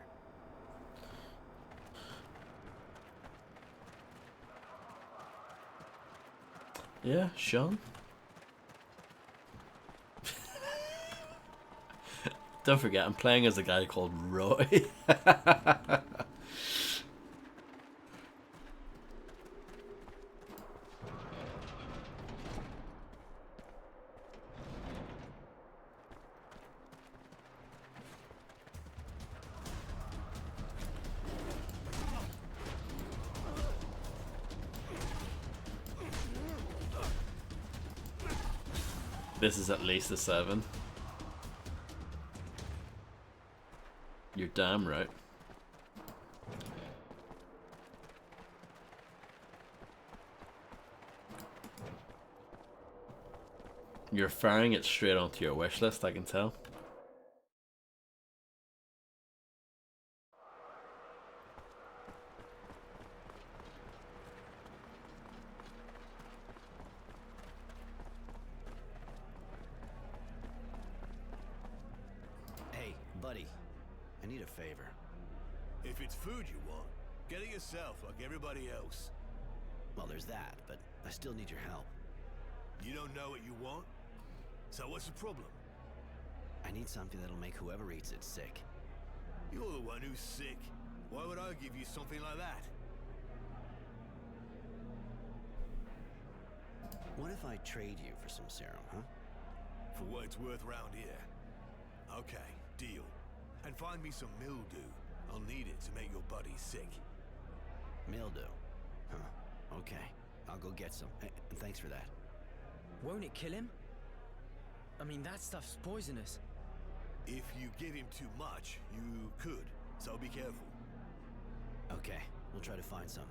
Yeah, Sean. Don't forget, I'm playing as a guy called Roy. This is at least a 7. You're damn right. You're firing it straight onto your wish list, I can tell. Hey, buddy. I need a favor. If it's food you want, get it yourself like everybody else. Well, there's that, but I still need your help. You don't know what you want? So what's the problem? I need something that'll make whoever eats it sick. You're the one who's sick. Why would I give you something like that? What if I trade you for some serum, huh? For what it's worth round here. Okay. Deal. And find me some mildew. I'll need it to make your buddy sick. Mildew? Huh. Okay. I'll go get some. Hey, and thanks for that. Won't it kill him? I mean, that stuff's poisonous. If you give him too much, you could. So be careful. Okay. We'll try to find some.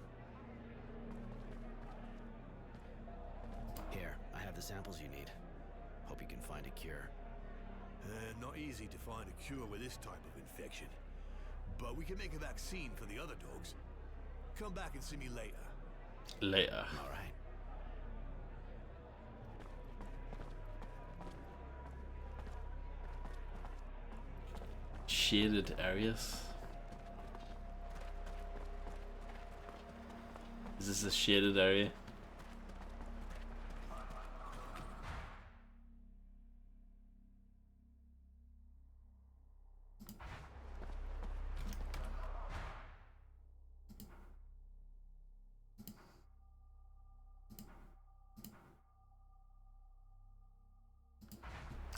Here, I have the samples you need. Hope you can find a cure. Not easy to find a cure with this type of infection. But we can make a vaccine for the other dogs. Come back and see me later. Later. All right. Shaded areas. Is this a shaded area?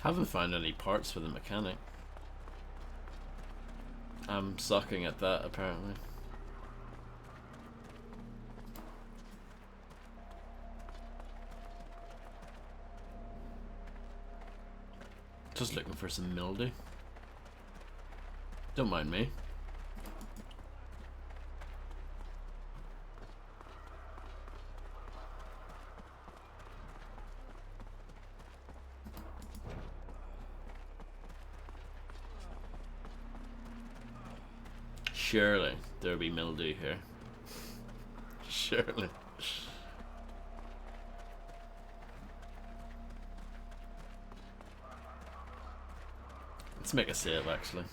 Haven't found any parts for the mechanic. I'm sucking at that apparently. Just looking for some mildew. Don't mind me. Surely there'll be mildew here. Surely. Let's make a save actually.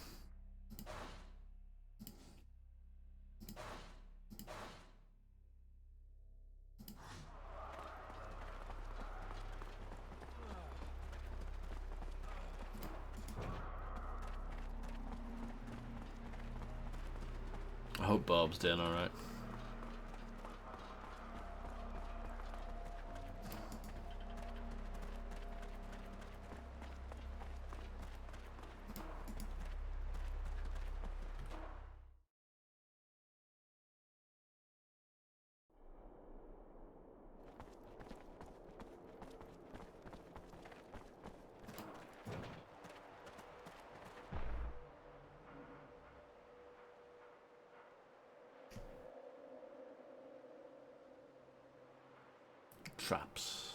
I hope Bob's doing alright. Traps.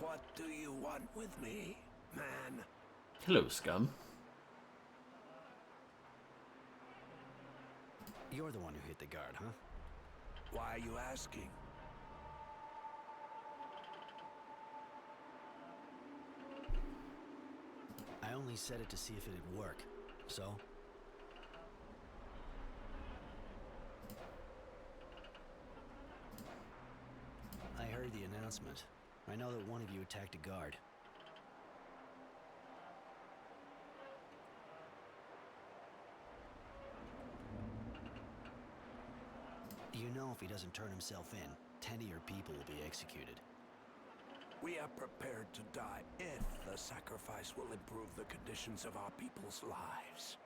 What do you want with me, man? Hello, scum. You're the one who hit the guard, huh? Why are you asking? I only said it to see if it'd work. So? I heard the announcement. I know that one of you attacked a guard. You know if he doesn't turn himself in, 10 of your people will be executed. We are prepared to die if the sacrifice will improve the conditions of our people's lives.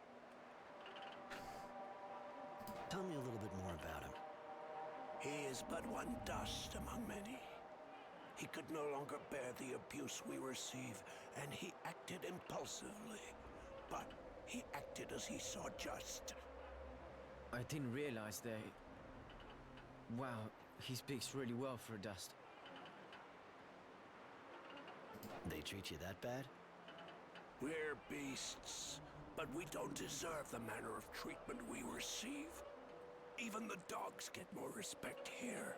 Tell me a little bit more about him. He is but one dust among many. He could no longer bear the abuse we receive, and he acted impulsively. But he acted as he saw just. I didn't realize they... Wow, he speaks really well for a dust. They treat you that bad? We're beasts, but we don't deserve the manner of treatment we receive. Even the dogs get more respect here.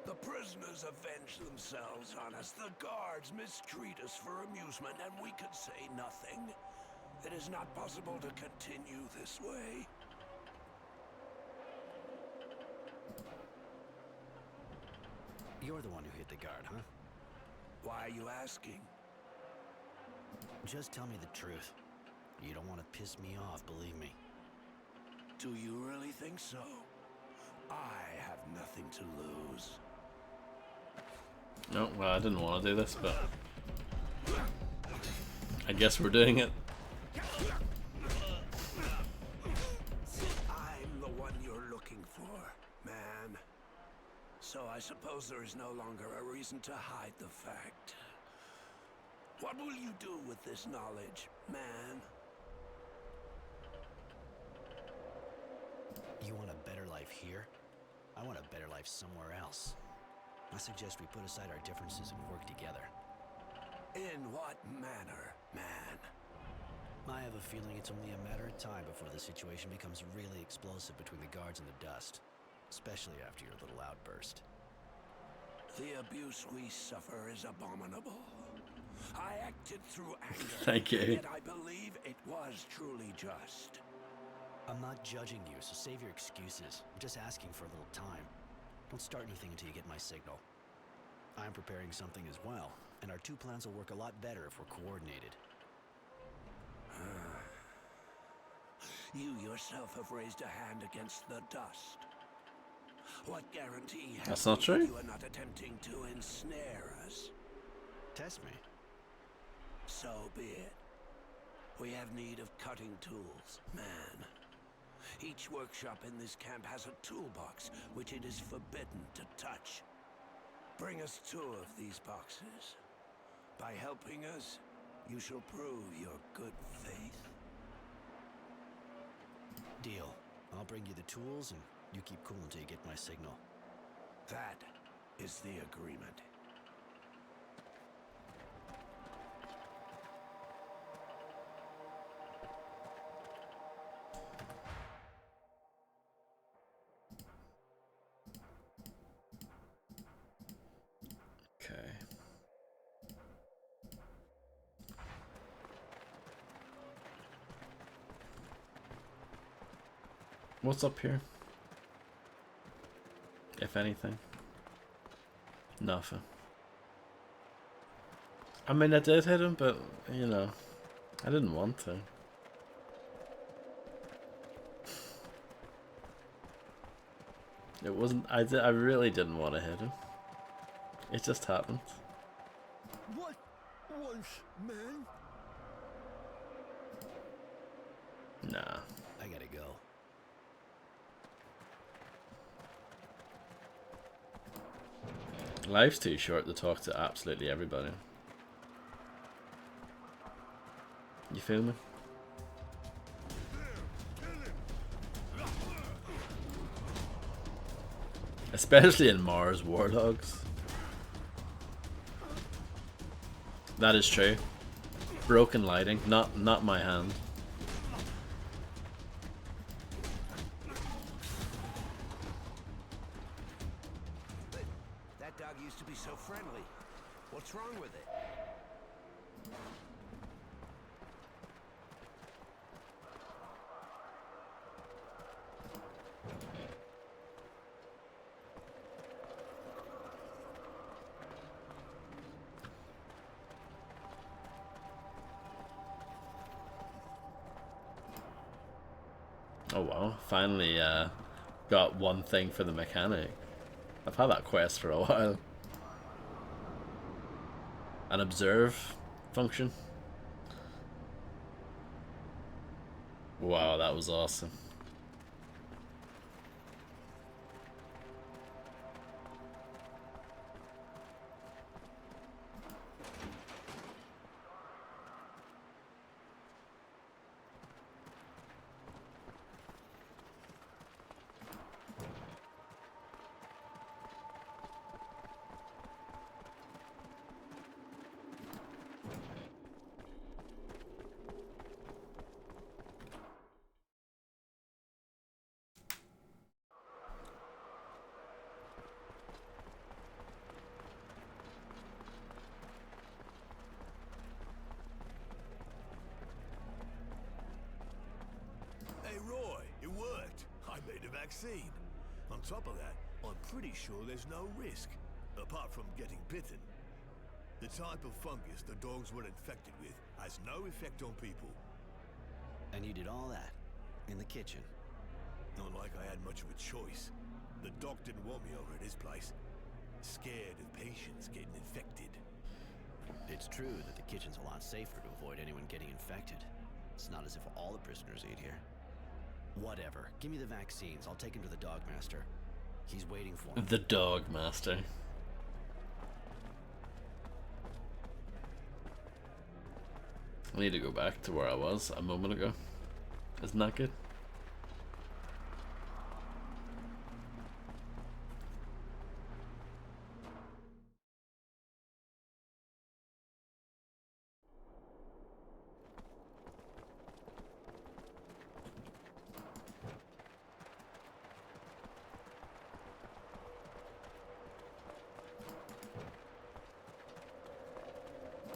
The prisoners avenge themselves on us. The guards mistreat us for amusement, and we could say nothing. It is not possible to continue this way. You're the one who hit the guard, huh? Why are you asking? Just tell me the truth. You don't want to piss me off, believe me. Do you really think so? I have nothing to lose. No, well, I didn't want to do this, but I guess we're doing it. I'm the one you're looking for, man. So I suppose there is no longer a reason to hide the fact. What will you do with this knowledge, man? You want a better life here? I want a better life somewhere else. I suggest we put aside our differences and work together. In what manner, man? I have a feeling it's only a matter of time before the situation becomes really explosive between the guards and the dust. Especially after your little outburst. The abuse we suffer is abominable. I acted through anger. Thank you. Yet I believe it was truly just. I'm not judging you, so save your excuses. I'm just asking for a little time. Don't start anything until you get my signal. I'm preparing something as well, and our two plans will work a lot better if we're coordinated. You yourself have raised a hand against the dust. What guarantee have That's not we true. that you are not attempting to ensnare us? Test me. So be it. We have need of cutting tools, man. Each workshop in this camp has a toolbox which it is forbidden to touch. Bring us 2 of these boxes. By helping us, you shall prove your good faith. Deal. I'll bring you the tools, and you keep cool until you get my signal. That is the agreement. Okay. What's up here? If anything. Nothing. I mean, I did hit him, but, you know, I didn't want to. It wasn't, I really didn't want to hit him. It just happened. What was, man? Nah. I gotta go. Life's too short to talk to absolutely everybody. You feel me? Especially in Mars War Dogs. That is true. Broken lighting, not my hand. That dog used to be so friendly. What's wrong with it? Oh wow, finally got one thing for the mechanic. I've had that quest for a while. An observe function. Wow, that was awesome. Hey Roy, it worked. I made a vaccine. On top of that, I'm pretty sure there's no risk. apart from getting bitten. The type of fungus the dogs were infected with has no effect on people. And you did all that in the kitchen? Not like I had much of a choice. The doc didn't want me over at his place. Scared of patients getting infected. It's true that the kitchen's a lot safer to avoid anyone getting infected. It's not as if all the prisoners eat here. Whatever. Give me the vaccines. I'll take him to the dog master. He's waiting for me. The dog master. I need to go back to where I was a moment ago. Isn't that good?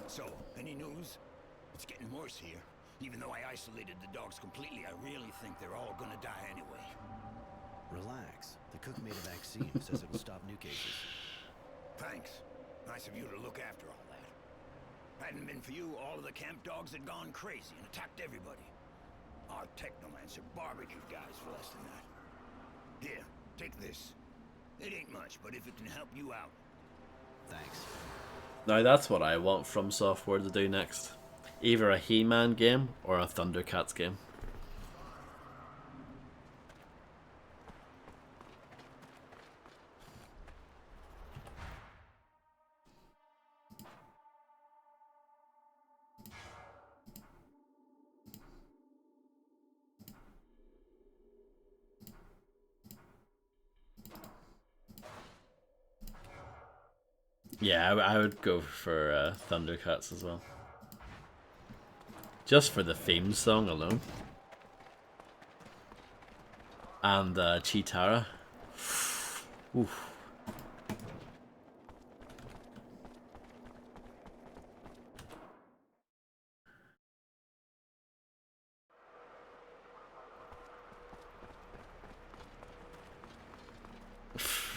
So, any news? It's getting worse here. Even though I isolated the dogs completely, I really think they're all gonna die anyway. Relax. The cook made a vaccine. Says it'll stop new cases. Thanks. Nice of you to look after all that. Hadn't been for you, all of the camp dogs had gone crazy and attacked everybody. Our technomancer barbecued guys for less than that. Here, take this. It ain't much, but if it can help you out. Thanks. Now that's what I want From Software to do next. Either a He-Man game or a Thundercats game. Yeah, I would go for Thundercats as well. Just for the theme song alone. And Chitara. Oof.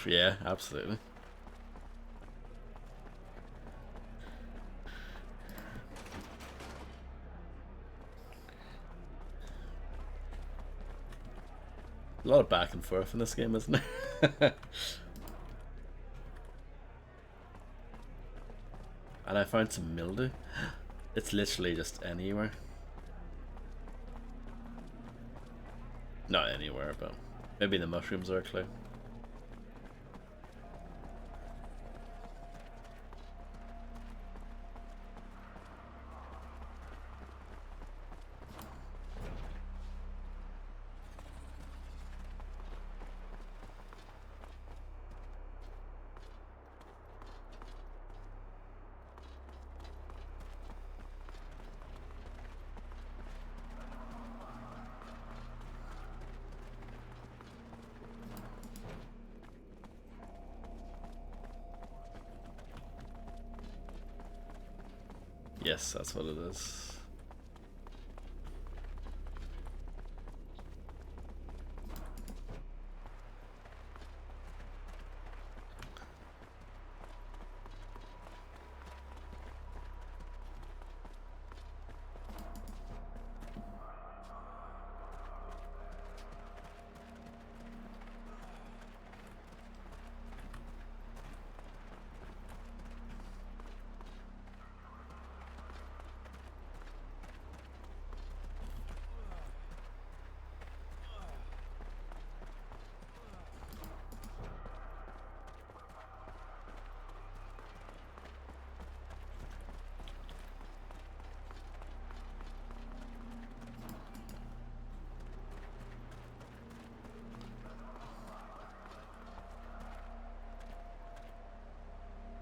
Yeah, absolutely. A lot of back and forth in this game, isn't there? And I found some mildew. It's literally just anywhere. Not anywhere, but maybe the mushrooms are a clue. Yes, that's what it is.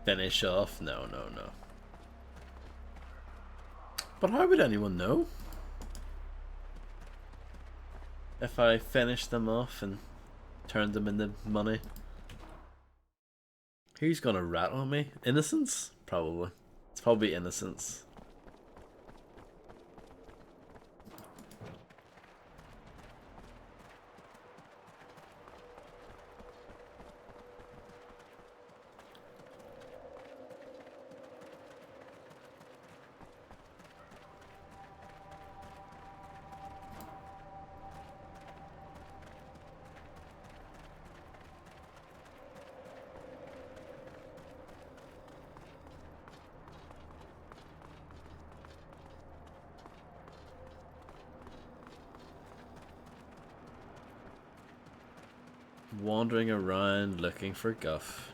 Finish off? No, no, no. But how would anyone know? If I finish them off and turn them into money? Who's gonna rat on me? Innocence? Probably. It's probably Innocence. wandering around looking for guff.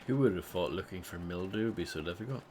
Who would have thought looking for mildew would be so difficult?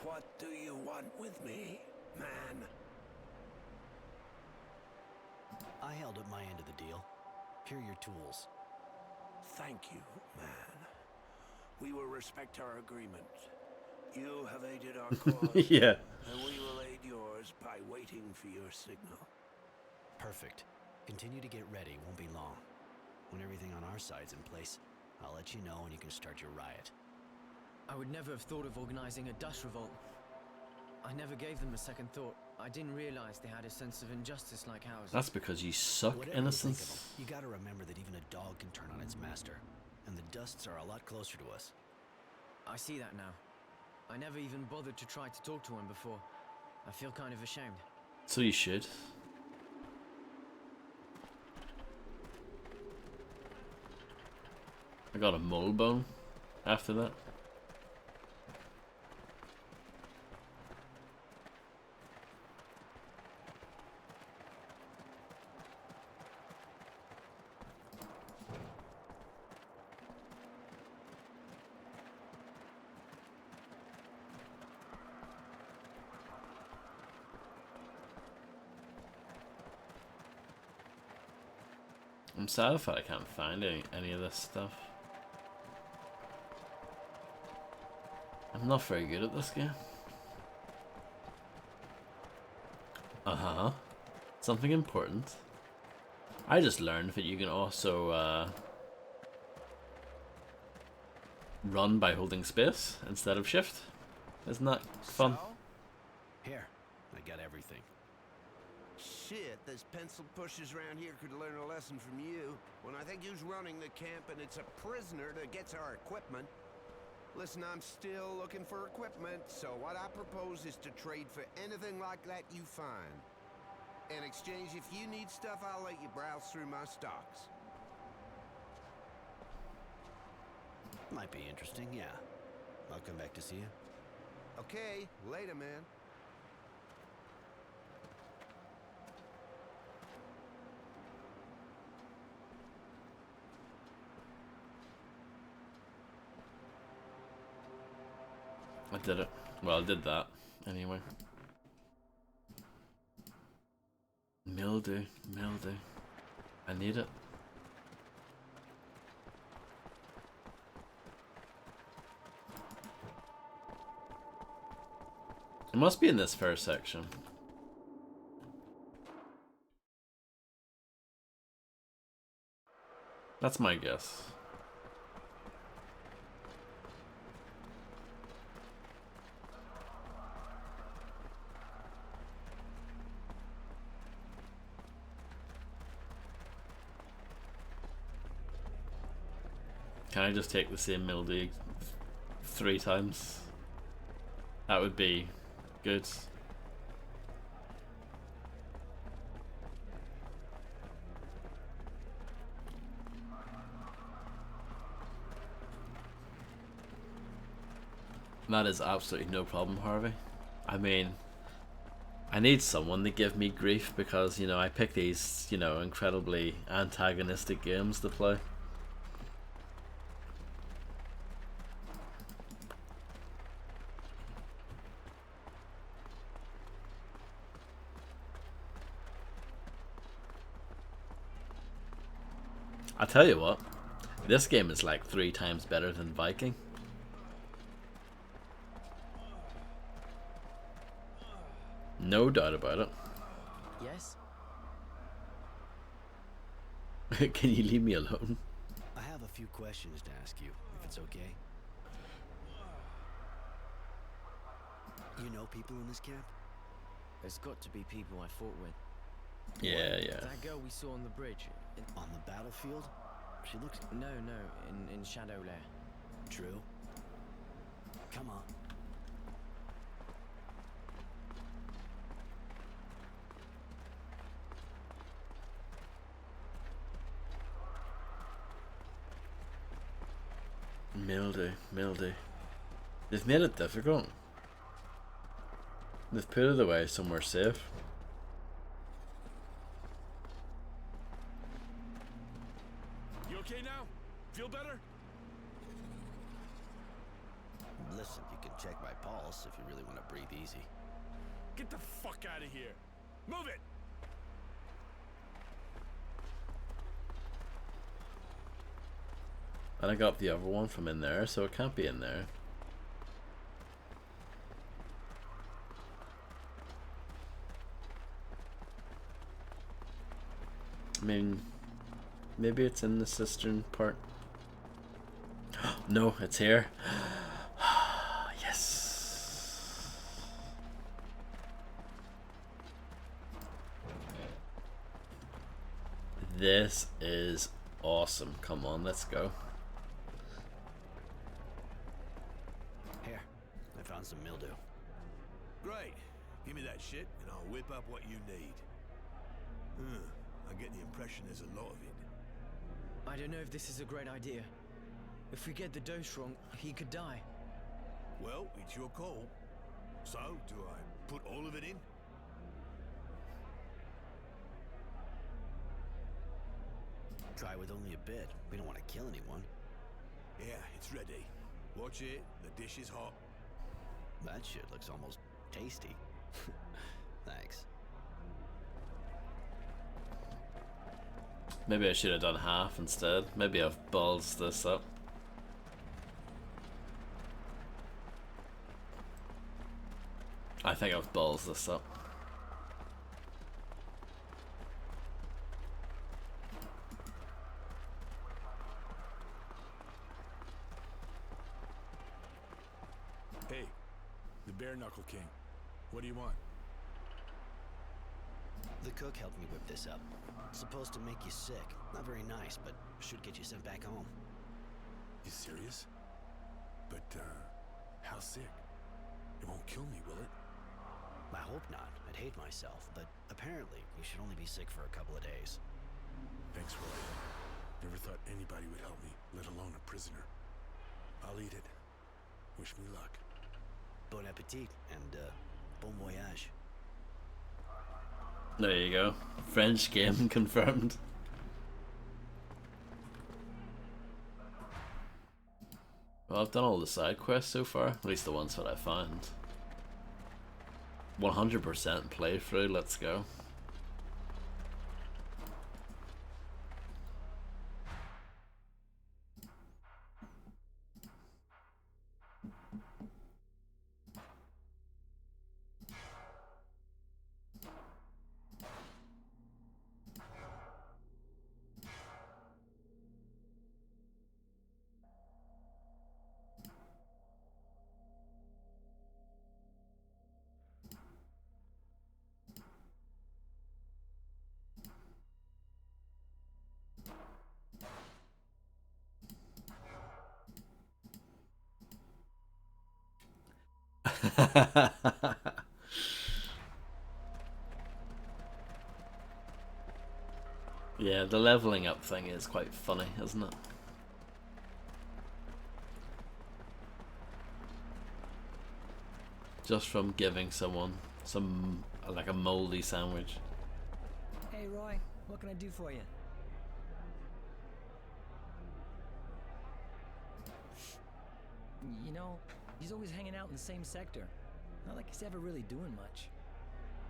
What do you want with me, man? I held up my end of the deal. Here are your tools. Thank you, man. We will respect our agreement. You have aided our cause. Yeah. And we will aid yours by waiting for your signal. Perfect. Continue to get ready, won't be long. When everything on our side's in place, I'll let you know and you can start your riot. I would never have thought of organizing a dust revolt. I never gave them a second thought. I didn't realize they had a sense of injustice like ours. That's because you suck, Whatever Innocence. you think of 'em, you gotta remember that even a dog can turn on its master. And the Dusts are a lot closer to us. I see that now. I never even bothered to try to talk to one before. I feel kind of ashamed. So you should. I got a mole bone after that. I'm sad if I can't find any of this stuff. I'm not very good at this game. Something important. I just learned that you can also run by holding space instead of shift. Isn't that fun? Here, I got everything. Shit, those pencil pushers around here could learn a lesson from you. When I think who's running the camp and it's a prisoner that gets our equipment. Listen, I'm still looking for equipment, so what I propose is to trade for anything like that you find. In exchange, if you need stuff, I'll let you browse through my stocks. Might be interesting, yeah. I'll come back to see you. Okay, later, man. I did it. Well, I did that anyway. Mildew, mildew. I need it. It must be in this first section. That's my guess. Can I just take the same mildew 3 times? That would be good. That is absolutely no problem, Harvey. I mean, I need someone to give me grief because, you know, I pick these, you know, incredibly antagonistic games to play. I tell you what, this game is like 3 times better than Viking. No doubt about it. Yes? Can you leave me alone? I have a few questions to ask you, if it's okay. You know people in this camp? There's got to be people I fought with. Yeah, yeah. That girl we saw on the bridge. On the battlefield? She looks... No, in Shadow Lair. True. Come on. Mildew. They've made it difficult. They've put it away somewhere safe. You okay now? Feel better? Listen, you can check my pulse if you really want to breathe easy. Get the fuck out of here. Move it! And I got the other one from in there, so it can't be in there. I mean, maybe it's in the cistern part. No, it's here. Yes. This is awesome. Come on, let's go. Here, I found some mildew. Great. Give me that shit, and I'll whip up what you need. I get the impression there's a lot of it. I don't know if this is a great idea. If we get the dose wrong, he could die. Well, it's your call. So, do I put all of it in? Try with only a bit. We don't want to kill anyone. Yeah, it's ready. Watch it. The dish is hot. That shit looks almost tasty. Thanks. Maybe I should have done half instead. Maybe I've ballsed this up. I think I've balls this up. Hey, the Bare Knuckle King. What do you want? The cook helped me whip this up. Supposed to make you sick. Not very nice, but should get you sent back home. You serious? But, how sick? It won't kill me, will it? I hope not. I'd hate myself, but apparently you should only be sick for a couple of days. Thanks, Roy. Never thought anybody would help me, let alone a prisoner. I'll eat it. Wish me luck. Bon appetit, and, bon voyage. There you go. French game confirmed. Well, I've done all the side quests so far, at least the ones that I found. 100% playthrough, let's go. Yeah, the leveling up thing is quite funny, isn't it? just from giving someone some like a moldy sandwich. Hey Roy, what can I do for you? You know, he's always hanging out in the same sector. Not like he's ever really doing much.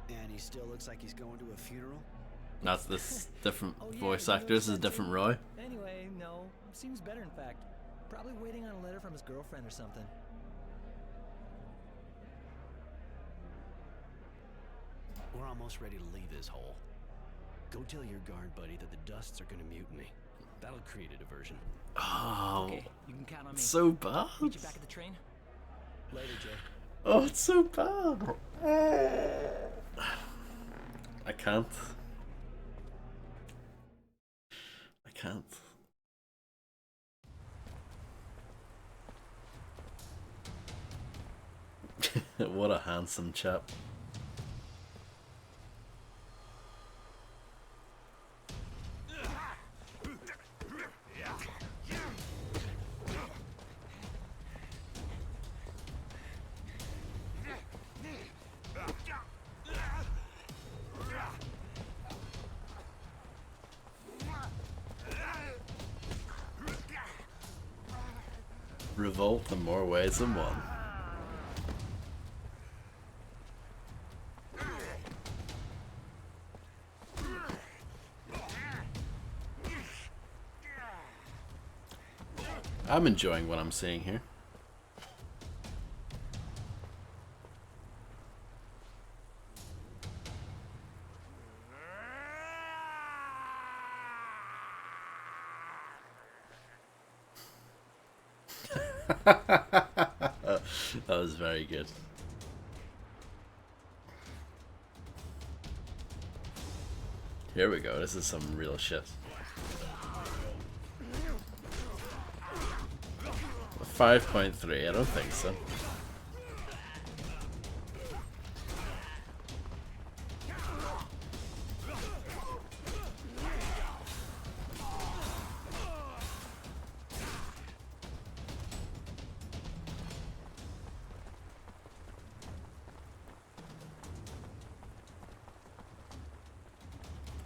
And he still looks like he's going to a funeral? That's this different Oh, yeah, voice you actors noticed is a that different too? Roy. Anyway, no. Seems better, in fact. Probably waiting on a letter from his girlfriend or something. We're almost ready to leave this hole. Go tell your guard buddy that the Dusts are gonna mutiny. That'll create a diversion. Oh, Okay, you can count on me. so bad. Meet you back at the train. Later, Jay. Oh, it's so bad. I can't. I can't. What a handsome chap. Revolt in more ways than one. I'm enjoying what I'm seeing here. That was very good. Here we go. This is some real shit. 5.3, I don't think so.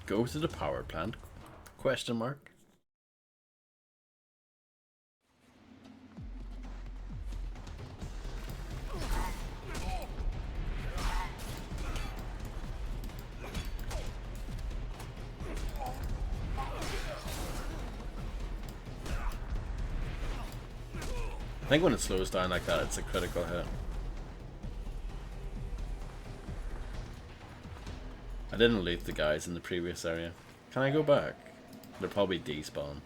Go to the power plant? Question mark. I think when it slows down like that, it's a critical hit. I didn't loot the guys in the previous area. Can I go back? They're probably despawn.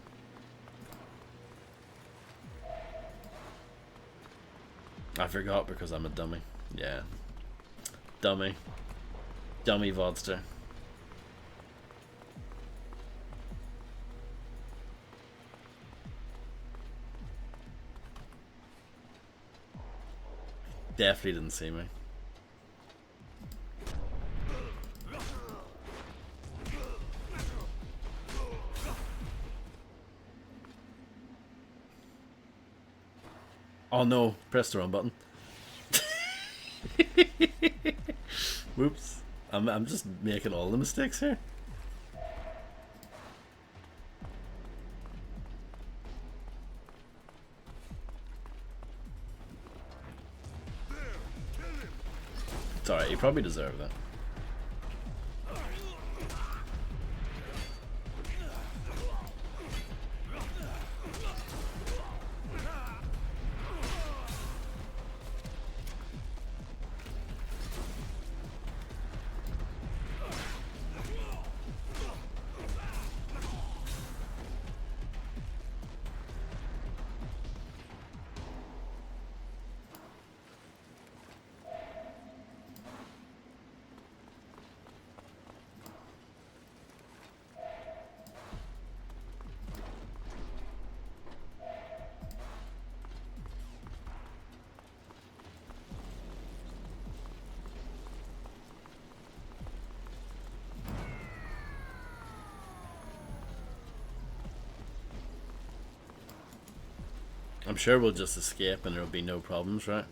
I forgot because I'm a dummy. Yeah. Dummy. Dummy vodster. Definitely didn't see me. Oh no, press the wrong button. Whoops. I'm just making all the mistakes here. It's alright, you probably deserve that. I'm sure we'll just escape and there'll be no problems, right?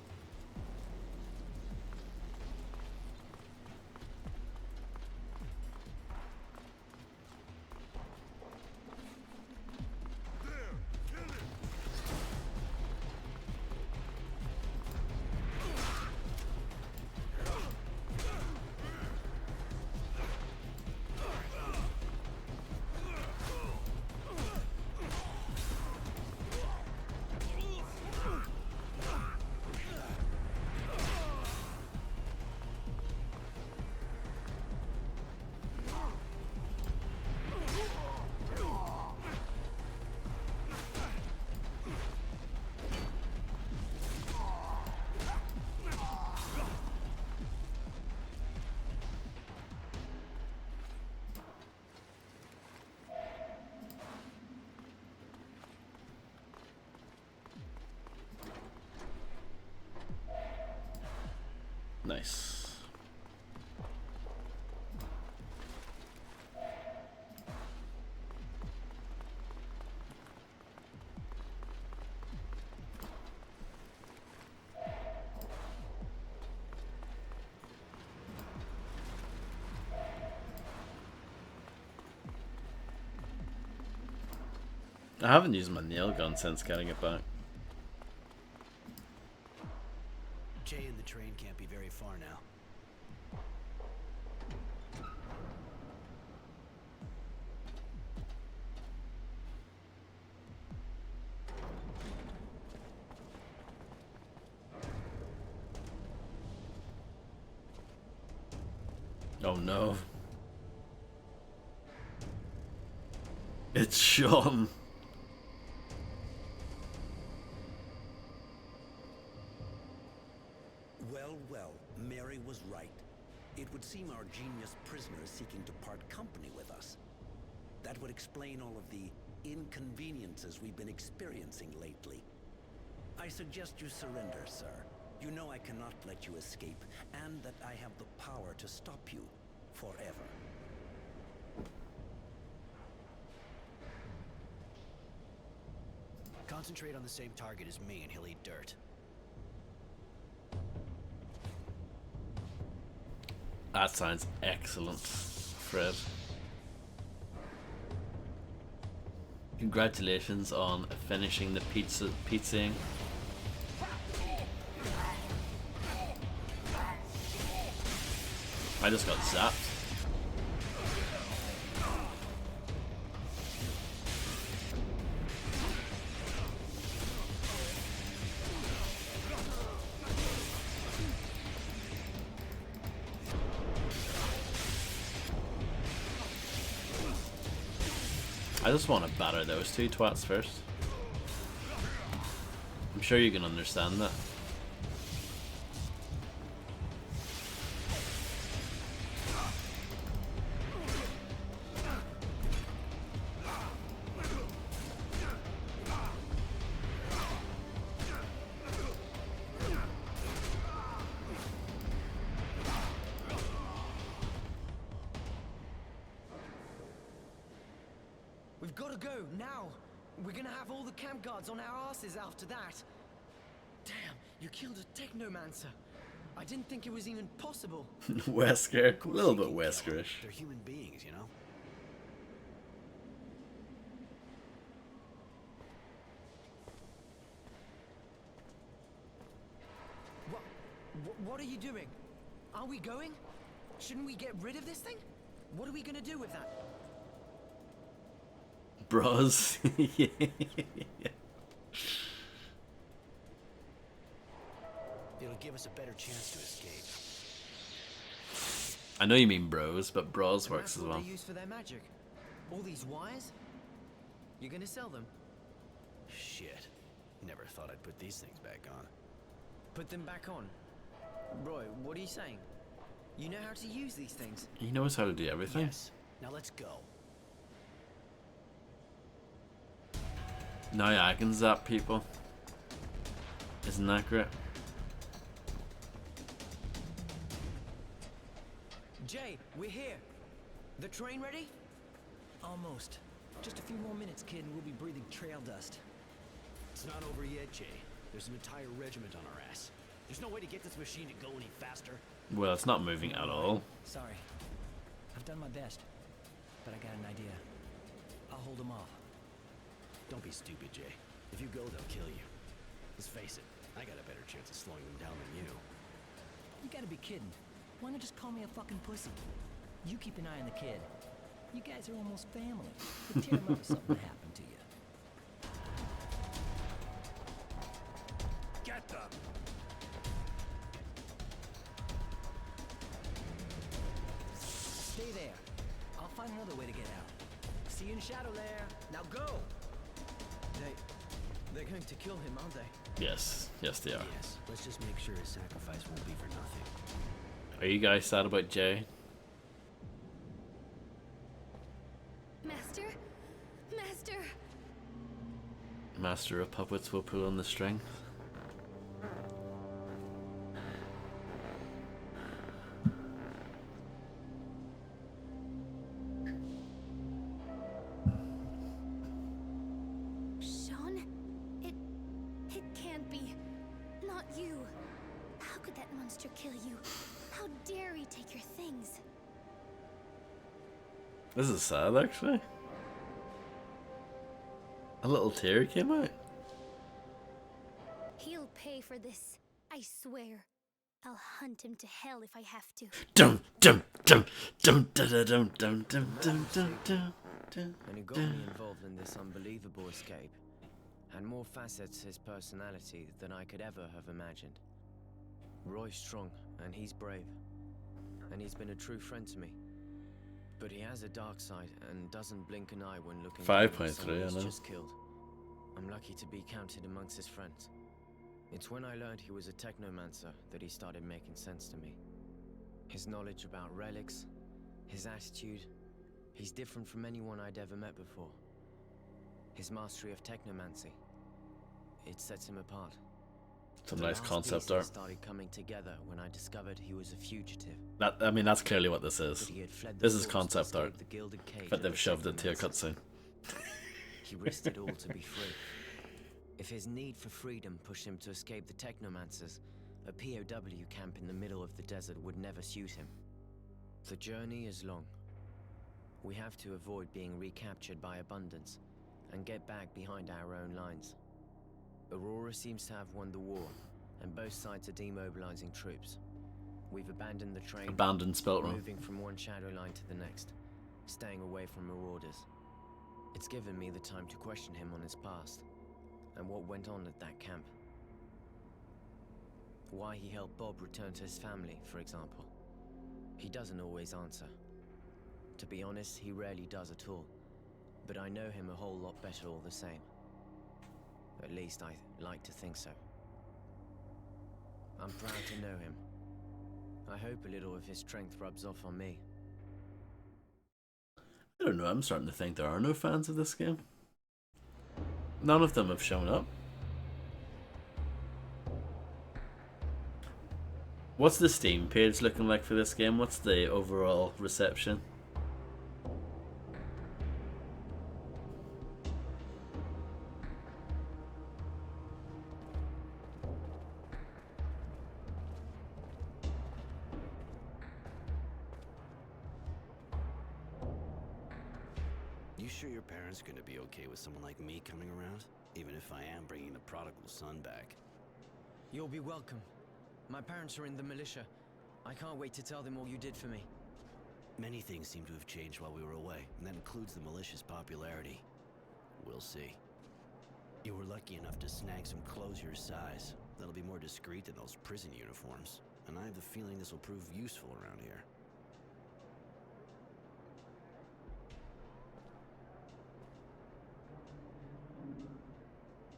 Nice. I haven't used my nail gun since getting it back. Jay and the train can't be very far now. Oh no. It's Sean. Well, Mary was right. It would seem our genius prisoner is seeking to part company with us. That would explain all of the inconveniences we've been experiencing lately. I suggest you surrender, sir. You know I cannot let you escape, and that I have the power to stop you forever. Concentrate on the same target as me and he'll eat dirt. That sounds excellent, Fred. Congratulations on finishing the pizzaing. I just got zapped. I just want to batter those two twats first. I'm sure you can understand that. We've got to go, now! We're gonna have all the camp guards on our asses after that. Damn, you killed a technomancer. I didn't think it was even possible. Wesker, a little bit Weskerish. They're human beings, you know? What are you doing? Are we going? Shouldn't we get rid of this thing? What are we gonna do with that? Bros. Yeah. It'll give us a better chance to escape. I know you mean bros, but bros works as That's well. what they use for their magic. All these wires? You're gonna sell them? Shit. Never thought I'd put these things back on. Put them back on? Roy, what are you saying? You know how to use these things? He knows how to do everything. Yes. Now let's go. Now yeah, I can zap people. Isn't that great? Jay, we're here. The train ready? Almost. Just a few more minutes, kid, and we'll be breathing trail dust. It's not over yet, Jay. There's an entire regiment on our ass. There's no way to get this machine to go any faster. Well, it's not moving at all. Sorry. I've done my best. But I got an idea. I'll hold them off. Don't be stupid, Jay. If you go, they'll kill you. Let's face it, I got a better chance of slowing them down than you. You gotta be kidding. Why not just call me a fucking pussy? You keep an eye on the kid. You guys are almost family. You'd tear him up if something happened to you. Get them! Stay there. I'll find another way to get out. See you in Shadow Lair. Now go! They're going to kill him, aren't they? Yes, yes they are. Yes. Let's just make sure his sacrifice won't be for nothing. Are you guys sad about Jay? Master? Master! Master of puppets will pull on the string. monster kill you? How dare he take your things? This is sad, actually. A little tear came out. He'll pay for this, I swear. I'll hunt him to hell if I have to. Dum dum dum dum dum dum dum dum dum dum dum. And it got me involved in this unbelievable escape. And more facets to his personality than I could ever have imagined. Roy's strong, and he's brave. And he's been a true friend to me. But he has a dark side and doesn't blink an eye when looking at 5.3, I know. just killed. I'm lucky to be counted amongst his friends. It's when I learned he was a technomancer that he started making sense to me. His knowledge about relics, his attitude, he's different from anyone I'd ever met before. His mastery of technomancy, it sets him apart. It's a nice concept art. Started coming together when I discovered he was a fugitive. That, I mean, that's clearly what this is. This is concept art, but they've shoved it into a cutscene. He risked it all to be free. If his need for freedom pushed him to escape the Technomancers, a POW camp in the middle of the desert would never suit him. The journey is long. We have to avoid being recaptured by Abundance and get back behind our own lines. Aurora seems to have won the war, and both sides are demobilizing troops. We've abandoned the train, Abandoned spelt wrong. moving from one shadow line to the next, staying away from marauders. It's given me the time to question him on his past, and what went on at that camp. Why he helped Bob return to his family, for example. He doesn't always answer. To be honest, he rarely does at all, but I know him a whole lot better all the same. At least I like to think so. I'm proud to know him. I hope a little of his strength rubs off on me. I don't know, I'm starting to think there are no fans of this game. None of them have shown up. What's the Steam page looking like for this game? What's the overall reception? You sure your parents are gonna be okay with someone like me coming around? Even if I am bringing the prodigal son back. You'll be welcome. My parents are in the militia. I can't wait to tell them all you did for me. Many things seem to have changed while we were away, and that includes the militia's popularity. We'll see. You were lucky enough to snag some clothes your size. That'll be more discreet than those prison uniforms, and I have the feeling this will prove useful around here.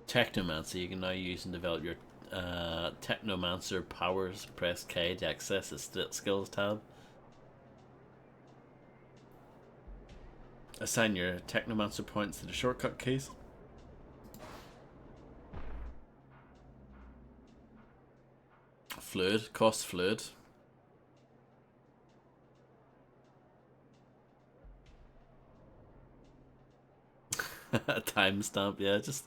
Technomancer, you can now use and develop your Technomancer powers. Press K to access the skills tab. Assign your Technomancer points to the shortcut keys. Fluid, cost fluid. A timestamp, yeah, just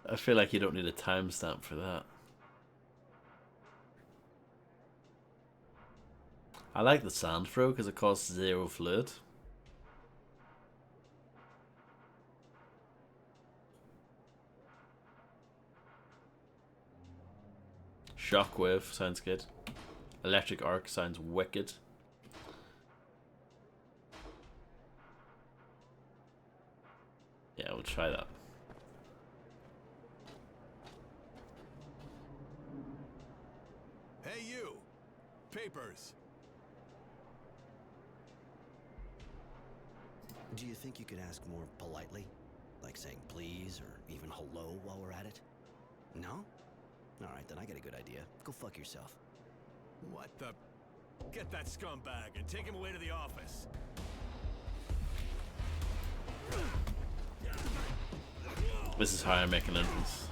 I feel like you don't need a timestamp for that. I like the sand throw because it costs 0 fluid. Shockwave sounds good. Electric arc sounds wicked. Yeah, we'll try that. Hey you! Papers! Do you think you could ask more politely? Like saying please or even hello while we're at it? No? Alright, then I got a good idea. Go fuck yourself. What the... Get that scumbag and take him away to the office. This is how I make an entrance.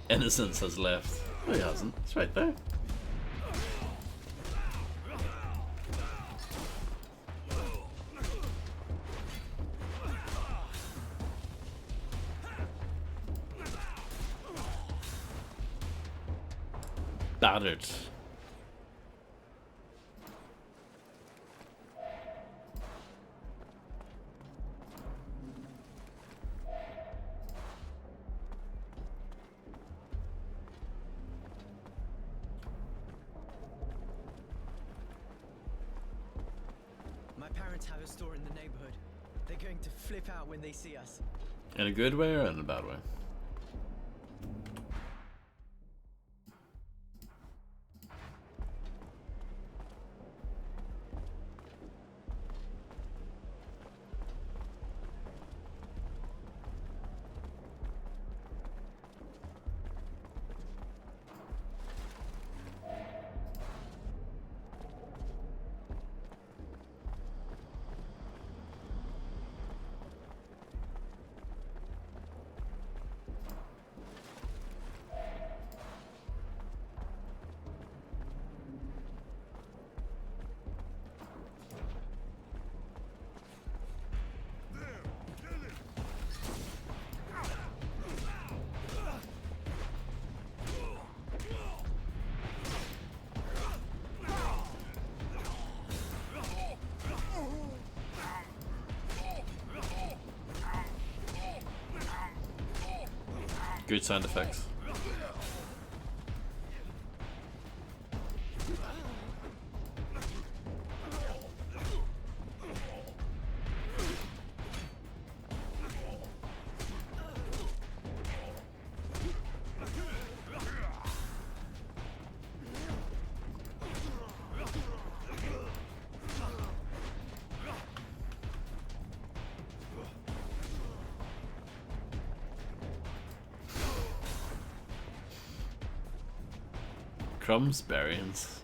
Innocence has left. No, he hasn't. It's right there. battered. My parents have a store in the neighborhood. They're going to flip out when they see us. In a good way or in a bad way? Good sound effects. Crumsberries.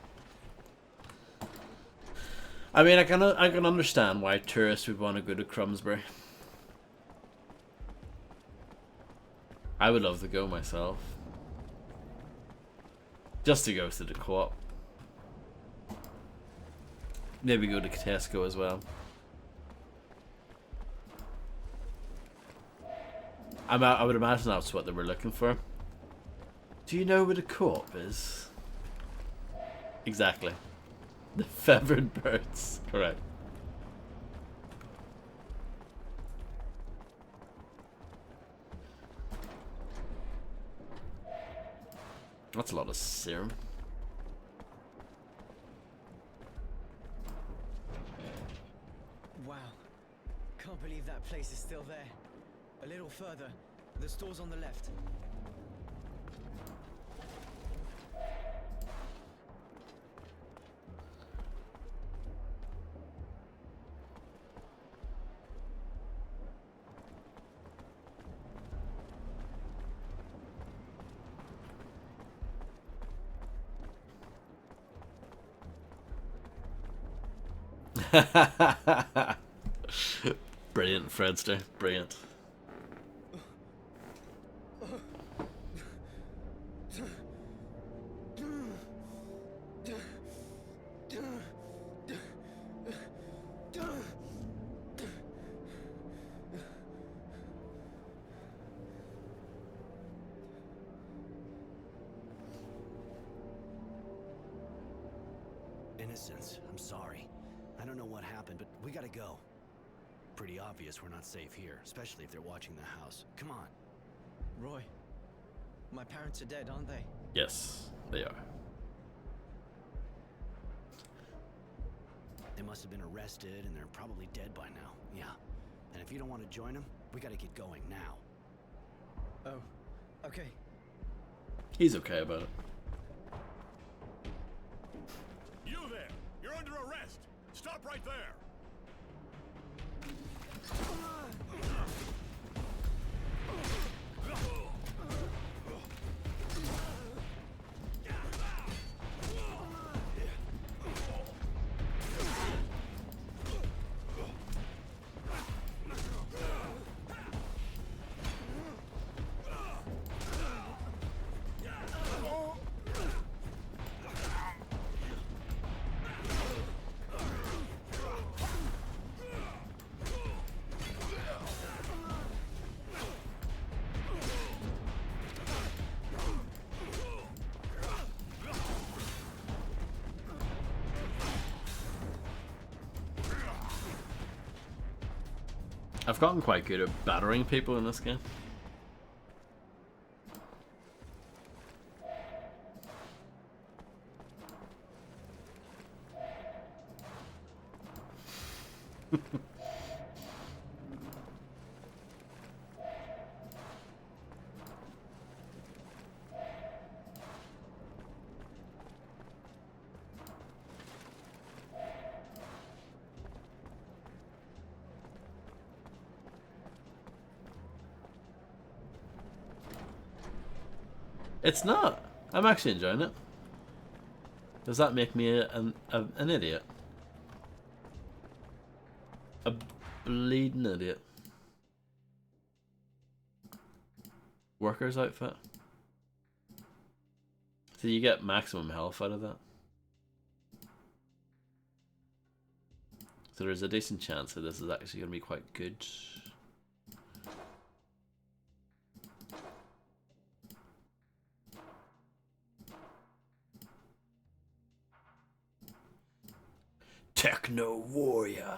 I mean, I can understand why tourists would want to go to Crumsbury. I would love to go myself, just to go to the Co-op. Maybe go to Tesco as well. I would imagine that's what they were looking for. Do you know where the Co-op is? Exactly. The feathered birds. Correct. That's a lot of serum. Wow. Can't believe that place is still there. A little further. The store's on the left. Brilliant, Fredster. Brilliant. Innocence, I'm sorry. I don't know what happened, but we gotta go. Pretty obvious we're not safe here, especially if they're watching the house. Come on. Roy, my parents are dead, aren't they? Yes, they are. They must have been arrested, and they're probably dead by now. Yeah. And if you don't want to join them, we gotta get going now. Oh, okay. He's okay about it. You there! You're under arrest! Stop right there! I've gotten quite good at battering people in this game. It's not. I'm actually enjoying it. Does that make me an idiot? A bleeding idiot. Worker's outfit. So you get maximum health out of that. So there's a decent chance that this is actually going to be quite good. Techno warrior.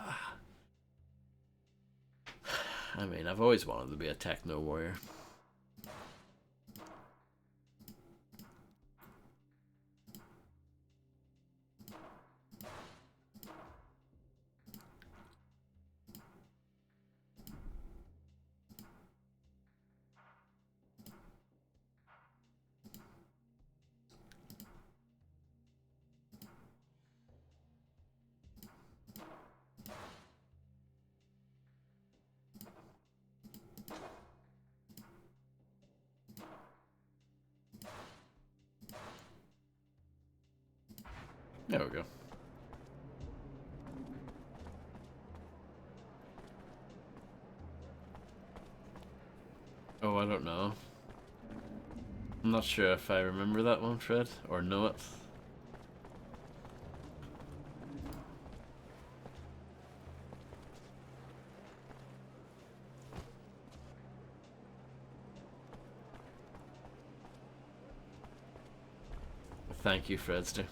I mean, I've always wanted to be a techno warrior. There we go. Oh, I don't know. I'm not sure if I remember that one, Fred, or know it. Thank you, Fredster.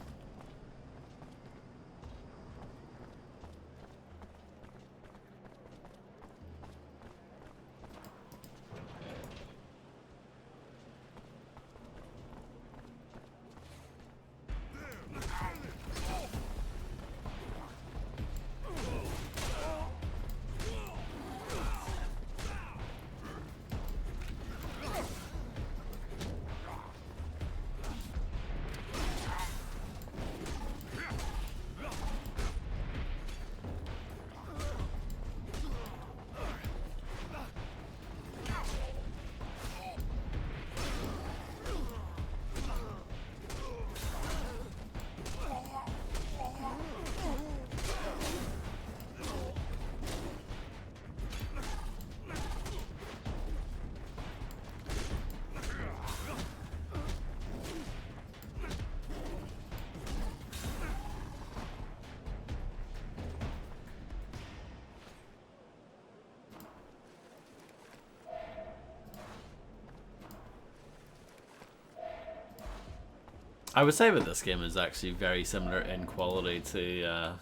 I would say that this game is actually very similar in quality to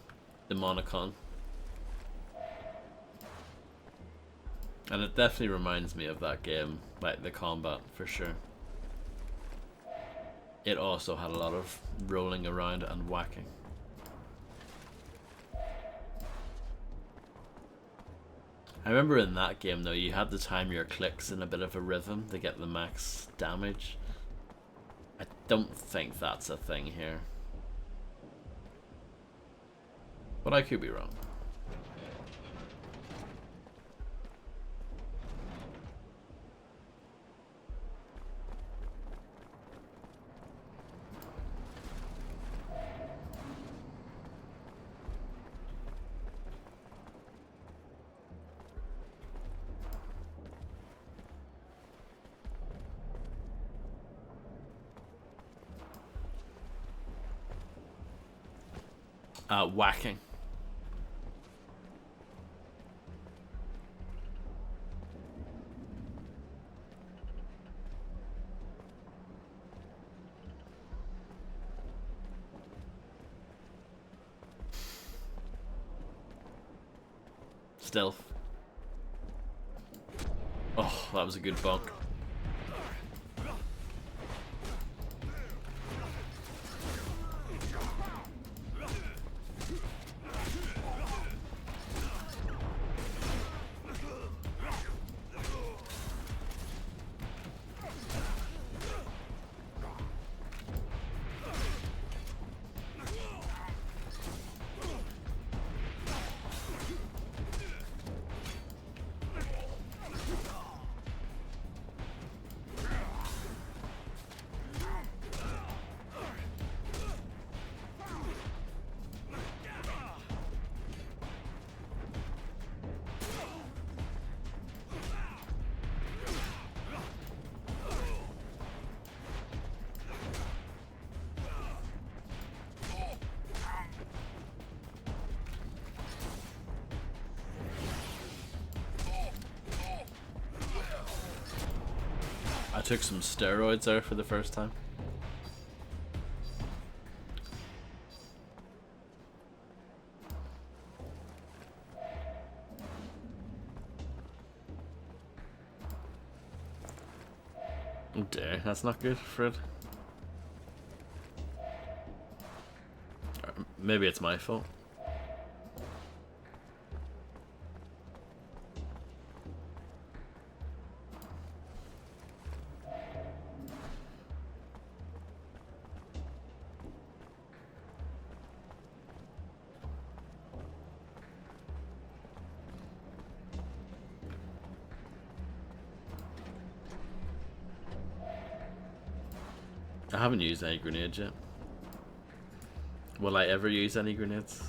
Demonicon. And it definitely reminds me of that game, like the combat, for sure. It also had a lot of rolling around and whacking. I remember in that game though, you had to time your clicks in a bit of a rhythm to get the max damage. I don't think that's a thing here. But I could be wrong. Whacking. Stealth. Oh, that was a good bunk. I took some steroids there for the first time. Oh dear, that's not good, Fred. Maybe it's my fault. I haven't used any grenades yet. Will I ever use any grenades?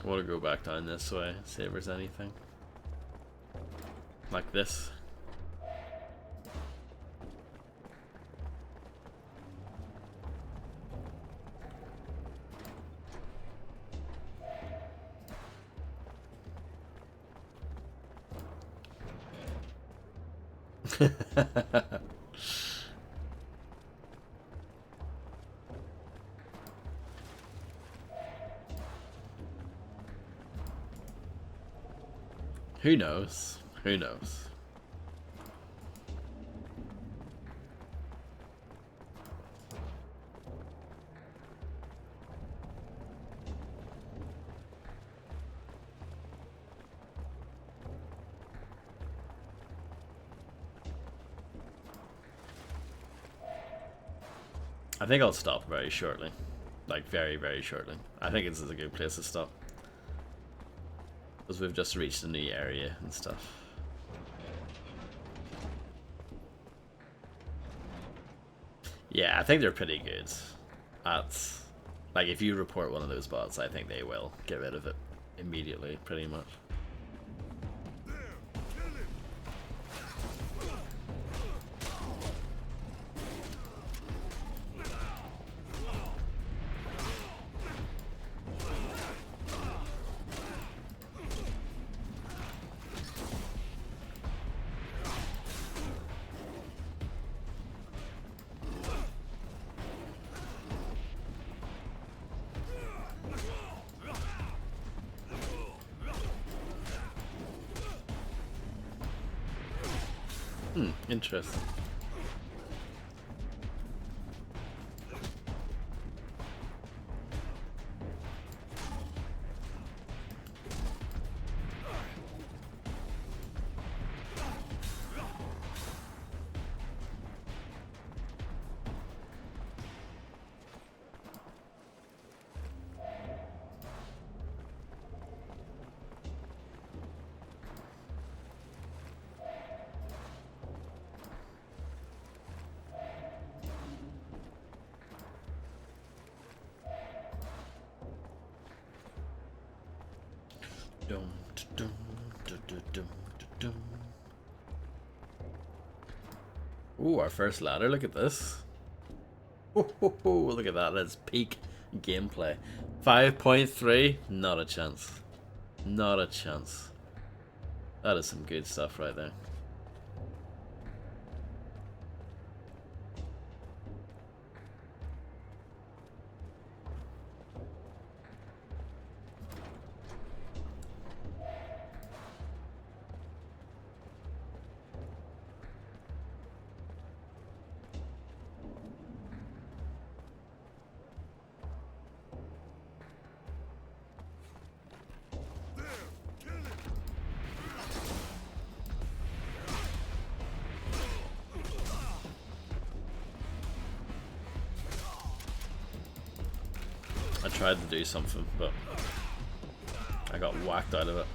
I want to go back down this way, see if there's anything. Like this. Who knows? Who knows? I think I'll stop very shortly. Like, very, very shortly. I think this is a good place to stop. Because we've just reached a new area and stuff. Yeah, I think they're pretty good at... Like, if you report one of those bots, I think they will get rid of it immediately, pretty much. Interesting. Dum, dum. Ooh, our first ladder. Look at this. Look at that. That's peak gameplay. 5.3. Not a chance. Not a chance. That is some good stuff right there. I tried to do something, but I got whacked out of it.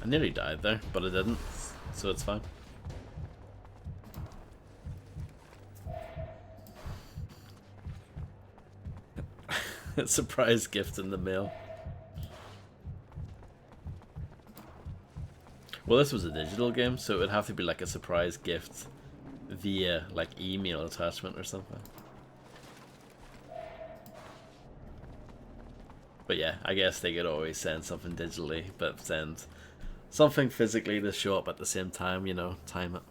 I nearly died there, but I didn't, so it's fine. Surprise gift in the mail. Well, this was a digital game, so it would have to be like a surprise gift via like email attachment or something. But yeah, I guess they could always send something digitally, but send something physically to show up at the same time, you know, time it.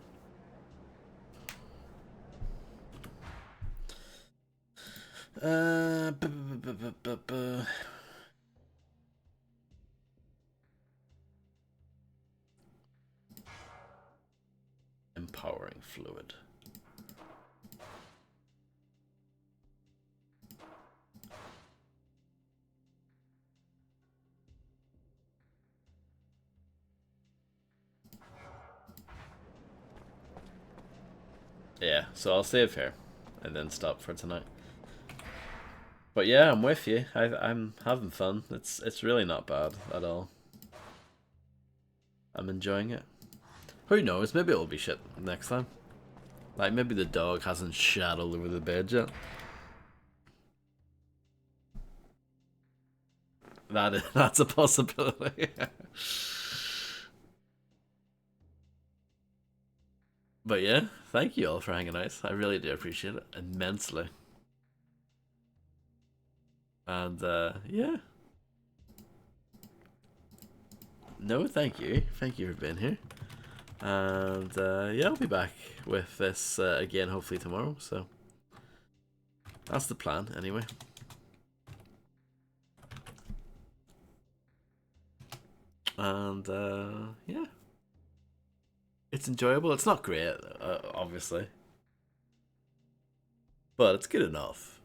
Empowering fluid. Yeah, so I'll save here and then stop for tonight. But yeah, I'm with you. I'm having fun. It's really not bad at all. I'm enjoying it. Who knows? Maybe it'll be shit next time. Like maybe the dog hasn't shat all over the bed yet. That's a possibility. But yeah, thank you all for hanging out. I really do appreciate it immensely. And yeah. No, thank you. Thank you for being here. And yeah, I'll be back with this again hopefully tomorrow. So that's the plan anyway. And yeah. It's enjoyable. It's not great, obviously. But it's good enough.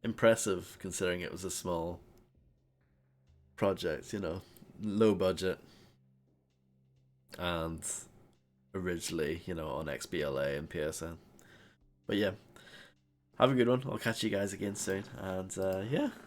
Impressive considering it was a small project, you know. Low budget. And originally, you know, on XBLA and PSN. But yeah. Have a good one. I'll catch you guys again soon. And yeah.